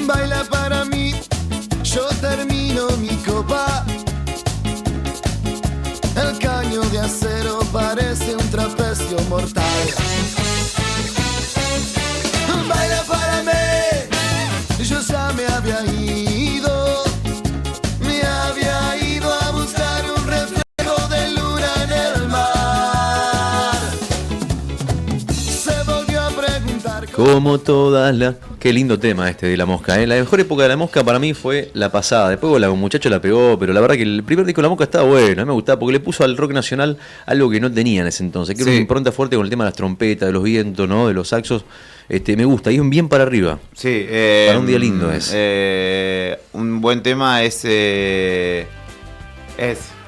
Baila para mí, yo termino mi copa. El caño de acero parece un trapecio mortal. Baila para mí, yo ya me había ido a buscar un reflejo de luna en el mar. Se volvió a preguntar Como todas las... Qué lindo tema este de La Mosca, ¿eh? La mejor época de La Mosca para mí fue la pasada. Después el muchacho la pegó, pero la verdad que el primer disco de La Mosca estaba bueno. A mí me gustaba porque le puso al rock nacional algo que no tenía en ese entonces. Que era una impronta fuerte con el tema de las trompetas, de los vientos, ¿no? De los saxos. Me gusta. Y un bien para arriba. Sí. Para un día lindo es. Un buen tema es...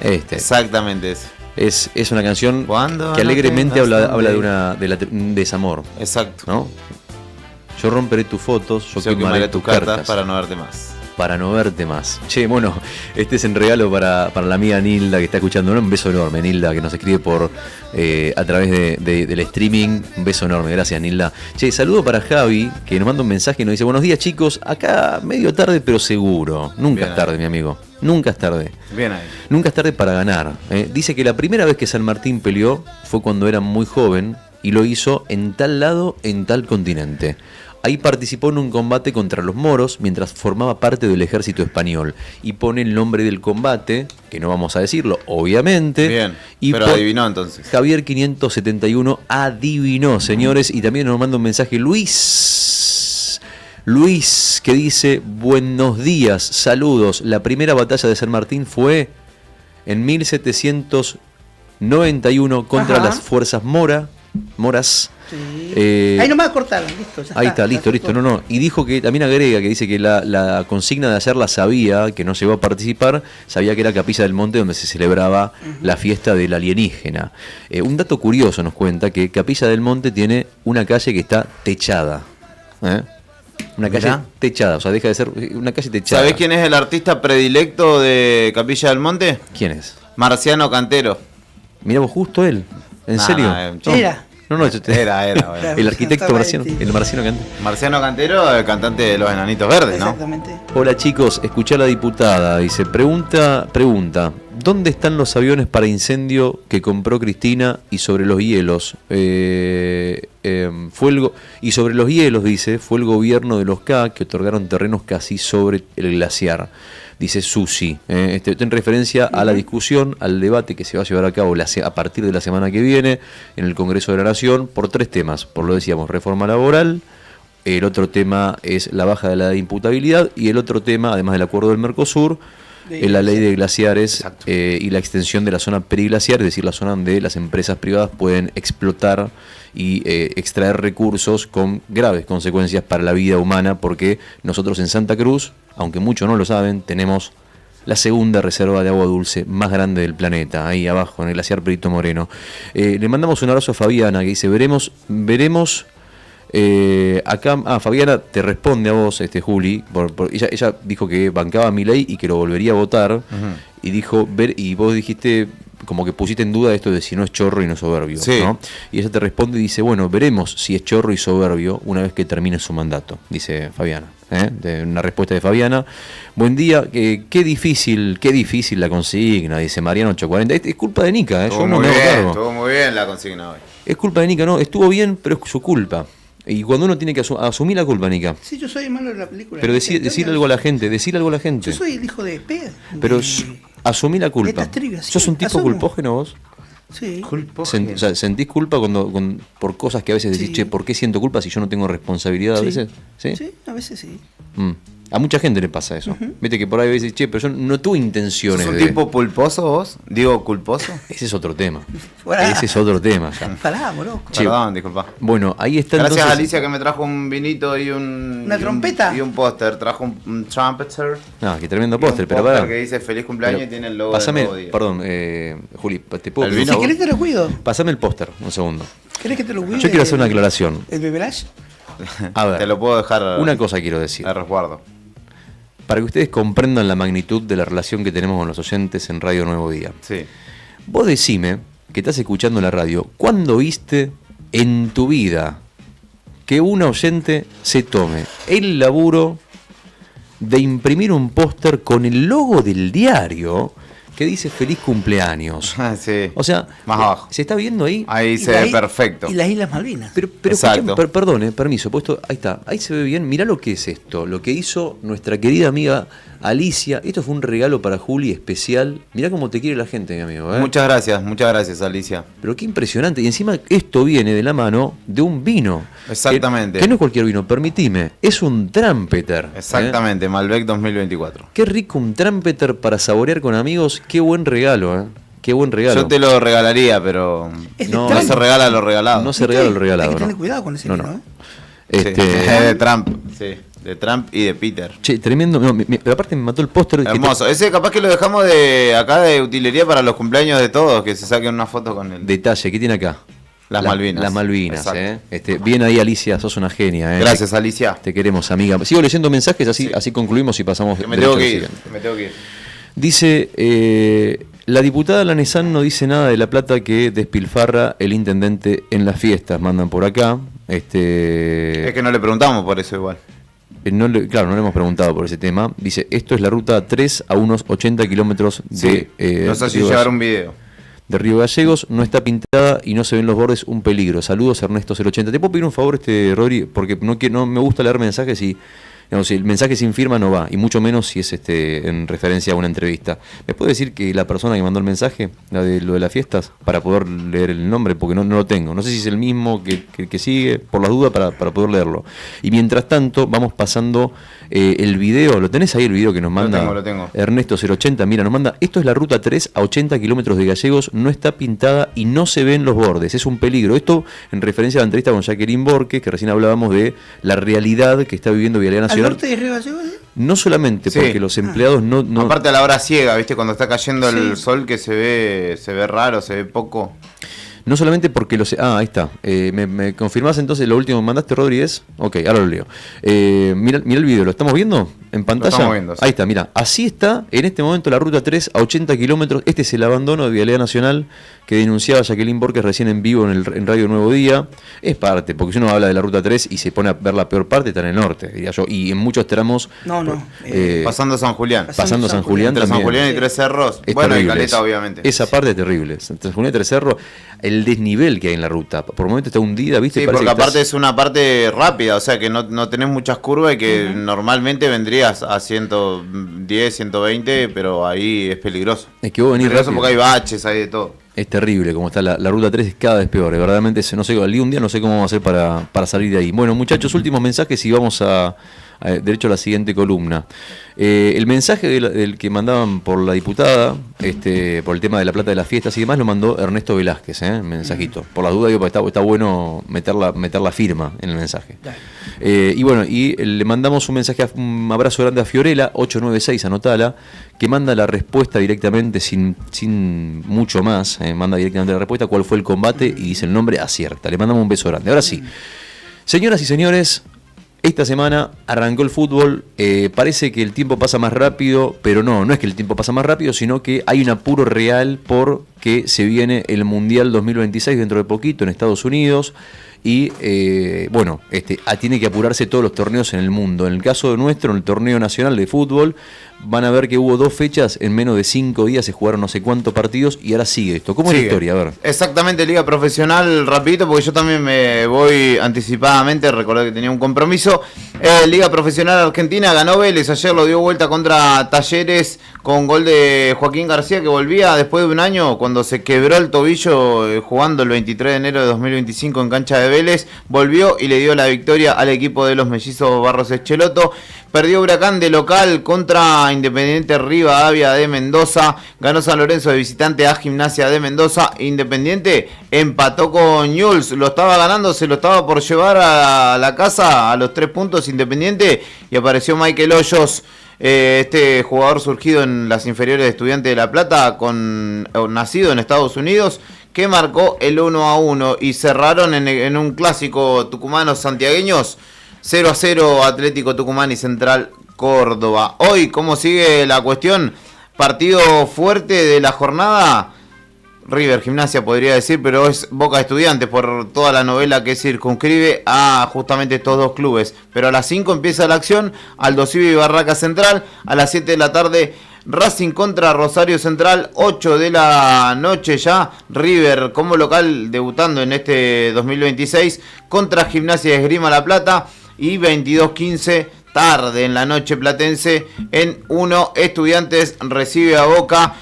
Exactamente ese. Es una canción que alegremente habla de un desamor. Exacto. ¿No? Yo romperé tus fotos, yo quemaré tus cartas para no verte más. para no verte más. Che, bueno, este es en regalo para la amiga Nilda que está escuchando. Un beso enorme, Nilda, que nos escribe a través del streaming. Un beso enorme, gracias, Nilda. Che, saludo para Javi, que nos manda un mensaje y nos dice: buenos días, chicos, acá medio tarde pero seguro. Nunca es tarde, mi amigo. Nunca es tarde. Bien ahí. Nunca es tarde para ganar. Dice que la primera vez que San Martín peleó fue cuando era muy joven y lo hizo en tal lado, en tal continente. Ahí participó en un combate contra los moros mientras formaba parte del ejército español. Y pone el nombre del combate, que no vamos a decirlo, obviamente. Bien, y pero adivinó entonces. Javier 571 adivinó, señores. Y también nos manda un mensaje Luis, que dice: buenos días, saludos. La primera batalla de San Martín fue en 1791 contra las fuerzas moras. Sí. Ahí nomás cortaron, listo. Ya ahí está, listo. No. Y dijo que, también agrega, que dice que la consigna de ayer la sabía, que no llegó a participar, sabía que era Capilla del Monte donde se celebraba la fiesta del alienígena. Un dato curioso nos cuenta que Capilla del Monte tiene una calle que está techada. Una calle techada, o sea, deja de ser una calle techada. ¿Sabés quién es el artista predilecto de Capilla del Monte? ¿Quién es? Marciano Cantero. Mirá vos, justo él. ¿En serio? Era. No, Era. El arquitecto Marciano Cantero. Marciano Cantero, el cantante de Los Enanitos Verdes, ¿no? Exactamente. Hola chicos, escuché a la diputada, dice, pregunta, ¿dónde están los aviones para incendio que compró Cristina y sobre los hielos? Y sobre los hielos, dice, fue el gobierno de los K que otorgaron terrenos casi sobre el glaciar. Dice Susi, en referencia a la discusión, al debate que se va a llevar a cabo a partir de la semana que viene en el Congreso de la Nación por 3 temas. Por lo decíamos, reforma laboral, el otro tema es la baja de la imputabilidad y el otro tema, además del acuerdo del Mercosur, es la ley de glaciares y la extensión de la zona periglaciar, es decir, la zona donde las empresas privadas pueden explotar y extraer recursos con graves consecuencias para la vida humana, porque nosotros en Santa Cruz, aunque muchos no lo saben, tenemos la segunda reserva de agua dulce más grande del planeta, ahí abajo en el glaciar Perito Moreno. Le mandamos un abrazo a Fabiana, que dice, veremos acá, Fabiana te responde a vos, Juli, ella dijo que bancaba a Milei y que lo volvería a votar, y dijo, y vos dijiste, como que pusiste en duda esto de si no es chorro y no soberbio, ¿no? Y ella te responde y dice, bueno, veremos si es chorro y soberbio una vez que termine su mandato, dice Fabiana, una respuesta de Fabiana. Buen día, qué difícil la consigna, dice Mariano 840, es culpa de Nica, yo no me hago cargo. Estuvo muy bien la consigna hoy. Es culpa de Nica, no, estuvo bien, pero es su culpa. Y cuando uno tiene que asumir la culpa, Nica. Sí, yo soy el malo de la película. Pero decir algo a la gente, Yo soy el hijo de Pedro. Pero asumí la culpa. ¿Sos un tipo culpógeno vos? Sí. ¿Sentís culpa por cosas que a veces decís, che, ¿por qué siento culpa si yo no tengo responsabilidad a veces? Sí, a veces sí. A mucha gente le pasa eso. Viste que por ahí veces, che, pero yo no tuve intenciones. ¿Sos un tipo pulposo vos? Digo, culposo. Ese es otro tema. Ese es otro tema. Pará, boludo. Perdón, disculpa. Bueno, ahí está. Gracias entonces, a Alicia que me trajo un vinito y una trompeta. Y un póster. Trajo un trumpeter. No, qué tremendo póster, pero para. Que dice feliz cumpleaños y tiene el logo del nuevo día. Perdón, Juli, ¿te puedo pedir? Si querés te lo cuido. Pasame el póster, un segundo. ¿Querés que te lo cuide? Yo quiero hacer una aclaración. ¿El bebelash? A ver. Te lo puedo dejar. Una cosa quiero decir. A resguardo. Para que ustedes comprendan la magnitud de la relación que tenemos con los oyentes en Radio Nuevo Día. Sí. Vos decime, que estás escuchando la radio, ¿cuándo viste en tu vida que un oyente se tome el laburo de imprimir un póster con el logo del diario que dice feliz cumpleaños? Sí. O sea, más abajo. ¿Se está viendo ahí? Ahí se ve perfecto. Y las Islas Malvinas. Pero perdón, permiso, puesto, ahí está, ahí se ve bien. Mirá lo que es esto, lo que hizo nuestra querida amiga Alicia. Esto fue un regalo para Juli especial. Mirá cómo te quiere la gente, mi amigo. Muchas gracias, Alicia. Pero qué impresionante. Y encima esto viene de la mano de un vino. Exactamente. Que no es cualquier vino, permitime. Es un Trumpeter. Exactamente, Malbec 2024. Qué rico un Trumpeter para saborear con amigos. Qué buen regalo, Qué buen regalo. Yo te lo regalaría, pero no se regala lo regalado. No se regala lo regalado. Hay que tener cuidado con ese vino, de Trump, sí. De Trump y de Peter. Che, tremendo. No, pero aparte me mató el póster. Hermoso. Ese capaz que lo dejamos de acá de utilería para los cumpleaños de todos, que se saquen una foto con el detalle. ¿Qué tiene acá? Las Malvinas. Las Malvinas, bien ahí, Alicia, sos una genia. Gracias, Alicia. Te queremos, amiga. Sigo leyendo mensajes, así concluimos y pasamos. Me tengo que ir. Dice, la diputada Lanesán no dice nada de la plata que despilfarra el intendente en las fiestas, mandan por acá. Es que no le preguntamos por eso igual. Claro, no le hemos preguntado por ese tema. Dice, esto es la ruta 3 a unos 80 kilómetros de... nos hace llevar un video. De Río Gallegos, no está pintada y no se ven los bordes, un peligro. Saludos, Ernesto 080. ¿Te puedo pedir un favor, Rodri? Porque no me gusta leer mensajes y... Digamos, si el mensaje sin firma no va, y mucho menos si es en referencia a una entrevista. ¿Me puede decir que la persona que mandó el mensaje, lo de las fiestas, para poder leer el nombre? Porque no lo tengo. No sé si es el mismo que sigue, por las dudas, para poder leerlo. Y mientras tanto, vamos pasando el video. ¿Lo tenés ahí, el video que nos manda lo tengo. Ernesto 080? Mira, nos manda, esto es la ruta 3 a 80 kilómetros de Gallegos, no está pintada y no se ven los bordes. Es un peligro. Esto en referencia a la entrevista con Jacqueline Borges, que recién hablábamos de la realidad que está viviendo Vialidad Nacional. ¿Al norte de Río Gallegos? No solamente porque los empleados no... Aparte a la hora ciega, ¿viste? Cuando está cayendo el sol que se ve raro, se ve poco. No solamente porque ahí está. ¿Me confirmás entonces lo último que mandaste, Rodríguez? Ok, ahora lo leo. Mira el video, ¿lo estamos viendo en pantalla? Lo estamos viendo, sí. Ahí está, mira. Así está en este momento la ruta 3 a 80 kilómetros. Este es el abandono de Vialidad Nacional que denunciaba Jacqueline Borges recién en vivo en Radio Nuevo Día. Es porque si uno habla de la ruta 3 y se pone a ver la peor parte, está en el norte, diría yo. Y en muchos tramos... pasando San Julián. Pasando San Julián entre también. San Julián y Tres Cerros. Es bueno, terrible, y Caleta, obviamente. Esa parte es terrible. Entre San Julián y Tres Cerros, el desnivel que hay en la ruta. Por momentos está hundida, ¿viste? Sí, porque aparte es una parte rápida, o sea que no tenés muchas curvas y que normalmente vendrías a 110, 120, pero ahí es peligroso. Es que vos venís peligroso rápido. porque hay baches, hay de todo. Es terrible como está la ruta 3, es cada vez peor. Verdaderamente, no sé, un día no sé cómo vamos a hacer para salir de ahí. Bueno, muchachos, últimos mensajes y vamos derecho a la siguiente columna. El mensaje del que mandaban por la diputada, por el tema de la plata de las fiestas y demás, lo mandó Ernesto Velázquez, mensajito. Por las dudas, digo, está bueno meter la firma en el mensaje. Y bueno, y le mandamos un mensaje, un abrazo grande a Fiorella, 896, anotala, que manda la respuesta directamente, sin mucho más, manda directamente la respuesta, cuál fue el combate, y dice el nombre, acierta. Le mandamos un beso grande. Ahora sí, señoras y señores, esta semana arrancó el fútbol, parece que el tiempo pasa más rápido, pero no es que el tiempo pasa más rápido, sino que hay un apuro real porque se viene el Mundial 2026 dentro de poquito en Estados Unidos y tiene que apurarse todos los torneos en el mundo. En el caso nuestro, en el torneo nacional de fútbol, van a ver que hubo 2 fechas, en menos de 5 días se jugaron no sé cuántos partidos y ahora sigue esto. ¿Cómo es la historia? A ver. Exactamente, Liga Profesional, rapidito, porque yo también me voy anticipadamente, recordé que tenía un compromiso. Liga Profesional Argentina ganó Vélez, ayer lo dio vuelta contra Talleres con gol de Joaquín García, que volvía después de un año cuando se quebró el tobillo jugando el 23 de enero de 2025 en cancha de Vélez, volvió y le dio la victoria al equipo de los mellizos Barros Echeloto. Perdió Huracán de local contra Independiente Rivadavia de Mendoza. Ganó San Lorenzo de visitante a Gimnasia de Mendoza. Independiente empató con Newell's. Lo estaba ganando, se lo estaba por llevar a la casa a los 3 puntos Independiente. Y apareció Michael Hoyos, este jugador surgido en las inferiores de Estudiantes de La Plata, nacido en Estados Unidos, que marcó el 1-1. Y cerraron en un clásico tucumanos santiagueños. 0-0 Atlético Tucumán y Central Córdoba. Hoy, ¿cómo sigue la cuestión? Partido fuerte de la jornada. River, Gimnasia podría decir, pero es Boca Estudiantes por toda la novela que circunscribe a justamente estos dos clubes. Pero a las 5 empieza la acción. Aldo Civi y Barraca Central. A las 7 de la tarde Racing contra Rosario Central. 8 de la noche ya. River como local debutando en este 2026 contra Gimnasia de Esgrima La Plata. Y 22:15 tarde en la noche platense en 1 Estudiantes recibe a Boca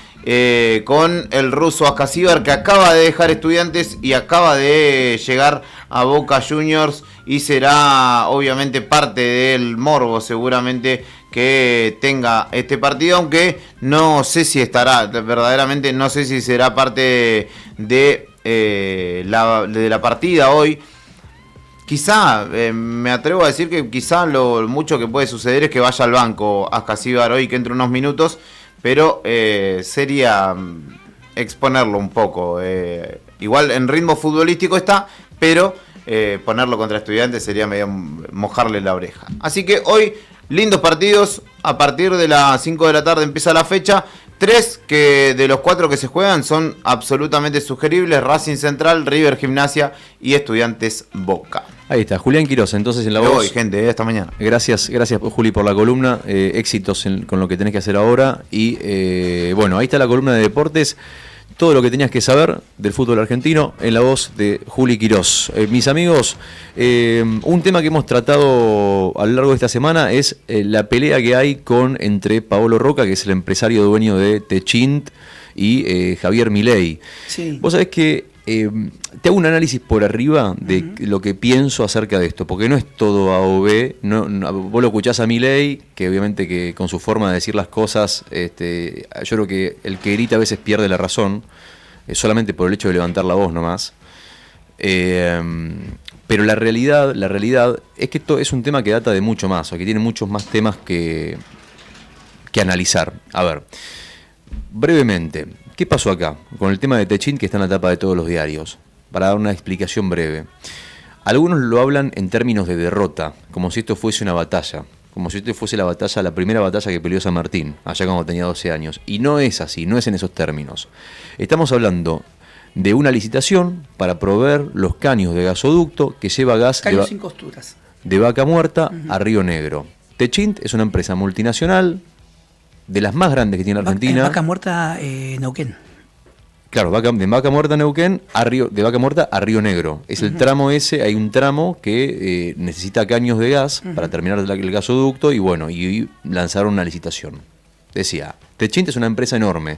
con el ruso Ascasíbar, que acaba de dejar Estudiantes y acaba de llegar a Boca Juniors y será obviamente parte del morbo seguramente que tenga este partido, aunque no sé si estará, verdaderamente no sé si será parte de la partida hoy. Quizá, me atrevo a decir que quizá lo mucho que puede suceder es que vaya al banco Ascasíbar hoy, que entre unos minutos, pero sería exponerlo un poco igual en ritmo futbolístico está, pero ponerlo contra Estudiantes sería medio mojarle la oreja. Así que hoy, lindos partidos, a partir de las 5 de la tarde empieza la fecha. 3 que de los 4 que se juegan son absolutamente sugeribles: Racing Central, River Gimnasia y Estudiantes Boca. Ahí está, Julián Quirós, entonces en la voz. Hoy, gente, hasta mañana. Gracias Juli por la columna, éxitos con lo que tenés que hacer ahora. Y bueno, ahí está la columna de deportes, todo lo que tenías que saber del fútbol argentino en la voz de Juli Quirós. Mis amigos, un tema que hemos tratado a lo largo de esta semana es la pelea que hay entre Paolo Roca, que es el empresario dueño de Techint, y Javier Milei. Sí. Vos sabés que te hago un análisis por arriba de lo que pienso acerca de esto, porque no es todo A o B. Vos lo escuchás a Milei, que obviamente que con su forma de decir las cosas, yo creo que el que grita a veces pierde la razón, solamente por el hecho de levantar la voz nomás. Pero la realidad es que esto es un tema que data de mucho más, o que tiene muchos más temas que analizar. A ver, brevemente, ¿qué pasó acá con el tema de Techint, que está en la tapa de todos los diarios? Para dar una explicación breve. Algunos lo hablan en términos de derrota, como si esto fuese una batalla, como si esto fuese la primera batalla que peleó San Martín, allá cuando tenía 12 años. Y no es así, no es en esos términos. Estamos hablando de una licitación para proveer los caños de gasoducto que lleva gas caños sin costuras de Vaca Muerta a Río Negro. Techint es una empresa multinacional, de las más grandes que tiene Argentina. Vaca Muerta, Neuquén. Claro, de Vaca Muerta, Neuquén, de Vaca Muerta a Río Negro. Es el tramo ese, hay un tramo que necesita caños de gas para terminar el gasoducto, y bueno, y lanzaron una licitación. Decía, Techint es una empresa enorme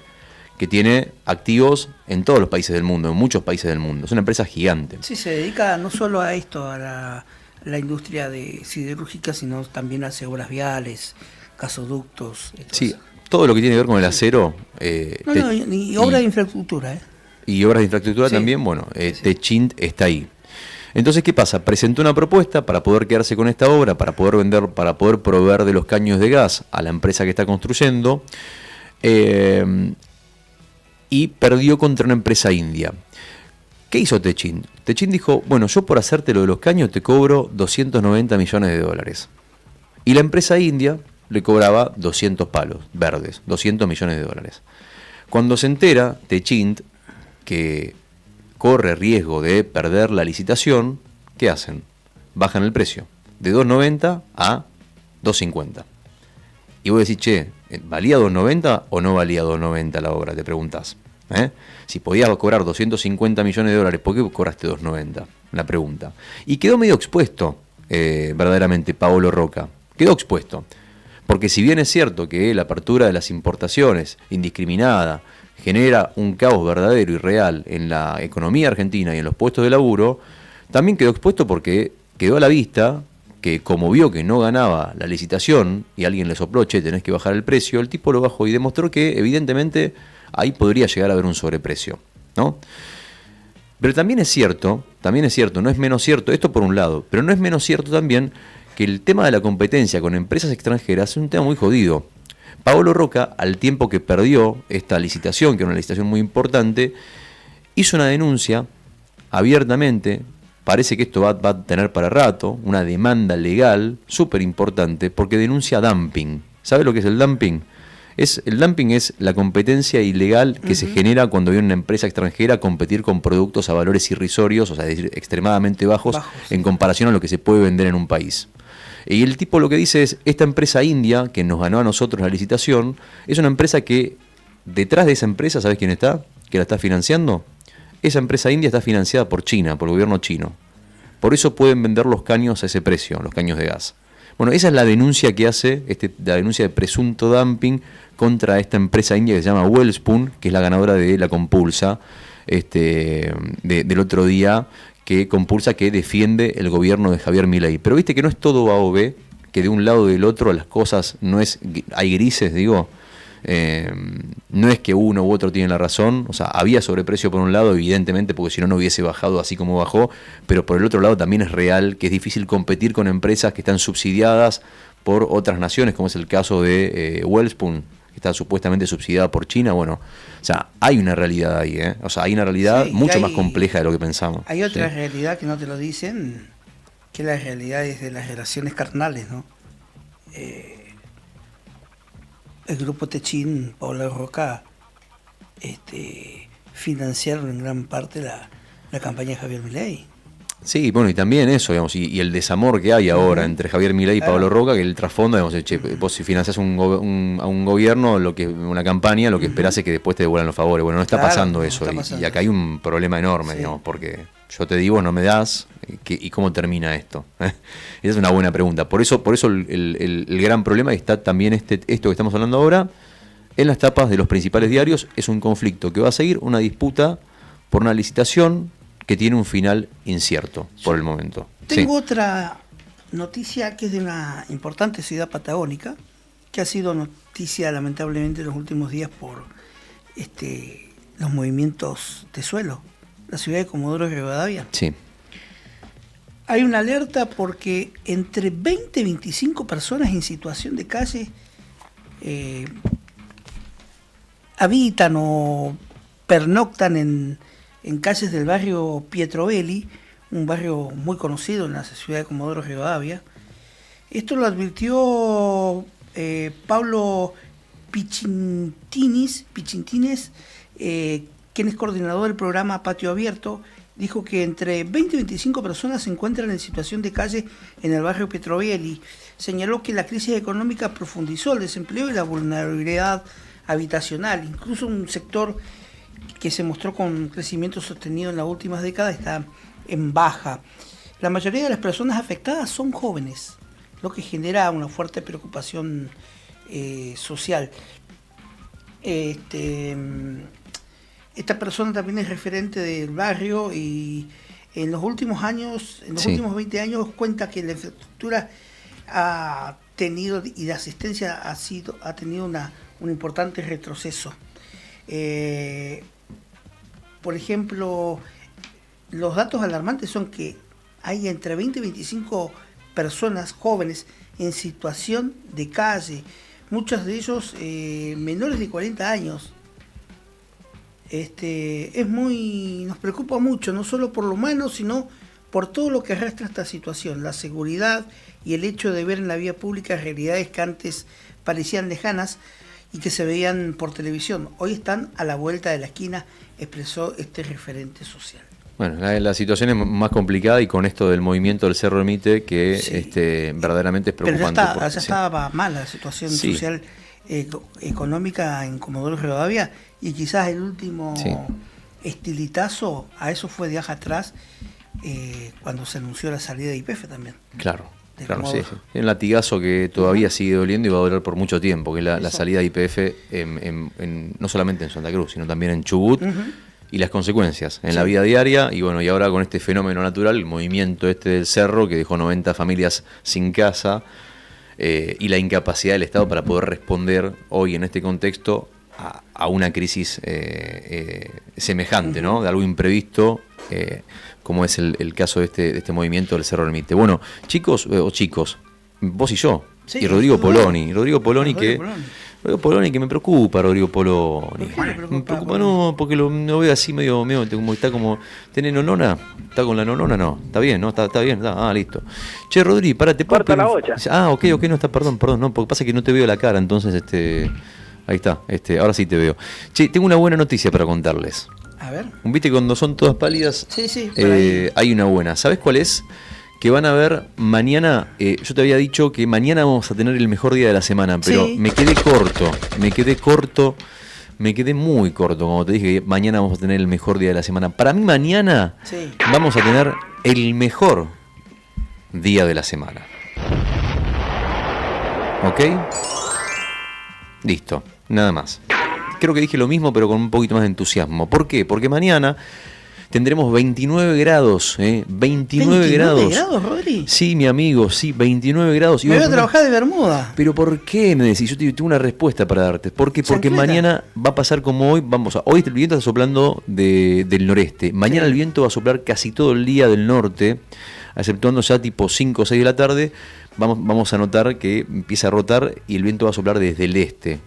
que tiene activos en todos los países del mundo, en muchos países del mundo. Es una empresa gigante. Sí, se dedica no solo a esto, a la industria de siderúrgica, sino también hace obras viales, gasoductos. Sí, todo lo que tiene que ver con el acero. Y obras de infraestructura. Y obras de infraestructura también, bueno, Techint está ahí. Entonces, ¿qué pasa? Presentó una propuesta para poder quedarse con esta obra, para poder vender, para poder proveer de los caños de gas a la empresa que está construyendo, y perdió contra una empresa india. ¿Qué hizo Techint? Techint dijo, bueno, yo por hacerte lo de los caños te cobro 290 millones de dólares. Y la empresa india le cobraba 200 palos verdes, 200 millones de dólares. Cuando se entera Techint que corre riesgo de perder la licitación, ¿qué hacen? Bajan el precio de 2.90 a 2.50. Y vos decís, che, ¿valía 2.90 o no valía 2.90 la obra? Te preguntás. Si podías cobrar 250 millones de dólares, ¿por qué cobraste 2.90? La pregunta. Y quedó medio expuesto, verdaderamente, Paolo Roca. Quedó expuesto. Porque si bien es cierto que la apertura de las importaciones indiscriminada genera un caos verdadero y real en la economía argentina y en los puestos de laburo, también quedó expuesto porque quedó a la vista que, como vio que no ganaba la licitación y alguien le sopló, che, tenés que bajar el precio, el tipo lo bajó y demostró que evidentemente ahí podría llegar a haber un sobreprecio, ¿no? Pero también es cierto, no es menos cierto, esto por un lado, pero no es menos cierto también que el tema de la competencia con empresas extranjeras es un tema muy jodido. Paolo Roca, al tiempo que perdió esta licitación, que era una licitación muy importante, hizo una denuncia abiertamente. Parece que esto va a tener para rato, una demanda legal súper importante, porque denuncia dumping. ¿Sabe lo que es el dumping? El dumping es la competencia ilegal que se genera cuando viene una empresa extranjera a competir con productos a valores irrisorios, o sea, es decir, extremadamente bajos en comparación a lo que se puede vender en un país. Y el tipo lo que dice es, esta empresa india, que nos ganó a nosotros la licitación, es una empresa que, detrás de esa empresa, ¿sabes quién está? ¿Que la está financiando? Esa empresa india está financiada por China, por el gobierno chino. Por eso pueden vender los caños a ese precio, los caños de gas. Bueno, esa es la denuncia que hace, la denuncia de presunto dumping contra esta empresa india que se llama Wellspun, que es la ganadora de la compulsa del otro día, que compulsa que defiende el gobierno de Javier Milei. Pero viste que no es todo A o B, que de un lado o del otro las cosas hay grises, digo. No es que uno u otro tiene la razón, o sea, había sobreprecio por un lado, evidentemente, porque si no, no hubiese bajado así como bajó, pero por el otro lado también es real que es difícil competir con empresas que están subsidiadas por otras naciones, como es el caso de Wellspun, que está supuestamente subsidiada por China. Bueno, o sea, hay una realidad ahí, ¿eh? O sea, hay una realidad mucho más compleja de lo que pensamos. Hay otra realidad que no te lo dicen, que la realidad es de las relaciones carnales, ¿no? El grupo Techín, Paula Roca, financiaron en gran parte la campaña de Javier Milei. Sí, bueno, y también eso, digamos, y el desamor que hay ahora entre Javier Milei y Pablo Roca, que el trasfondo, digamos, che, vos si financiás a un gobierno, una campaña, lo que esperás es que después te devuelvan los favores. Bueno, no está pasando eso, y acá hay un problema enorme, digamos, porque yo te digo, no me das, ¿y cómo termina esto? Esa es una buena pregunta. Por eso el gran problema, y está también esto que estamos hablando ahora, en las tapas de los principales diarios, es un conflicto que va a seguir, una disputa por una licitación que tiene un final incierto por el momento. Tengo otra noticia que es de una importante ciudad patagónica, que ha sido noticia lamentablemente en los últimos días por los movimientos de suelo. La ciudad de Comodoro Rivadavia. Sí. Hay una alerta porque entre 20 y 25 personas en situación de calle habitan o pernoctan en calles del barrio Pietro-Belli, un barrio muy conocido en la ciudad de Comodoro Rivadavia. Esto lo advirtió Pablo Pichintines, quien es coordinador del programa Patio Abierto. Dijo que entre 20 y 25 personas se encuentran en situación de calle en el barrio Pietro-Belli. Señaló que la crisis económica profundizó el desempleo y la vulnerabilidad habitacional. Incluso un sector que se mostró con crecimiento sostenido en las últimas décadas está en baja. La mayoría de las personas afectadas son jóvenes, lo que genera una fuerte preocupación social. Esta persona también es referente del barrio y en los últimos años, en los últimos 20 años, cuenta que la infraestructura ha tenido y la asistencia ha tenido un importante retroceso. Por ejemplo, los datos alarmantes son que hay entre 20 y 25 personas jóvenes en situación de calle, muchos de ellos menores de 40 años. Nos preocupa mucho, no solo por lo humano, sino por todo lo que arrastra esta situación, la seguridad y el hecho de ver en la vía pública realidades que antes parecían lejanas y que se veían por televisión. Hoy están a la vuelta de la esquina, expresó este referente social. Bueno, la situación es más complicada y con esto del movimiento del Cerro Ermite que verdaderamente es preocupante. Pero ya estaba mala la situación social, económica en Comodoro Rivadavia y quizás el último estilitazo a eso fue de años atrás cuando se anunció la salida de YPF también. Claro, sí. Un latigazo que todavía sigue doliendo y va a doler por mucho tiempo, que es la salida de YPF no solamente en Santa Cruz, sino también en Chubut. Y las consecuencias en la vida diaria, y bueno, y ahora con este fenómeno natural, el movimiento del cerro que dejó 90 familias sin casa, y la incapacidad del Estado para poder responder hoy en este contexto a una crisis semejante, ¿no? De algo imprevisto, como es el caso de este movimiento del Cerro Ermite. Bueno, chicos, vos y yo, y Rodrigo Poloni, Rodrigo Poloni, que me preocupa, Rodrigo Poloni. Me preocupa, no, porque lo veo así medio como está como. ¿Tenés nonona? ¿Está con la nonona? No. ¿Está bien? ¿No? ¿Está bien? Listo. Che, Rodri, parate. Corta la bocha. Ok, no está, perdón, no, porque pasa que no te veo la cara, entonces ahí está, ahora sí te veo. Che, tengo una buena noticia para contarles. A ver. ¿Viste cuando son todas pálidas? Sí. Hay una buena. ¿Sabés cuál es? Que van a ver mañana, yo te había dicho que mañana vamos a tener el mejor día de la semana, pero me quedé muy corto, como te dije que mañana vamos a tener el mejor día de la semana. Para mí mañana vamos a tener el mejor día de la semana. ¿Ok? Listo, nada más. Creo que dije lo mismo, pero con un poquito más de entusiasmo. ¿Por qué? Porque mañana tendremos 29 grados, 29 grados. ¿29 grados, Rodri? Sí, mi amigo, 29 grados. Me voy a trabajar de bermuda. ¿Pero por qué? Me decís, yo tengo una respuesta para darte. ¿Por qué? Porque mañana va a pasar como hoy. Hoy el viento está soplando del noreste. Mañana el viento va a soplar casi todo el día del norte, exceptuando ya tipo 5 o 6 de la tarde. Vamos a notar que empieza a rotar y el viento va a soplar desde el este.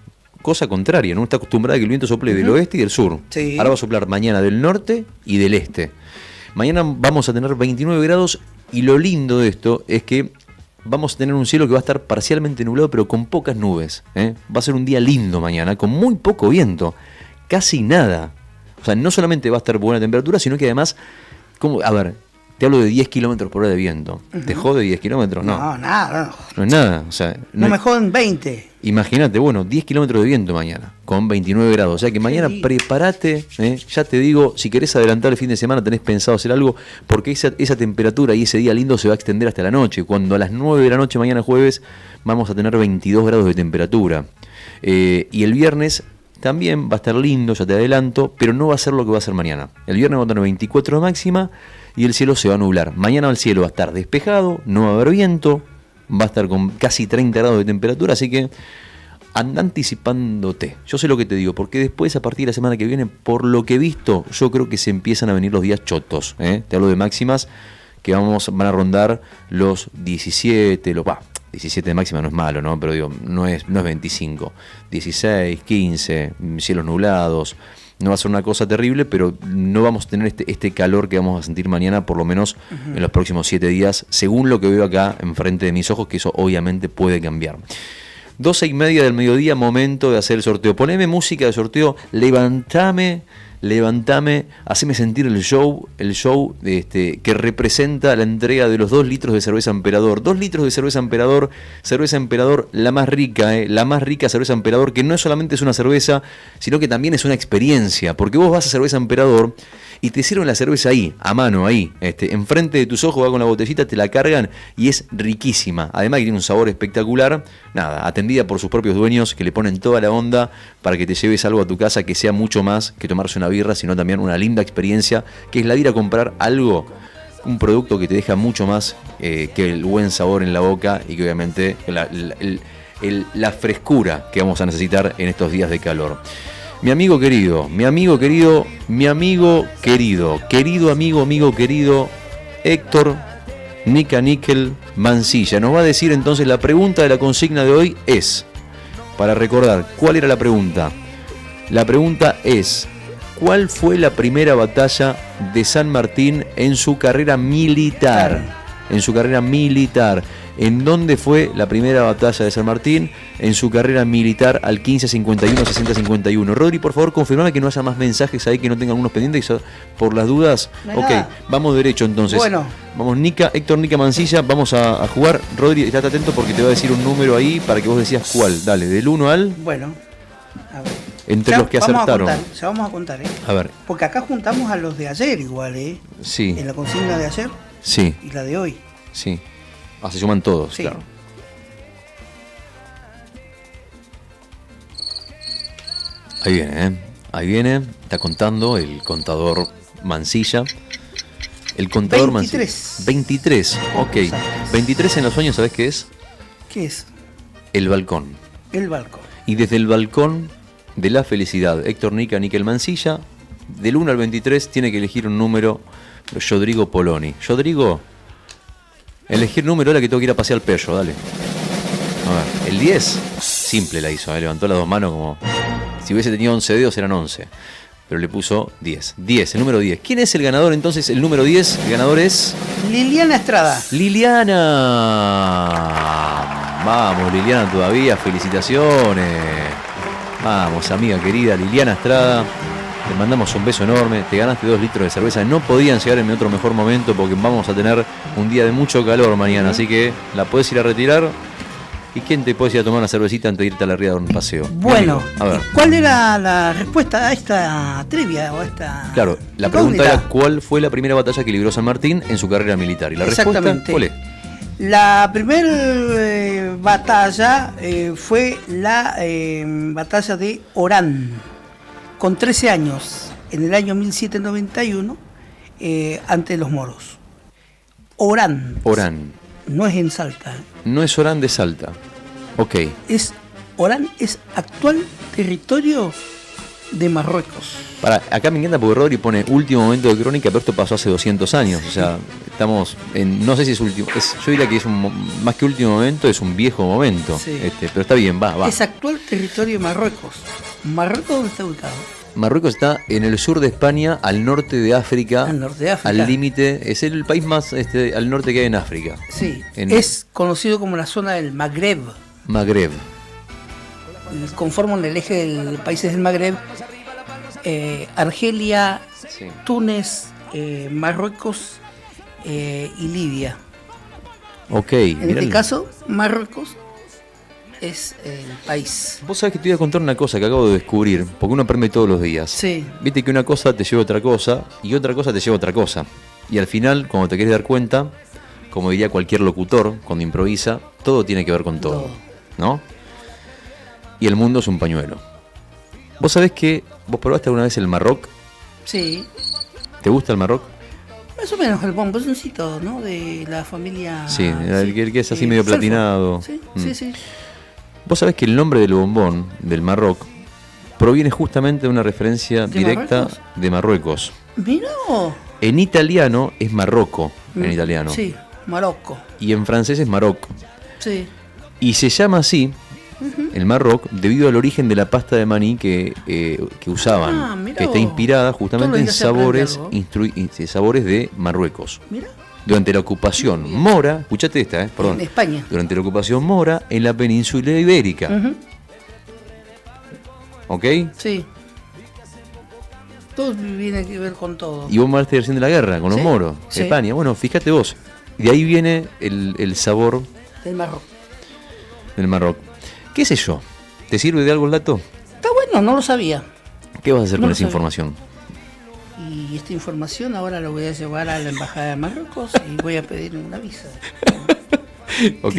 cosa contraria, ¿no? Está acostumbrada a que el viento sople del oeste y del sur. Sí. Ahora va a soplar mañana del norte y del este. Mañana vamos a tener 29 grados y lo lindo de esto es que vamos a tener un cielo que va a estar parcialmente nublado, pero con pocas nubes. Va a ser un día lindo mañana, con muy poco viento, casi nada. O sea, no solamente va a estar buena temperatura, sino que además, a ver, te hablo de 10 kilómetros por hora de viento. ¿Te jode 10 kilómetros? No. No, nada. No es nada. O sea, no me joden 20. Imagínate, 10 kilómetros de viento mañana, con 29 grados. O sea que mañana prepárate, ya te digo, si querés adelantar el fin de semana, tenés pensado hacer algo, porque esa temperatura y ese día lindo se va a extender hasta la noche. Cuando a las 9 de la noche, mañana jueves, vamos a tener 22 grados de temperatura. Y el viernes también va a estar lindo, ya te adelanto, pero no va a ser lo que va a ser mañana. El viernes va a tener 24 de máxima y el cielo se va a nublar. Mañana el cielo va a estar despejado, no va a haber viento, va a estar con casi 30 grados de temperatura, así que anda anticipándote. Yo sé lo que te digo, porque después, a partir de la semana que viene, por lo que he visto, yo creo que se empiezan a venir los días chotos. Te hablo de máximas que van a rondar los 17, 17 de máxima no es malo, ¿no? Pero digo, no es 25. 16, 15, cielos nublados. No va a ser una cosa terrible, pero no vamos a tener este calor que vamos a sentir mañana, por lo menos en los próximos 7 días, según lo que veo acá enfrente de mis ojos, que eso obviamente puede cambiar. 12:30 del mediodía, momento de hacer el sorteo. Poneme música de sorteo, levantame, haceme sentir el show que representa la entrega de los 2 litros de cerveza Emperador. 2 litros de cerveza Emperador, la más rica cerveza Emperador, que no solamente es una cerveza, sino que también es una experiencia, porque vos vas a Cerveza Emperador y te sirven la cerveza ahí, a mano, ahí, enfrente de tus ojos, va con la botellita, te la cargan y es riquísima. Además que tiene un sabor espectacular, atendida por sus propios dueños, que le ponen toda la onda para que te lleves algo a tu casa que sea mucho más que tomarse una birra, sino también una linda experiencia, que es la de ir a comprar algo, un producto que te deja mucho más que el buen sabor en la boca y que obviamente la frescura que vamos a necesitar en estos días de calor. Mi amigo querido, Héctor Nickel Mancilla nos va a decir entonces la pregunta de la consigna de hoy es, para recordar, ¿cuál era la pregunta? La pregunta es, ¿cuál fue la primera batalla de San Martín en su carrera militar? ¿En dónde fue la primera batalla de San Martín en su carrera militar al 1551-6051? Rodri, por favor, confirmame que no haya más mensajes ahí que no tengan algunos pendientes por las dudas. Ok, vamos derecho entonces. Bueno. Vamos, Héctor Nica Mancilla, vamos a jugar. Rodri, estate atento porque te voy a decir un número ahí para que vos decías cuál. Dale, del 1 al... Bueno, a ver. Entre los que acertaron. Ya vamos a contar, A ver. Porque acá juntamos a los de ayer igual, Sí. En la consigna de ayer. Sí. Y la de hoy. Sí. Se suman todos, sí. Claro. Ahí viene, está contando el contador Mancilla. El contador 23. Mancilla. 23, ok. 23 en los sueños, ¿sabés qué es? ¿Qué es? El balcón. El balcón. Y desde el balcón de la felicidad, Héctor Nickel Mancilla, del 1 al 23 tiene que elegir un número, Rodrigo Poloni. Rodrigo, elegir número ahora que tengo que ir a pasear al perro, dale. A ver, el 10, simple la hizo, levantó las dos manos como si hubiese tenido 11 dedos, eran 11. Pero le puso 10. 10, el número 10. ¿Quién es el ganador entonces? El número 10, el ganador es... Liliana Estrada. Liliana. Vamos, Liliana todavía, felicitaciones. Vamos, amiga querida Liliana Estrada. Te mandamos un beso enorme, te ganaste 2 litros de cerveza. No podían llegar en otro mejor momento porque vamos a tener un día de mucho calor mañana. Así que la podés ir a retirar. ¿Y quién te puede ir a tomar una cervecita antes de irte a la ría a dar un paseo? Bueno, a ver. ¿Cuál era la respuesta a esta trivia o a esta... Claro, la pregunta era ¿cuál fue la primera batalla que libró San Martín en su carrera militar? Y la respuesta, ¿cuál es? La primera batalla fue la batalla de Orán, con 13 años, en el año 1791, ante los moros. Orán. No es en Salta. No es Orán de Salta. Ok. Orán es actual territorio de Marruecos. Acá me encanta porque Rodri pone último momento de crónica, pero esto pasó hace 200 años. O sea, estamos en, no sé si es último, yo diría que es más que último momento, es un viejo momento. Sí. Pero está bien, va. Es actual territorio de Marruecos. ¿Marruecos dónde está ubicado? Marruecos está en el sur de España, al norte de África. Al norte de África. Al límite, es el país más al norte que hay en África. Sí, es conocido como la zona del Magreb. Magreb. Conforman el eje de países del Magreb, Argelia, sí. Túnez, Marruecos y Libia. Ok. En este caso, Marruecos es el país. Vos sabés que te voy a contar una cosa que acabo de descubrir, porque uno aprende todos los días. Sí. Viste que una cosa te lleva a otra cosa y otra cosa te lleva a otra cosa. Y al final, cuando te querés dar cuenta, como diría cualquier locutor cuando improvisa, todo tiene que ver con todo. ¿No? Y el mundo es un pañuelo. ¿Vos sabés que vos probaste alguna vez el Marroc? Sí. ¿Te gusta el Marroc? Más o menos el bomboncito, ¿no? De la familia. Sí, el que es así medio platinado. Sí, sí. Vos sabés que el nombre del bombón del Marroc proviene justamente de una referencia directa Marruecos? de Marruecos. Mirá. En italiano es Marroco, en italiano. Sí, Marocco. Y en francés es Maroc. Sí. Y se llama así, el Marroc, debido al origen de la pasta de maní que usaban, que está inspirada justamente en sabores de Marruecos. Mira. Durante la ocupación mora, escuchate esta, perdón. En España. Durante la ocupación mora en la península ibérica. ¿Ok? Sí. Todo viene que ver con todo. Y vos me hablaste recién de la guerra con los moros, sí. España. Bueno, fíjate vos. De ahí viene el sabor Del Marroc. del Marroc. ¿Qué sé yo? ¿Te sirve de algo el dato? Está bueno, no lo sabía. ¿Qué vas a hacer No con lo esa sabía. información? Y esta información ahora la voy a llevar a la embajada de Marruecos y voy a pedir una visa. Ok.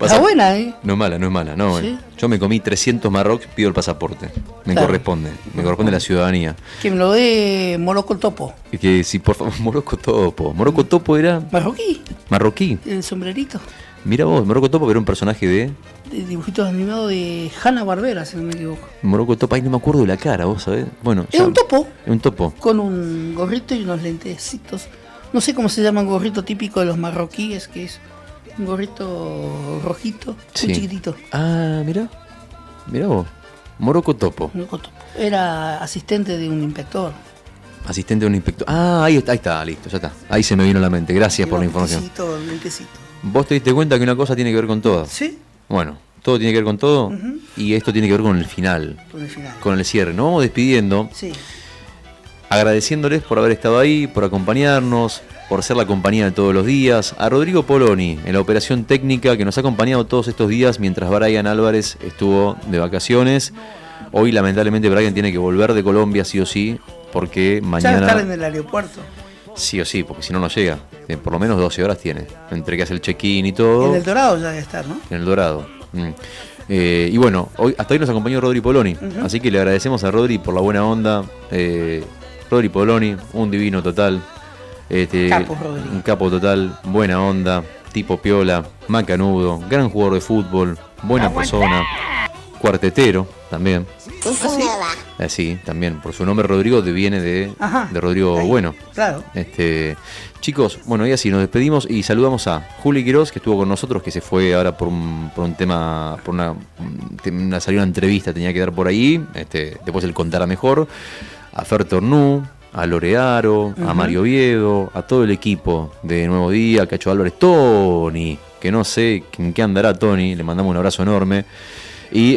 Está buena, ¿eh? No es mala, no. ¿Sí? Yo me comí 300 Marrocs, pido el pasaporte. Me Claro. corresponde la ciudadanía. Que me lo dé Morocco Topo. Y que si por favor, Morocco Topo era marroquí. El sombrerito. Mira vos, Morocco Topo era un personaje de Dibujitos animados de Hanna-Barbera, si no me equivoco. Morocco Topo, ahí no me acuerdo de la cara, vos sabés. Bueno, Es un topo. Es un topo. Con un gorrito y unos lentecitos. No sé cómo se llama un gorrito típico de los marroquíes, que es un gorrito rojito, Sí. muy chiquitito. Ah, mira vos. Morocco Topo. Era asistente de un inspector. Asistente de un inspector. Ah, ahí está, listo, ya está. Ahí se me vino a la mente. Gracias por la información. Lentecito. ¿Vos te diste cuenta que una cosa tiene que ver con todas? Sí. Bueno, todo tiene que ver con todo y esto tiene que ver con el final, Con el final. con el cierre. Nos vamos despidiendo, Sí. agradeciéndoles por haber estado ahí, por acompañarnos, por ser la compañía de todos los días. A Rodrigo Poloni, en la operación técnica, que nos ha acompañado todos estos días mientras Brian Álvarez estuvo de vacaciones. Hoy, lamentablemente, Brian tiene que volver de Colombia, sí o sí, porque Ya mañana... estar en el aeropuerto. Sí o sí, porque si no, no llega. Por lo menos 12 horas tiene, entre que hace el check-in y todo. En el Dorado ya debe estar, ¿no? En el Dorado. Y bueno, hasta hoy nos acompañó Rodri Poloni, así que le agradecemos a Rodri por la buena onda. Rodri Poloni, un divino total. Capo, Rodri. Un capo total, buena onda, tipo piola, macanudo, gran jugador de fútbol, buena persona, cuartetero también. Sí, también, por su nombre Rodrigo viene de Rodrigo Bueno. Claro. Chicos, bueno, y así nos despedimos y saludamos a Juli Quirós, que estuvo con nosotros, que se fue ahora por un tema, salió una entrevista, tenía que dar por ahí, después él contará mejor, a Fer Tornú, a Lorearo, a Mario Oviedo, a todo el equipo de Nuevo Día, Cacho Álvarez, Tony, que no sé en qué andará Tony, le mandamos un abrazo enorme. Y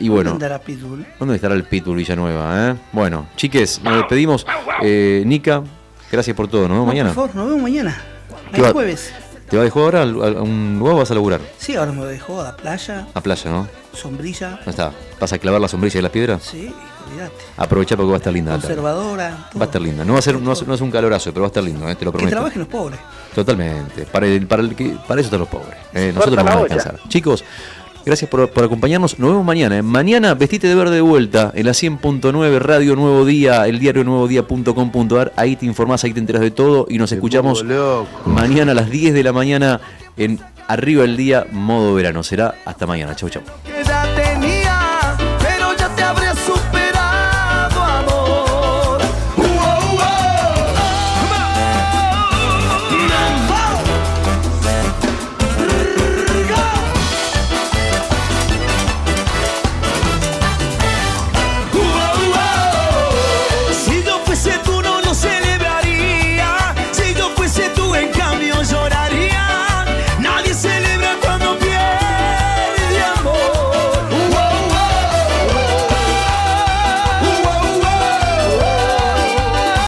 bueno, ¿Dónde andará Pitbull? ¿dónde estará el Pitbull Villanueva? Bueno, chiques, nos despedimos. Nica, gracias por todo. Nos vemos mañana. Por favor, nos vemos mañana. ¿Qué va? El jueves. ¿Te vas de juego ahora a un lugar o vas a laburar? Sí, ahora me dejo a playa, A playa, ¿no? sombrilla. ¿Dónde está? ¿Vas a clavar la sombrilla de las piedras? Sí, olvídate. Aprovechá porque va a estar linda la tarde. Conservadora. Va a estar linda. No va a ser un calorazo, pero va a estar lindo, te lo Que prometo. trabajen los pobres. Totalmente. Para eso están los pobres. Nosotros vamos a descansar. Chicos, gracias por acompañarnos. Nos vemos mañana. Mañana, vestite de verde de vuelta en la 100.9 Radio Nuevo Día, el diario nuevodía.com.ar. Ahí te informás, ahí te enteras de todo y nos escuchamos mañana a las 10 de la mañana en Arriba el Día, modo verano. Será hasta mañana. Chau, chau.